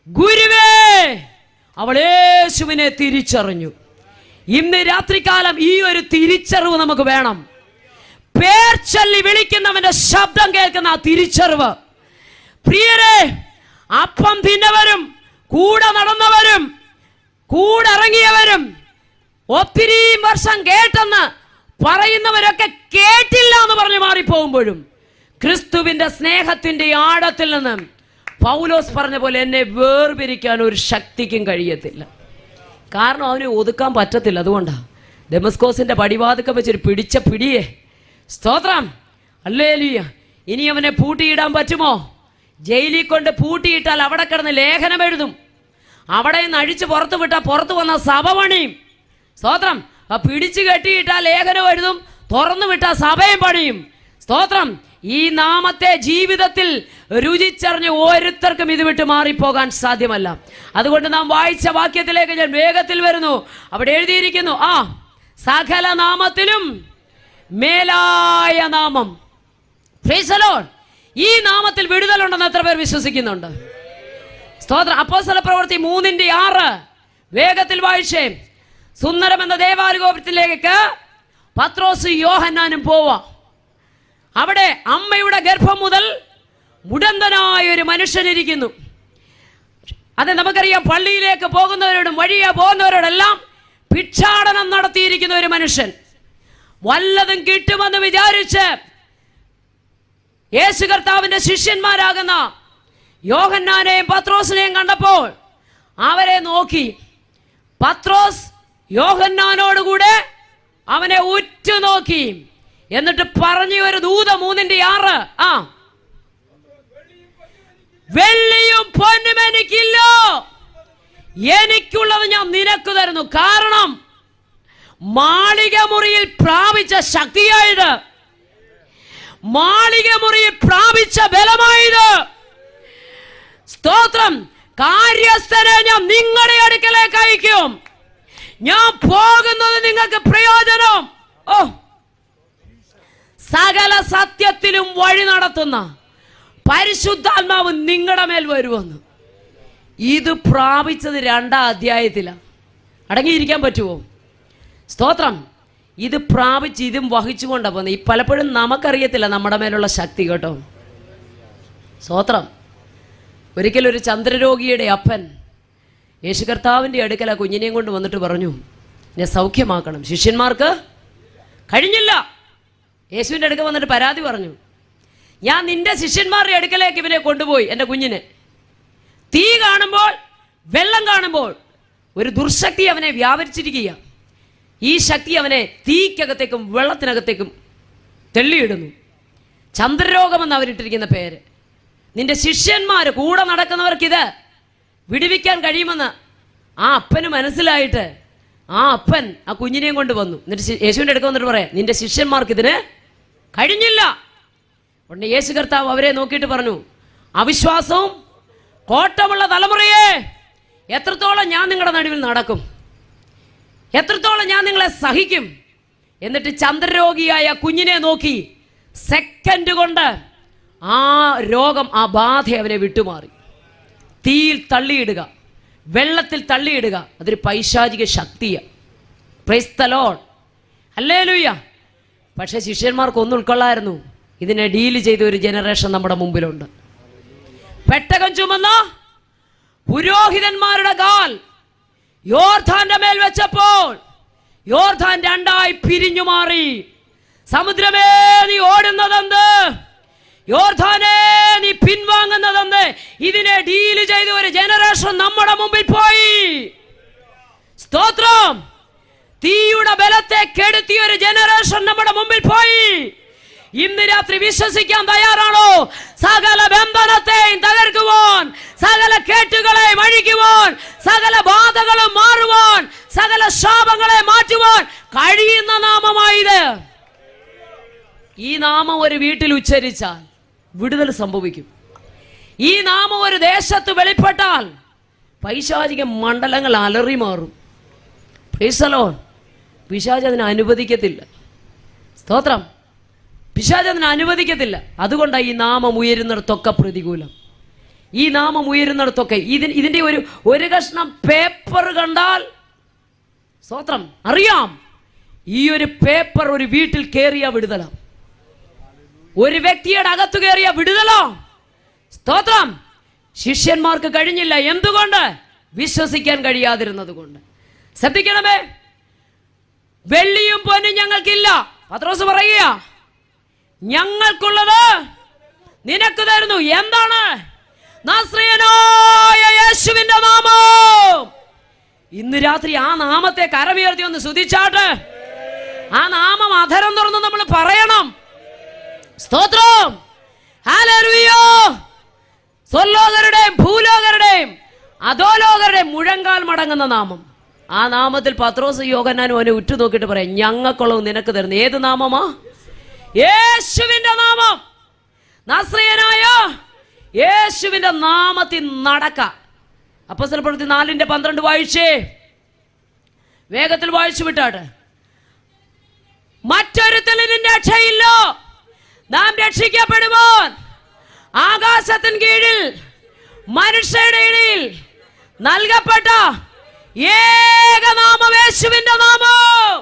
ഗുരുവേ, അവൾ യേശുവിനെ തിരിച്ചറിഞ്ഞു. ഇന്ന് രാത്രികാലം ഈ ഒരു തിരിച്ചറിവ് നമുക്ക് വേണം. പേർ ചൊല്ലി വിളിക്കുന്നവന്റെ ശബ്ദം കേൾക്കുന്ന ആ തിരിച്ചറിവ്. പ്രിയരെ, അപ്പം തിന്നവരും കൂടെ നടന്നവരും കൂടെ ഇറങ്ങിയവരും ഒത്തിരി വർഷം കേട്ടെന്ന് പറയുന്നവരൊക്കെ കേട്ടില്ല എന്ന് പറഞ്ഞു മാറിപ്പോകുമ്പോഴും ക്രിസ്തുവിന്റെ സ്നേഹത്തിന്റെ ആഴത്തിൽ നിന്ന് പൗലോസ് പറഞ്ഞ പോലെ എന്നെ വേർപിരിക്കാൻ ഒരു ശക്തിക്കും കഴിയത്തില്ല. കാരണം അവനെ ഒതുക്കാൻ പറ്റത്തില്ല. അതുകൊണ്ടാണ് ദമസ്കോസിന്റെ പടിവാതിക്ക വെച്ചൊരു പിടിച്ച പിടിയെ. സ്തോത്രം, ഹല്ലേലൂയ. ഇനി അവനെ പൂട്ടിയിടാൻ പറ്റുമോ? ജയിലിൽ കൊണ്ട് പൂട്ടിയിട്ടാൽ അവിടെ കിടന്ന് ലേഖനം എഴുതും. അവിടെ നിന്ന് അഴിച്ച് പുറത്തു വിട്ടാൽ പുറത്തു വന്ന സഭ പണിയും. സ്തോത്രം, പിടിച്ചു കെട്ടിയിട്ടാൽ ലേഖനം എഴുതും, തുറന്നു വിട്ടാൽ സഭയും പണിയും. സ്തോത്രം, ഈ നാമത്തെ ജീവിതത്തിൽ രുചിച്ചറിഞ്ഞ് ഓരോരുത്തർക്കും ഇത് വിട്ട് മാറിപ്പോകാൻ സാധ്യമല്ല. അതുകൊണ്ട് നാം വായിച്ച വാക്യത്തിലേക്ക് ഞാൻ വേഗത്തിൽ വരുന്നു. അവിടെ എഴുതിയിരിക്കുന്നു, സകല നാമത്തിലും മേലായ നാമം. Price the Lord. ഈ നാമത്തിൽ വിടുതലുണ്ടെന്ന് എത്ര പേർ വിശ്വസിക്കുന്നുണ്ട്? സ്തോത്രം. അപ്പോസ്തല പ്രവൃത്തി 3:6 വേഗത്തിൽ വായിച്ചേ. സുന്ദരം എന്ന ദേവാലയത്തിലേക്ക് പത്രോസ് യോഹന്നാനും പോവാ. അവിടെ അമ്മയുടെ ഗർഭം മുതൽ മുടന്തനായ ഒരു മനുഷ്യനിരിക്കുന്നു. അത് നമുക്കറിയാം. പള്ളിയിലേക്ക് പോകുന്നവരോടും വഴിയെ പോകുന്നവരോടെല്ലാം ഭിക്ഷാടനം നടത്തിയിരിക്കുന്ന ഒരു മനുഷ്യൻ. വല്ലതും കിട്ടുമെന്ന് വിചാരിച്ച് യേശു കർത്താവിന്റെ ശിഷ്യന്മാരാകുന്ന യോഹന്നാനെയും പത്രോസിനെയും കണ്ടപ്പോൾ അവരെ നോക്കി. പത്രോസ് യോഹന്നാനോടുകൂടെ അവനെ ഉറ്റുനോക്കി. എന്നിട്ട് പറഞ്ഞു ഒരു ദൂത 3:6, വെള്ളിയും പൊന്നും എനിക്കില്ല, എനിക്കുള്ളത് ഞാൻ നിനക്ക് തരുന്നു. കാരണം മാളിക മുറിയിൽ പ്രാപിച്ച ശക്തിയായത്, മാളിക മുറിയിൽ പ്രാപിച്ച ബലമായത്. സ്തോത്രം. കാര്യസ്ഥനെ ഞാൻ നിങ്ങളുടെ അടുക്കലേക്ക് അയക്കും. ഞാൻ പോകുന്നത് നിങ്ങൾക്ക് പ്രയോജനം. സകല സത്യത്തിലും വഴി നടത്തുന്ന പരിശുദ്ധാത്മാവ് നിങ്ങളുടെ മേൽ വരുമെന്ന്. ഇത് പ്രാപിച്ചത് 2-ാം അധ്യായത്തിലാണ്. അടങ്ങിയിരിക്കാൻ പറ്റുമോ? സ്തോത്രം. ഇത് പ്രാപിച്ച് ഇതും വഹിച്ചുകൊണ്ടാണ് പോകുന്നത്. ഈ പലപ്പോഴും നമുക്കറിയത്തില്ല നമ്മുടെ മേലുള്ള ശക്തി, കേട്ടോ. സ്തോത്രം. ഒരിക്കലൊരു ചന്ദ്രരോഗിയുടെ അപ്പൻ യേശു കർത്താവിൻ്റെ അടുക്കൽ ആ കുഞ്ഞിനെയും കൊണ്ട് വന്നിട്ട് പറഞ്ഞു, എന്നെ സൗഖ്യമാക്കണം. ശിഷ്യന്മാർക്ക് കഴിഞ്ഞില്ല. യേശുവിൻ്റെ അടുക്കൽ വന്നിട്ട് പരാതി പറഞ്ഞു, ഞാൻ നിന്റെ ശിഷ്യന്മാരുടെ അടുക്കലേക്ക് ഇവനെ കൊണ്ടുപോയി. എൻ്റെ കുഞ്ഞിനെ തീ കാണുമ്പോൾ, വെള്ളം കാണുമ്പോൾ ഒരു ദുർശക്തി അവനെ വ്യാപരിച്ചിരിക്കുക. ഈ ശക്തി അവനെ തീക്കകത്തേക്കും വെള്ളത്തിനകത്തേക്കും തെള്ളിയിടുന്നു. ചന്ദ്രരോഗമെന്ന് അവരിട്ടിരിക്കുന്ന പേര്. നിന്റെ ശിഷ്യന്മാർ കൂടെ നടക്കുന്നവർക്കിത് വിടുവിക്കാൻ കഴിയുമെന്ന് ആ അപ്പന് മനസ്സിലായിട്ട് ആ അപ്പൻ ആ കുഞ്ഞിനെയും കൊണ്ട് വന്നു. എന്നിട്ട് യേശുവിൻ്റെ അടുക്ക വന്നിട്ട് പറയാം, നിന്റെ ശിഷ്യന്മാർക്ക് ഇതിന് കഴിഞ്ഞില്ല. ഉടനെ യേശു കർത്താവ് അവരെ നോക്കിയിട്ട് പറഞ്ഞു, അവിശ്വാസവും കോട്ടമുള്ള തലമുറയെ, എത്രത്തോളം ഞാൻ നിങ്ങളുടെ നടുവിൽ നടക്കും, എത്രത്തോളം ഞാൻ നിങ്ങളെ സഹിക്കും. എന്നിട്ട് ചന്ദ്രരോഗിയായ കുഞ്ഞിനെ നോക്കി സെക്കൻഡ് കൊണ്ട് ആ രോഗം, ആ ബാധ അവനെ വിട്ടുമാറി. തീയിൽ തള്ളിയിടുക, വെള്ളത്തിൽ തള്ളിയിടുക, അതൊരു പൈശാചിക ശക്തിയാണ്. Price the lord, hallelujah. പക്ഷേ ശിഷ്യന്മാർക്ക് ഒന്നും ഉൾക്കൊള്ളായിരുന്നു. ഇതിനെ ഡീൽ ചെയ്ത ഒരു ജനറേഷൻ നമ്മുടെ മുമ്പിലുണ്ട്. പെട്ടകം ചുമന്ന പുരോഹിതന്മാരുടെ കാൽ യോർദാന്റെ മേൽ വെച്ചപ്പോൾ യോർദാൻ 2-ആയി പിരിഞ്ഞു മാറി. സമുദ്രമേ നീ ഓടുന്നതെന്ത്, യോർദാനേ നീ പിൻവാങ്ങുന്നതെന്ന് ഇതിനെ ഡീൽ ചെയ്ത ഒരു ജനറേഷൻ നമ്മുടെ മുമ്പിൽ പോയി. സ്തോത്രം. തീയുടെ ബലത്തെ കെടുത്തിയ ഒരു ജനറേഷൻ നമ്മുടെ മുമ്പിൽ പോയി. ഇന്ന് രാത്രി വിശ്വസിക്കാൻ തയ്യാറാണോ? സകല ബന്ധനത്തെയും തകർക്കുവാൻ, സകല കേട്ടുകളെ അഴിക്കുവാൻ, സകല ബാധകളും മാറുവാൻ, സകല ശാപങ്ങളെ മാറ്റുവാൻ കഴിയുന്ന നാമമായത്. ഈ നാമം ഒരു വീട്ടിൽ ഉച്ചരിച്ചാൽ വിടുതൽ സംഭവിക്കും. ഈ നാമം ഒരു ദേശത്ത് വെളിപ്പെട്ടാൽ പൈശാചിക മണ്ഡലങ്ങൾ അലറി മാറും. Price the Lord. പിശാച് അതിനെ അനുവദിക്കത്തില്ല. സ്തോത്രം. പിശാച് അതിനെ അനുവദിക്കത്തില്ല. അതുകൊണ്ടാണ് ഈ നാമം ഉയരുന്നിടത്തൊക്കെ പ്രതികൂലം. ഈ നാമം ഉയരുന്നിടത്തൊക്കെ ഇതിൻ്റെ ഒരു കഷ്ണം പേപ്പർ കണ്ടാൽ, സ്തോത്രം, അറിയാം ഈ ഒരു പേപ്പർ ഒരു വീട്ടിൽ കയറിയ വിടുതല, ഒരു വ്യക്തിയുടെ അകത്തു കയറിയ വിടുതല. സ്തോത്രം. ശിഷ്യന്മാർക്ക് കഴിഞ്ഞില്ല. എന്തുകൊണ്ട്? വിശ്വസിക്കാൻ കഴിയാതിരുന്നത് കൊണ്ട്. ശ്രദ്ധിക്കണമേ, വെള്ളിയും പൊന്നും ഞങ്ങൾക്കില്ല. പത്രോസ് പറയുക, ഞങ്ങൾക്കുള്ളത് നിനക്ക് തരുന്നു. എന്താണ്? നസ്രയനായ യേശുവിന്റെ നാമം. ഇന്ന് രാത്രി ആ നാമത്തെ കരമുയർത്തി ഒന്ന് സ്തുതിച്ചാട്ട്. ആ നാമം അധരം തുറന്ന് നമ്മൾ പറയണം. സ്തോത്രം. ഹല്ലേലൂയ. സ്വർലോകരുടെയും ഭൂലോകരുടെയും അധോലോകരുടെയും മുഴങ്കാൽ മടങ്ങുന്ന നാമം. ആ നാമത്തിൽ പത്രോസ് യോഹന്നാനും അവനെ ഉറ്റുനോക്കിയിട്ട് പറയാം, ഞങ്ങൾക്കുള്ളത് നിനക്ക് തരുന്നു. ഏത് നാമമാ? യേശുവിന്റെ നാമം. നസ്രയനായ യേശുവിന്റെ നാമത്തിൽ നടക്ക. അപ്പോസ്തലപ്രവൃത്തി 4:12 വായിച്ചേ. വേഗത്തിൽ വായിച്ചു വിട്ടാട്ടെ. മറ്റൊരുത്തനും രക്ഷയില്ല. നാം രക്ഷിക്കപ്പെടുവാൻ ആകാശത്തിന് കീഴിൽ മനുഷ്യരുടെ ഇടയിൽ നൽകപ്പെട്ട ഏകനാമം യേശുവിന്റെ നാമം.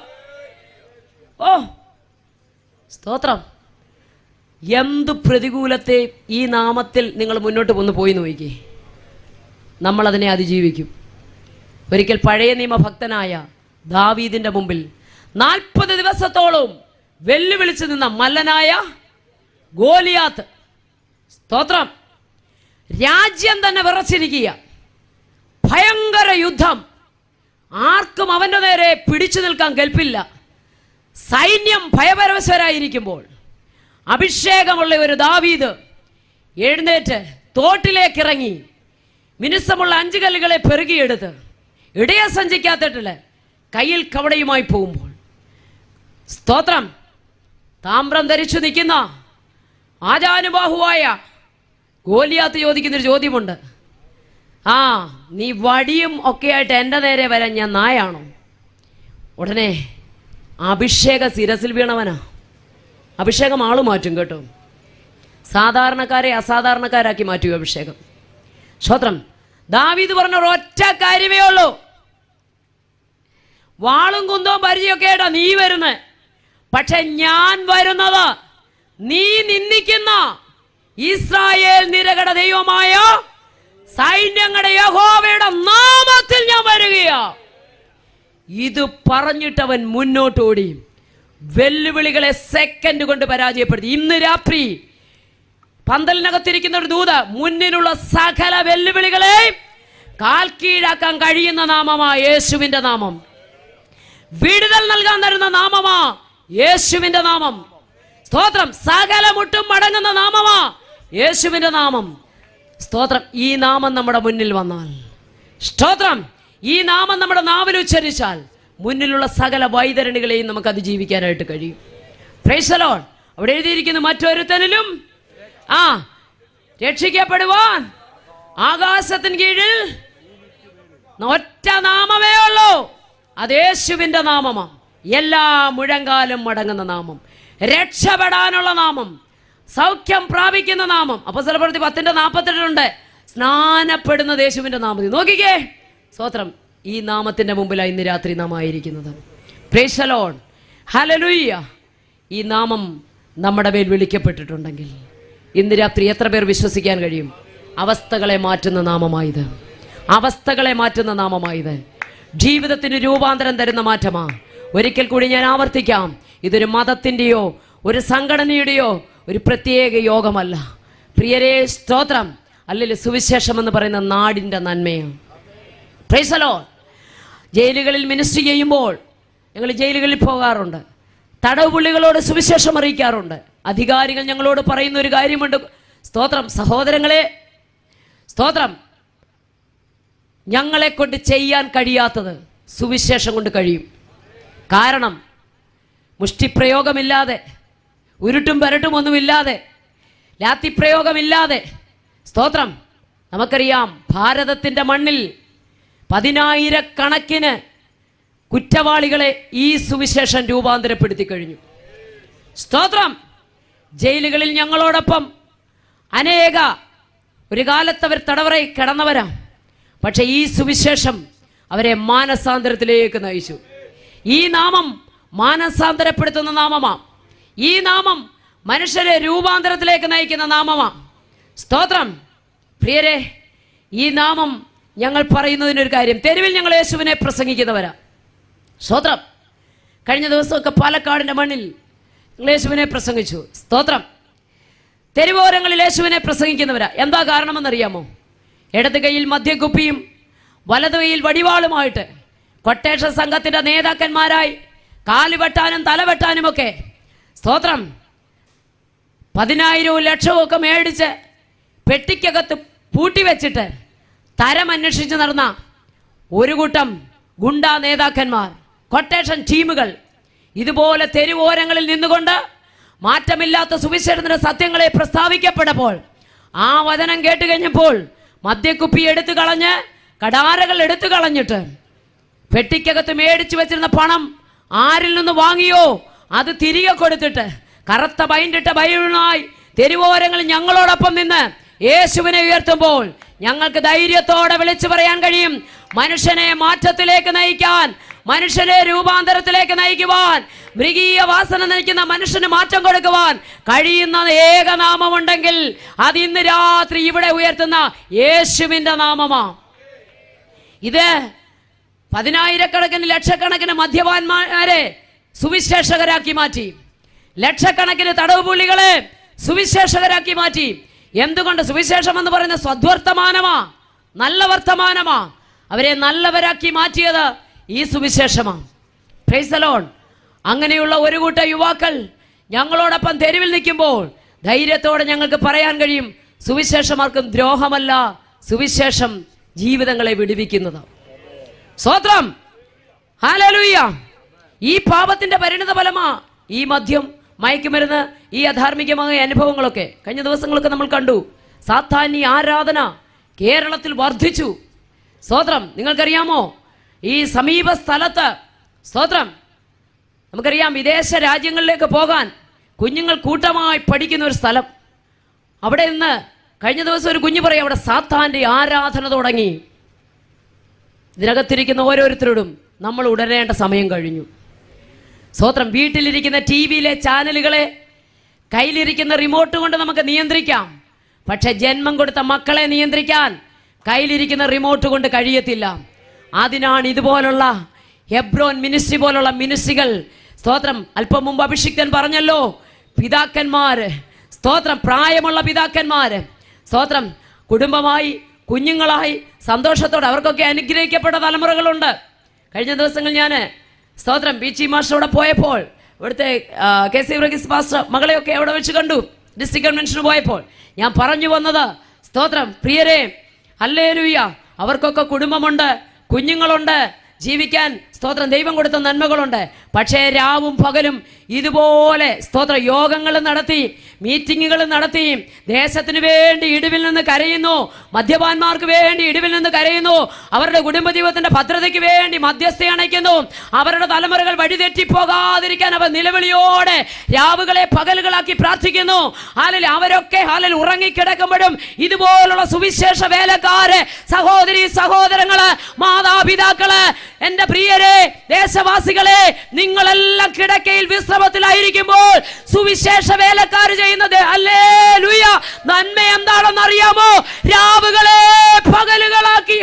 ഓ സ്തോത്രം. എന്തു പ്രതികൂലത്തെ ഈ നാമത്തിൽ നിങ്ങൾ മുന്നോട്ട് പോയി നോക്കി, നമ്മളതിനെ അതിജീവിക്കും. ഒരിക്കൽ പഴയ നിയമഭക്തനായ ദാവീദിന്റെ മുമ്പിൽ 40 ദിവസത്തോളം വെല്ലുവിളിച്ചു നിന്ന മല്ലനായ ഗോലിയാത്ത്. സ്തോത്രം. രാജ്യം തന്നെ വിറച്ചിരിക്കുക. ഭയങ്കര യുദ്ധം. ആർക്കും അവന്റെ നേരെ പിടിച്ചു നിൽക്കാൻ കെൽപ്പില്ല. സൈന്യം ഭയപരവശരായിരിക്കുമ്പോൾ അഭിഷേകമുള്ള ഒരു ദാവീദ് എഴുന്നേറ്റ് തോട്ടിലേക്ക് ഇറങ്ങി മിനുസമുള്ള 5 കല്ലുകളെ പെറുകിയെടുത്ത് ഇടയ സഞ്ചിക്കാത്തിട്ടില്ല കയ്യിൽ കവടയുമായി പോകുമ്പോൾ, സ്തോത്രം, താമ്രം ധരിച്ചു നിൽക്കുന്ന ആജാനുബാഹുവായ ഗോലിയാത്ത് ചോദിക്കുന്നൊരു ചോദ്യമുണ്ട്. ആ, നീ വടിയും ഒക്കെ ആയിട്ട് എൻ്റെ നേരെ വരാൻ ഞാൻ നായാണോ? ഉടനെ അഭിഷേക ശിരസിൽ വീണവനാ. അഭിഷേകം ആള് മാറ്റും കേട്ടോ. സാധാരണക്കാരെ അസാധാരണക്കാരാക്കി മാറ്റുക അഭിഷേകം. സ്തോത്രം. ദാവീദ് പറഞ്ഞ ഒരൊറ്റ കാര്യമേ ഉള്ളൂ, വാളും കുന്തവും പരിചയമൊക്കെ ആയിട്ടാ നീ വരുന്നത്. പക്ഷെ ഞാൻ വരുന്നത് നീ നിന്ദിക്കുന്ന ഇസ്രായേൽ നിരകട ദൈവമായ സൈന്യങ്ങളുടെ യഹോവയുടെ നാമത്തിൽ ഞാൻ വരികയാ. ഇത് പറഞ്ഞിട്ടവൻ മുന്നോട്ടോടി വെല്ലുവിളികളെ സെക്കൻഡ് കൊണ്ട് പരാജയപ്പെടുത്തി. ഇന്ന് രാത്രി പന്തലിനകത്തിരിക്കുന്ന ഒരു ദൂത മുന്നിലുള്ള സകല വെല്ലുവിളികളെ കാൽ കീഴാക്കാൻ കഴിയുന്ന നാമമാ യേശുവിന്റെ നാമം. വിടുതൽ നൽകാൻ തരുന്ന നാമമാ യേശുവിന്റെ നാമം. സ്തോത്രം. സകല മുട്ടും മടങ്ങുന്ന നാമമാ യേശുവിന്റെ നാമം. സ്തോത്രം. ഈ നാമം നമ്മുടെ മുന്നിൽ വന്നാൽ, സ്തോത്രം, ഈ നാമം നമ്മുടെ നാവിൽ ഉച്ചരിച്ചാൽ മുന്നിലുള്ള സകല വൈതരണികളെയും നമുക്ക് അതിജീവിക്കാനായിട്ട് കഴിയും. Price the Lord. അവിടെ എഴുതിയിരിക്കുന്നു, മറ്റൊരുത്തനിലും രക്ഷിക്കപ്പെടുവാൻ ആകാശത്തിന് കീഴിൽ ഒറ്റ നാമമേ ഉള്ളൂ, അത് യേശുവിന്റെ നാമമാ. എല്ലാ മുഴങ്കാലും മടങ്ങുന്ന നാമം, രക്ഷപ്പെടാനുള്ള നാമം, സൗഖ്യം പ്രാപിക്കുന്ന നാമം. അപ്പോസ്തലപ്രവൃത്തി 10:48 സ്നാനപ്പെടുന്ന യേശുവിന്റെ നാമത്തിൽ. നോക്കിക്കേ, സ്തോത്രം. ഈ നാമത്തിന്റെ മുമ്പിലാണ് ഇന്ന് രാത്രി നാം ആയിരിക്കുന്നത്. Price the lord. ഹല്ലേലൂയ. ഈ നാമം നമ്മുടെ മേൽ വിളിക്കപ്പെട്ടിട്ടുണ്ടെങ്കിൽ ഇന്ന് രാത്രി എത്ര പേർ വിശ്വസിക്കാൻ കഴിയും? അവസ്ഥകളെ മാറ്റുന്ന നാമമായത്, അവസ്ഥകളെ മാറ്റുന്ന നാമമായത്, ജീവിതത്തിന് രൂപാന്തരം തരുന്ന മാറ്റമാ. ഒരിക്കൽ കൂടി ഞാൻ ആവർത്തിക്കാം, ഇതൊരു മതത്തിൻ്റെയോ ഒരു സംഘടനയുടെയോ ഒരു പ്രത്യേക യോഗമല്ല പ്രിയരേ. സ്തോത്രം. അല്ലെങ്കിൽ സുവിശേഷം എന്ന് പറയുന്ന നാടിൻ്റെ നന്മയാണ്. Price the Lord. ജയിലുകളിൽ മിനിസ്ട്രി ചെയ്യുമ്പോൾ ഞങ്ങൾ ജയിലുകളിൽ പോകാറുണ്ട്. തടവുപുള്ളികളോട് സുവിശേഷം അറിയിക്കാറുണ്ട്. അധികാരികൾ ഞങ്ങളോട് പറയുന്ന ഒരു കാര്യമുണ്ട്. സ്തോത്രം. സഹോദരങ്ങളെ, സ്തോത്രം, ഞങ്ങളെ കൊണ്ട് ചെയ്യാൻ കഴിയാത്തത് സുവിശേഷം കൊണ്ട് കഴിയും. കാരണം മുഷ്ടിപ്രയോഗമില്ലാതെ, ഉരുട്ടും പരട്ടും ഒന്നുമില്ലാതെ, ലാത്തിപ്രയോഗമില്ലാതെ, സ്തോത്രം, നമുക്കറിയാം ഭാരതത്തിൻ്റെ മണ്ണിൽ 10,000 കണക്കിന് കുറ്റവാളികളെ ഈ സുവിശേഷം രൂപാന്തരപ്പെടുത്തി കഴിഞ്ഞു. സ്തോത്രം. ജയിലുകളിൽ ഞങ്ങളോടൊപ്പം അനേക ഒരു കാലത്ത് അവർ തടവറയിൽ കിടന്നവരാ. പക്ഷെ ഈ സുവിശേഷം അവരെ മാനസാന്തരത്തിലേക്ക് നയിച്ചു. ഈ നാമം മാനസാന്തരപ്പെടുത്തുന്ന നാമമാണ്. ഈ നാമം മനുഷ്യരെ രൂപാന്തരത്തിലേക്ക് നയിക്കുന്ന നാമമാണ്. സ്തോത്രം. പ്രിയരെ, ഈ നാമം ഞങ്ങൾ പറയുന്നതിനൊരു കാര്യം, തെരുവിൽ ഞങ്ങൾ യേശുവിനെ പ്രസംഗിക്കുന്നവരാ. സ്തോത്രം. കഴിഞ്ഞ ദിവസമൊക്കെ പാലക്കാടിൻ്റെ മണ്ണിൽ യേശുവിനെ പ്രസംഗിച്ചു. സ്തോത്രം. തെരുവോരങ്ങളിൽ യേശുവിനെ പ്രസംഗിക്കുന്നവരാ. എന്താ കാരണമെന്നറിയാമോ? ഇടത് കൈയിൽ മദ്യക്കുപ്പിയും വലതു കൈയിൽ വടിവാളുമായിട്ട് കൊട്ടേഷൻ സംഘത്തിൻ്റെ നേതാക്കന്മാരായി കാലുവെട്ടാനും തലവെട്ടാനുമൊക്കെ, സ്തോത്രം, 10,000 ലക്ഷവും ഒക്കെ മേടിച്ച് പെട്ടിക്കകത്ത് പൂട്ടിവെച്ചിട്ട് തരമന്വേഷിച്ച് നടന്ന ഒരു കൂട്ടം ഗുണ്ടാ നേതാക്കന്മാർ, കൊട്ടേഷൻ ടീമുകൾ ഇതുപോലെ തെരുവോരങ്ങളിൽ നിന്നുകൊണ്ട് മാറ്റമില്ലാത്ത സുവിശേഷത്തിന്റെ സത്യങ്ങളെ പ്രസ്താവിക്കപ്പെട്ടപ്പോൾ, ആ വചനം കേട്ട് കഴിഞ്ഞപ്പോൾ മദ്യക്കുപ്പി എടുത്തു കളഞ്ഞ്, കടാരകൾ എടുത്തു കളഞ്ഞിട്ട് പെട്ടിക്കകത്ത് മേടിച്ചു വെച്ചിരുന്ന പണം ആരിൽ നിന്ന് വാങ്ങിയോ അത് തിരികെ കൊടുത്തിട്ട് കറുത്ത ബൈൻഡിട്ട ബൈബിളുമായി തെരുവോരങ്ങളിൽ ഞങ്ങളോടൊപ്പം നിന്ന് യേശുവിനെ ഉയർത്തുമ്പോൾ ഞങ്ങൾക്ക് ധൈര്യത്തോടെ വിളിച്ചു പറയാൻ കഴിയും, മനുഷ്യനെ മാറ്റത്തിലേക്ക് നയിക്കാൻ, മനുഷ്യനെ രൂപാന്തരത്തിലേക്ക് നയിക്കുവാൻ, മൃഗീയ വാസന നയിക്കുന്ന മനുഷ്യന് മാറ്റം കൊടുക്കുവാൻ കഴിയുന്ന ഏകനാമമുണ്ടെങ്കിൽ അത് ഇന്ന് രാത്രി ഇവിടെ ഉയർത്തുന്ന യേശുവിൻ്റെ നാമമാണ്. ഇത് 10,000-കണക്കിന് ലക്ഷക്കണക്കിന് മദ്യപാന്മാരെ സുവിശേഷകരാക്കി മാറ്റി, ലക്ഷക്കണക്കിന് തടവുപുള്ളികളെ സുവിശേഷകരാക്കി മാറ്റി. എന്തുകൊണ്ട്? സുവിശേഷം എന്ന് പറയുന്ന സദ്വർത്തമാനമാ, നല്ല വർത്തമാനമാ. അവരെ നല്ലവരാക്കി മാറ്റിയത് ഈ സുവിശേഷമാണ്. Price the Lord. അങ്ങനെയുള്ള ഒരു കൂട്ടം യുവാക്കൾ ഞങ്ങളോടൊപ്പം തെരുവിൽ നിൽക്കുമ്പോൾ ധൈര്യത്തോടെ ഞങ്ങൾക്ക് പറയാൻ കഴിയും, സുവിശേഷം ആർക്കും ദ്രോഹമല്ല, സുവിശേഷം ജീവിതങ്ങളെ വിടുവിക്കുന്നത്. സ്തോത്രം. ഹല്ലേലൂയ. ഈ പാപത്തിന്റെ പരിണിത ഫലമാ ഈ മദ്യം, മയക്കുമരുന്ന്, ഈ അധാർമികമായ അനുഭവങ്ങളൊക്കെ. കഴിഞ്ഞ ദിവസങ്ങളൊക്കെ നമ്മൾ കണ്ടു. സാത്താന്യ ആരാധന കേരളത്തിൽ വർദ്ധിച്ചു. സ്തോത്രം. നിങ്ങൾക്കറിയാമോ, ഈ സമീപ സ്ഥലത്ത്, സ്തോത്രം, നമുക്കറിയാം, വിദേശ രാജ്യങ്ങളിലേക്ക് പോകാൻ കുഞ്ഞുങ്ങൾ കൂട്ടമായി പഠിക്കുന്ന ഒരു സ്ഥലം. അവിടെ നിന്ന് കഴിഞ്ഞ ദിവസം ഒരു കുഞ്ഞു പറയും, അവിടെ സാത്താന്റെ ആരാധന തുടങ്ങി. ഇതിനകത്തിരിക്കുന്ന ഓരോരുത്തരോടും നമ്മൾ ഉണരേണ്ട സമയം കഴിഞ്ഞു. സ്തോത്രം. വീട്ടിലിരിക്കുന്ന TV-യിലെ ചാനലുകളെ, കയ്യിലിരിക്കുന്ന റിമോട്ട് കൊണ്ട് നമുക്ക് നിയന്ത്രിക്കാം. പക്ഷെ ജന്മം കൊടുത്ത മക്കളെ നിയന്ത്രിക്കാൻ കയ്യിലിരിക്കുന്ന റിമോട്ട് കൊണ്ട് കഴിയത്തില്ല. അതിനാണ് ഇതുപോലുള്ള ഹെബ്രോൻ മിനിസ്ട്രി പോലുള്ള മിനിസ്ട്രികൾ. സ്തോത്രം. അല്പം മുമ്പ് അഭിഷിക്തൻ പറഞ്ഞല്ലോ, പിതാക്കന്മാര്, സ്തോത്രം, പ്രായമുള്ള പിതാക്കന്മാര്, സ്തോത്രം, കുടുംബമായി കുഞ്ഞുങ്ങളായി സന്തോഷത്തോടെ അവർക്കൊക്കെ അനുഗ്രഹിക്കപ്പെട്ട തലമുറകളുണ്ട്. കഴിഞ്ഞ ദിവസങ്ങൾ ഞാൻ, സ്തോത്രം, ബീച്ചി മാസ്റ്ററോടെ പോയപ്പോൾ ഇവിടുത്തെ KC വർഗീസ് പാസ്റ്റർ മകളെയൊക്കെ അവിടെ വെച്ച് കണ്ടു. ഡിസ്ട്രിക്ട് കൺവെൻഷന് പോയപ്പോൾ ഞാൻ പറഞ്ഞു വന്നത്, സ്തോത്രം, പ്രിയരെ, ഹല്ലേലൂയ, അവർക്കൊക്കെ കുടുംബമുണ്ട്, കുഞ്ഞുങ്ങളുണ്ട്, ജീവിക്കാൻ, സ്തോത്രം, ദൈവം കൊടുത്ത നന്മകളുണ്ട്. പക്ഷേ രാവും പകലും ഇതുപോലെ, സ്തോത്ര, യോഗങ്ങൾ നടത്തി, മീറ്റിങ്ങുകൾ നടത്തി ദേശത്തിന് വേണ്ടി ഇടിവിൽ നിന്ന് കരയുന്നു, മദ്യപാന്മാർക്ക് വേണ്ടി ഇടിവിൽ നിന്ന് കരയുന്നു, അവരുടെ കുടുംബജീവിതത്തിന്റെ ഭദ്രതയ്ക്ക് വേണ്ടി മധ്യസ്ഥ അണയ്ക്കുന്നു. അവരുടെ തലമുറകൾ വഴിതെറ്റിപ്പോകാതിരിക്കാൻ അവർ നിലവിളിയോടെ രാവുകളെ പകലുകളാക്കി പ്രാർത്ഥിക്കുന്നു. ഹാലൽ അവരൊക്കെ ഹാലൽ ഉറങ്ങിക്കിടക്കുമ്പോഴും ഇതുപോലുള്ള സുവിശേഷ വേലക്കാര്, സഹോദരി സഹോദരങ്ങള്, മാതാപിതാക്കള്, എന്റെ പ്രിയരെ, ദേശവാസികളെ, നിങ്ങളെല്ലാം കിടക്കയിൽ വിശ്രമത്തിലായിരിക്കുമ്പോൾ സുവിശേഷ വേലക്കാർ ചെയ്യുന്നത്, ഹല്ലേലൂയ, നന്മ എന്താണെന്ന് അറിയാമോ? രാവുകളെ പകലുകളാക്കി.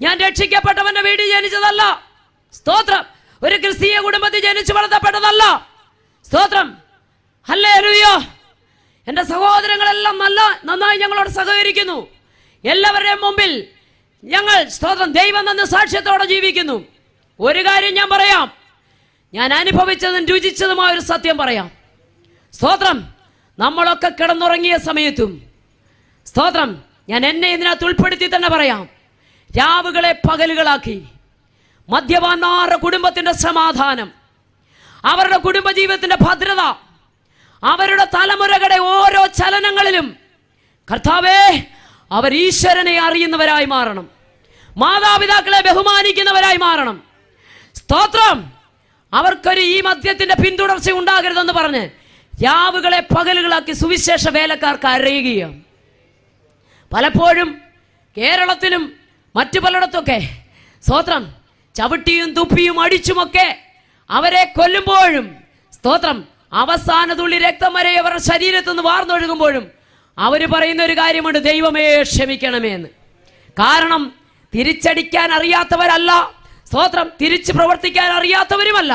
ഞാൻ രക്ഷിക്കപ്പെട്ടവന്റെ വീട്ടിൽ ജനിച്ചതല്ല. സ്തോത്രം. ഒരു ക്രിസ്തീയ കുടുംബത്തിൽ ജനിച്ചു വളർത്തപ്പെട്ടതല്ല. സ്തോത്രം. ഹല്ലേലൂയ. എൻ്റെ സഹോദരങ്ങളെല്ലാം നന്നായി ഞങ്ങളോട് സഹകരിക്കുന്നു. എല്ലാവരുടെയും മുമ്പിൽ ഞങ്ങൾ, സ്തോത്രം, ദൈവം തന്ന സാക്ഷ്യത്തോടെ ജീവിക്കുന്നു. ഒരു കാര്യം ഞാൻ പറയാം, ഞാൻ അനുഭവിച്ചതും രുചിച്ചതുമായ ഒരു സത്യം പറയാം. സ്തോത്രം. നമ്മളൊക്കെ കിടന്നുറങ്ങിയ സമയത്തും, സ്തോത്രം, ഞാൻ എന്നെ ഇതിനകത്ത് ഉൾപ്പെടുത്തി തന്നെ പറയാം, രാവുകളെ പകലുകളാക്കി മദ്യപാന്മാരുടെ കുടുംബത്തിന്റെ സമാധാനം, അവരുടെ കുടുംബജീവിതത്തിന്റെ ഭദ്രത, അവരുടെ തലമുറകളുടെ ഓരോ ചലനങ്ങളിലും കർത്താവേ അവർ ഈശ്വരനെ അറിയുന്നവരായി മാറണം, മാതാപിതാക്കളെ ബഹുമാനിക്കുന്നവരായി മാറണം. സ്തോത്രം. അവർക്കൊരു ഈ മദ്യത്തിന്റെ പിന്തുടർച്ച ഉണ്ടാകരുതെന്ന് പറഞ്ഞ് രാവുകളെ പകലുകളാക്കി സുവിശേഷ വേലക്കാർക്ക് അറിയുകയാണ്. പലപ്പോഴും കേരളത്തിലും മറ്റു പലയിടത്തൊക്കെ സ്തോത്രം ചവിട്ടിയും തുപ്പിയും അടിച്ചുമൊക്കെ അവരെ കൊല്ലുമ്പോഴും സ്തോത്രം അവസാന തുള്ളി രക്തം വരെ അവരുടെ ശരീരത്തിൽ നിന്ന് വാർന്നൊഴുകുമ്പോഴും അവർ പറയുന്ന ഒരു കാര്യമുണ്ട്, ദൈവമേ ക്ഷമിക്കണമേ എന്ന്. കാരണം തിരിച്ചടിക്കാൻ അറിയാത്തവരല്ല, സ്തോത്രം തിരിച്ച് പ്രവർത്തിക്കാൻ അറിയാത്തവരുമല്ല.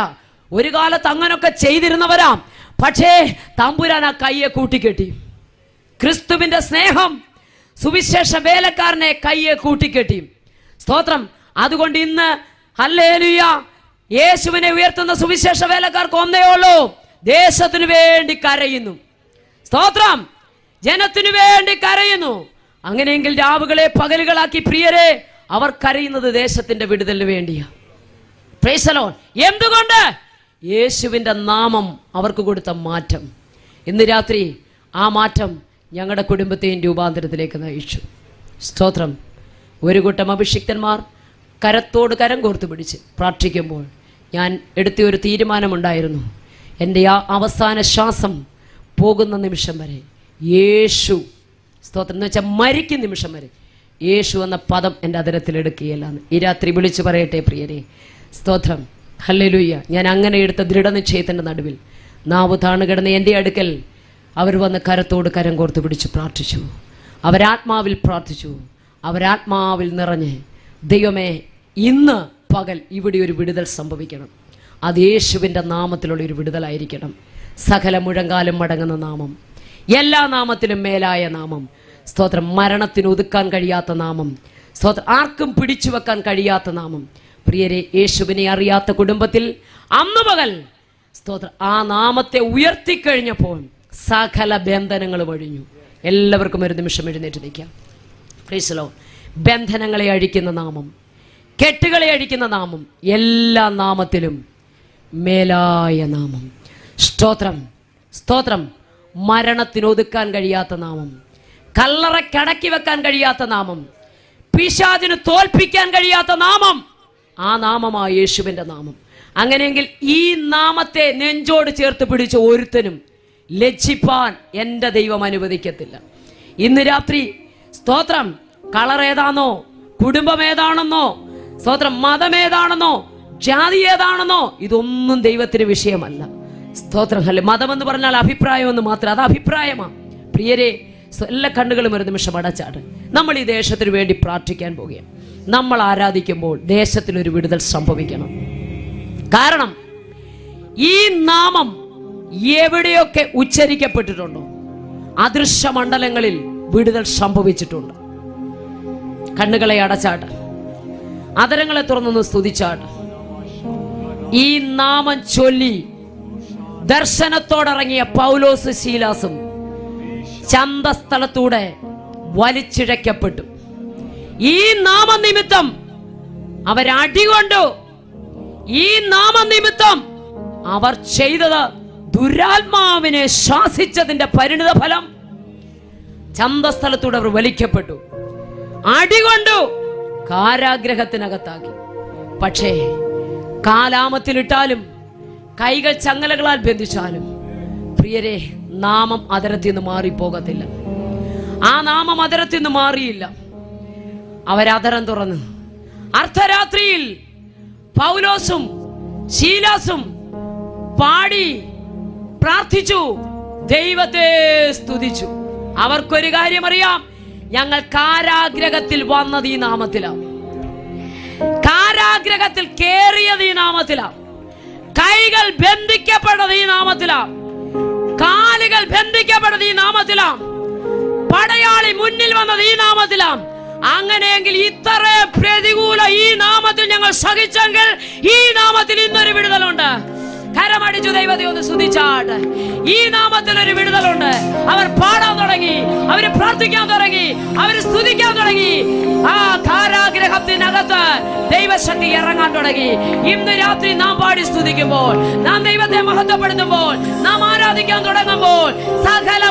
ഒരു കാലത്ത് അങ്ങനൊക്കെ ചെയ്തിരുന്നവരാ. പക്ഷേ തമ്പുരാൻ ആ കയ്യെ കൂട്ടിക്കെട്ടി. ക്രിസ്തുവിന്റെ സ്നേഹം സുവിശേഷ വേലക്കാരനെ കയ്യെ കൂട്ടിക്കെട്ടി. സ്തോത്രം. അതുകൊണ്ട് ഇന്ന് ഹല്ലേലൂയ യേശുവിനെ ഉയർത്തുന്ന സുവിശേഷ വേലക്കാർക്ക് ഒന്നേ ഉള്ളൂ, ദേശത്തിനു വേണ്ടി കരയുന്നു. സ്തോത്രം. ജനത്തിനു വേണ്ടി കരയുന്നു. അങ്ങനെയെങ്കിൽ രാവുകളെ പകലുകളാക്കി പ്രിയരെ അവർ കരയുന്നത് ദേശത്തിന്റെ വിടുതലിന് വേണ്ടിയാ. Price the Lord. എന്തുകൊണ്ട്? യേശുവിന്റെ നാമം അവർക്ക് കൊടുത്ത മാറ്റം. ഇന്ന് രാത്രി ആ മാറ്റം ഞങ്ങളുടെ കുടുംബത്തെയും രൂപാന്തരത്തിലേക്ക് നയിച്ചു. സ്തോത്രം. ഒരു കൂട്ടം അഭിഷിക്തന്മാർ കരത്തോട് കരം കോർത്തു പിടിച്ച് പ്രാർത്ഥിക്കുമ്പോൾ ഞാൻ എടുത്ത ഒരു തീരുമാനമുണ്ടായിരുന്നു. എൻ്റെ ആ അവസാന ശ്വാസം പോകുന്ന നിമിഷം വരെ യേശു, സ്തോത്രം എന്ന് വെച്ചാൽ മരിക്കുന്ന നിമിഷം വരെ യേശു എന്ന പദം എൻ്റെ അതിരത്തിലെടുക്കുകയില്ലാന്ന് ഈ രാത്രി വിളിച്ചു പറയട്ടെ പ്രിയരെ. സ്തോത്രം. ഹല്ലേലൂയ. ഞാൻ അങ്ങനെ എടുത്ത ദൃഢനിശ്ചയത്തിൻ്റെ നടുവിൽ നാവ് താണുകിടന്ന് എൻ്റെ അടുക്കൽ അവർ വന്ന് കരത്തോട് കരം കോർത്ത് പിടിച്ച് പ്രാർത്ഥിച്ചു. അവരാത്മാവിൽ പ്രാർത്ഥിച്ചു. അവരാത്മാവിൽ നിറഞ്ഞ് ദൈവമേ ഇന്ന് പകൽ ഇവിടെ ഒരു വിടുതൽ സംഭവിക്കണം. അത് യേശുവിൻ്റെ നാമത്തിലുള്ള ഒരു വിടുതലായിരിക്കണം. സകല മുഴങ്കാലും മടങ്ങുന്ന നാമം, എല്ലാ നാമത്തിലും മേലായ നാമം. സ്തോത്രം. മരണത്തിന് ഒതുക്കാൻ കഴിയാത്ത നാമം. സ്തോത്രം. ആർക്കും പിടിച്ചു വെക്കാൻ കഴിയാത്ത നാമം. പ്രിയരെ, യേശുവിനെ അറിയാത്ത കുടുംബത്തിൽ അന്ന് പകൽ സ്തോത്രം ആ നാമത്തെ ഉയർത്തിക്കഴിഞ്ഞപ്പോൾ സകല ബന്ധനങ്ങളും ഒഴിഞ്ഞു. എല്ലാവർക്കും ഒരു നിമിഷം എഴുന്നേറ്റ് നിൽക്കാം. Praise the lord. ബന്ധനങ്ങളെ അഴിക്കുന്ന നാമം, കെട്ടുകളെ അഴിക്കുന്ന നാമം, എല്ലാ നാമത്തിലും മേലായ നാമം. സ്തോത്രം. സ്തോത്രം. മരണത്തിന് ഒതുക്കാൻ കഴിയാത്ത നാമം, കല്ലറക്കടക്കി വെക്കാൻ കഴിയാത്ത നാമം, പിശാചിന് തോൽപ്പിക്കാൻ കഴിയാത്ത നാമം, ആ നാമമാണ് യേശുവിൻ്റെ നാമം. അങ്ങനെയെങ്കിൽ ഈ നാമത്തെ നെഞ്ചോട് ചേർത്ത് പിടിച്ച ഒരുത്തനും ലജ്ജിപ്പാൻ എൻ്റെ ദൈവം അനുവദിക്കത്തില്ല. ഇന്ന് രാത്രി സ്തോത്രം കളർ ഏതാണെന്നോ, കുടുംബം ഏതാണെന്നോ, സ്തോത്രം മതം ഏതാണെന്നോ, ജാതി ഏതാണെന്നോ, ഇതൊന്നും ദൈവത്തിന് വിഷയമല്ല. സ്തോത്രം. മതമെന്ന് പറഞ്ഞാൽ അഭിപ്രായം എന്ന് മാത്രം, അത് അഭിപ്രായമാണ്. പ്രിയരെ, എല്ലാ കണ്ണുകളും ഒരു നിമിഷം അടച്ചാട്. നമ്മൾ ഈ ദേശത്തിന് വേണ്ടി പ്രാർത്ഥിക്കാൻ പോവുകയാണ്. നമ്മൾ ആരാധിക്കുമ്പോൾ ദേശത്തിനൊരു വിടുതൽ സംഭവിക്കണം. കാരണം ഈ നാമം എവിടെയൊക്കെ ഉച്ചരിക്കപ്പെട്ടിട്ടുണ്ടോ അദൃശ്യ മണ്ഡലങ്ങളിൽ വിടുതൽ സംഭവിച്ചിട്ടുണ്ട്. കണ്ണുകളെ അടച്ചാട്ട്, അതരങ്ങളെ തുറന്നൊന്ന് സ്തുതിച്ചാട്ട്. ഈ നാമം ചൊല്ലി ദർശനത്തോടിറങ്ങിയ പൗലോസ് ശീലാസും ചന്തസ്ഥലത്തൂടെ വലിച്ചിഴക്കപ്പെട്ടു. ഈ നാമനിമിത്തം അവരടികൊണ്ടു. ഈ നാമനിമിത്തം അവർ ചെയ്തത് ദുരാത്മാവിനെ ശാസിച്ചതിന്റെ പരിണിത ഫലം. ചന്തസ്ഥലത്തൂടെ അവർ വലിക്കപ്പെട്ടു, അടികൊണ്ടു, കാരാഗ്രഹത്തിനകത്താക്കി. പക്ഷേ കാലാമത്തിലിട്ടാലും കൈകൾ ചങ്ങലകളാൽ ബന്ധിച്ചാലും പ്രിയരെ, നാമം അതരത്തിൽ നിന്ന് മാറിപ്പോകത്തില്ല. ആ നാമം അതരത്തിൽ നിന്ന് മാറിയില്ല. അവരതരം തുറന്ന് അർദ്ധരാത്രിയിൽ പൗലോസും ശീലാസും പാടി പ്രാർത്ഥിച്ചു, ദൈവത്തെ സ്തുതിച്ചു. അവർക്കൊരു കാര്യം അറിയാം, ഞങ്ങൾ കാരാഗ്രഹത്തിൽ വന്നത് ഈ നാമത്തിലാണ്, കാരാഗ്രഹത്തിൽ കേറിയത് ഈ നാമത്തിലാണ്, കൈകൾ ബന്ധിക്കപ്പെട്ടത് ഈ നാമത്തിലാണ്, കാലുകൾ ബന്ധിക്കപ്പെട്ടത് ഈ നാമത്തിലാണ്, പടയാളി മുന്നിൽ വന്നത് ഈ നാമത്തിലാണ്. അങ്ങനെയെങ്കിൽ ഇത്ര പ്രതികൂല ഈ നാമത്തിൽ ഞങ്ങൾ സഹിച്ചെങ്കിൽ ഈ നാമത്തിൽ ഇന്നൊരു വിടുതലുണ്ട്. കരമടിച്ചു ദൈവത്തെ ഒന്ന് സ്തുതിച്ചാട്ട്. ഈ നാമത്തിൽ ഒരു വിടുതലുണ്ട്. അവർ പാടാൻ തുടങ്ങി, അവര് പ്രാർത്ഥിക്കാൻ തുടങ്ങി, അവര് സ്തുതിക്കാൻ തുടങ്ങി. ആ കാരാഗ്രഹത്തിനകത്ത് ദൈവശക്തി ഇറങ്ങാൻ തുടങ്ങി. ഇന്ന് രാത്രി നാം പാടി സ്തുതിക്കുമ്പോൾ, നാം ദൈവത്തെ മഹത്വപ്പെടുത്തുമ്പോൾ, നാം ആരാധിക്കാൻ തുടങ്ങുമ്പോൾ, സകല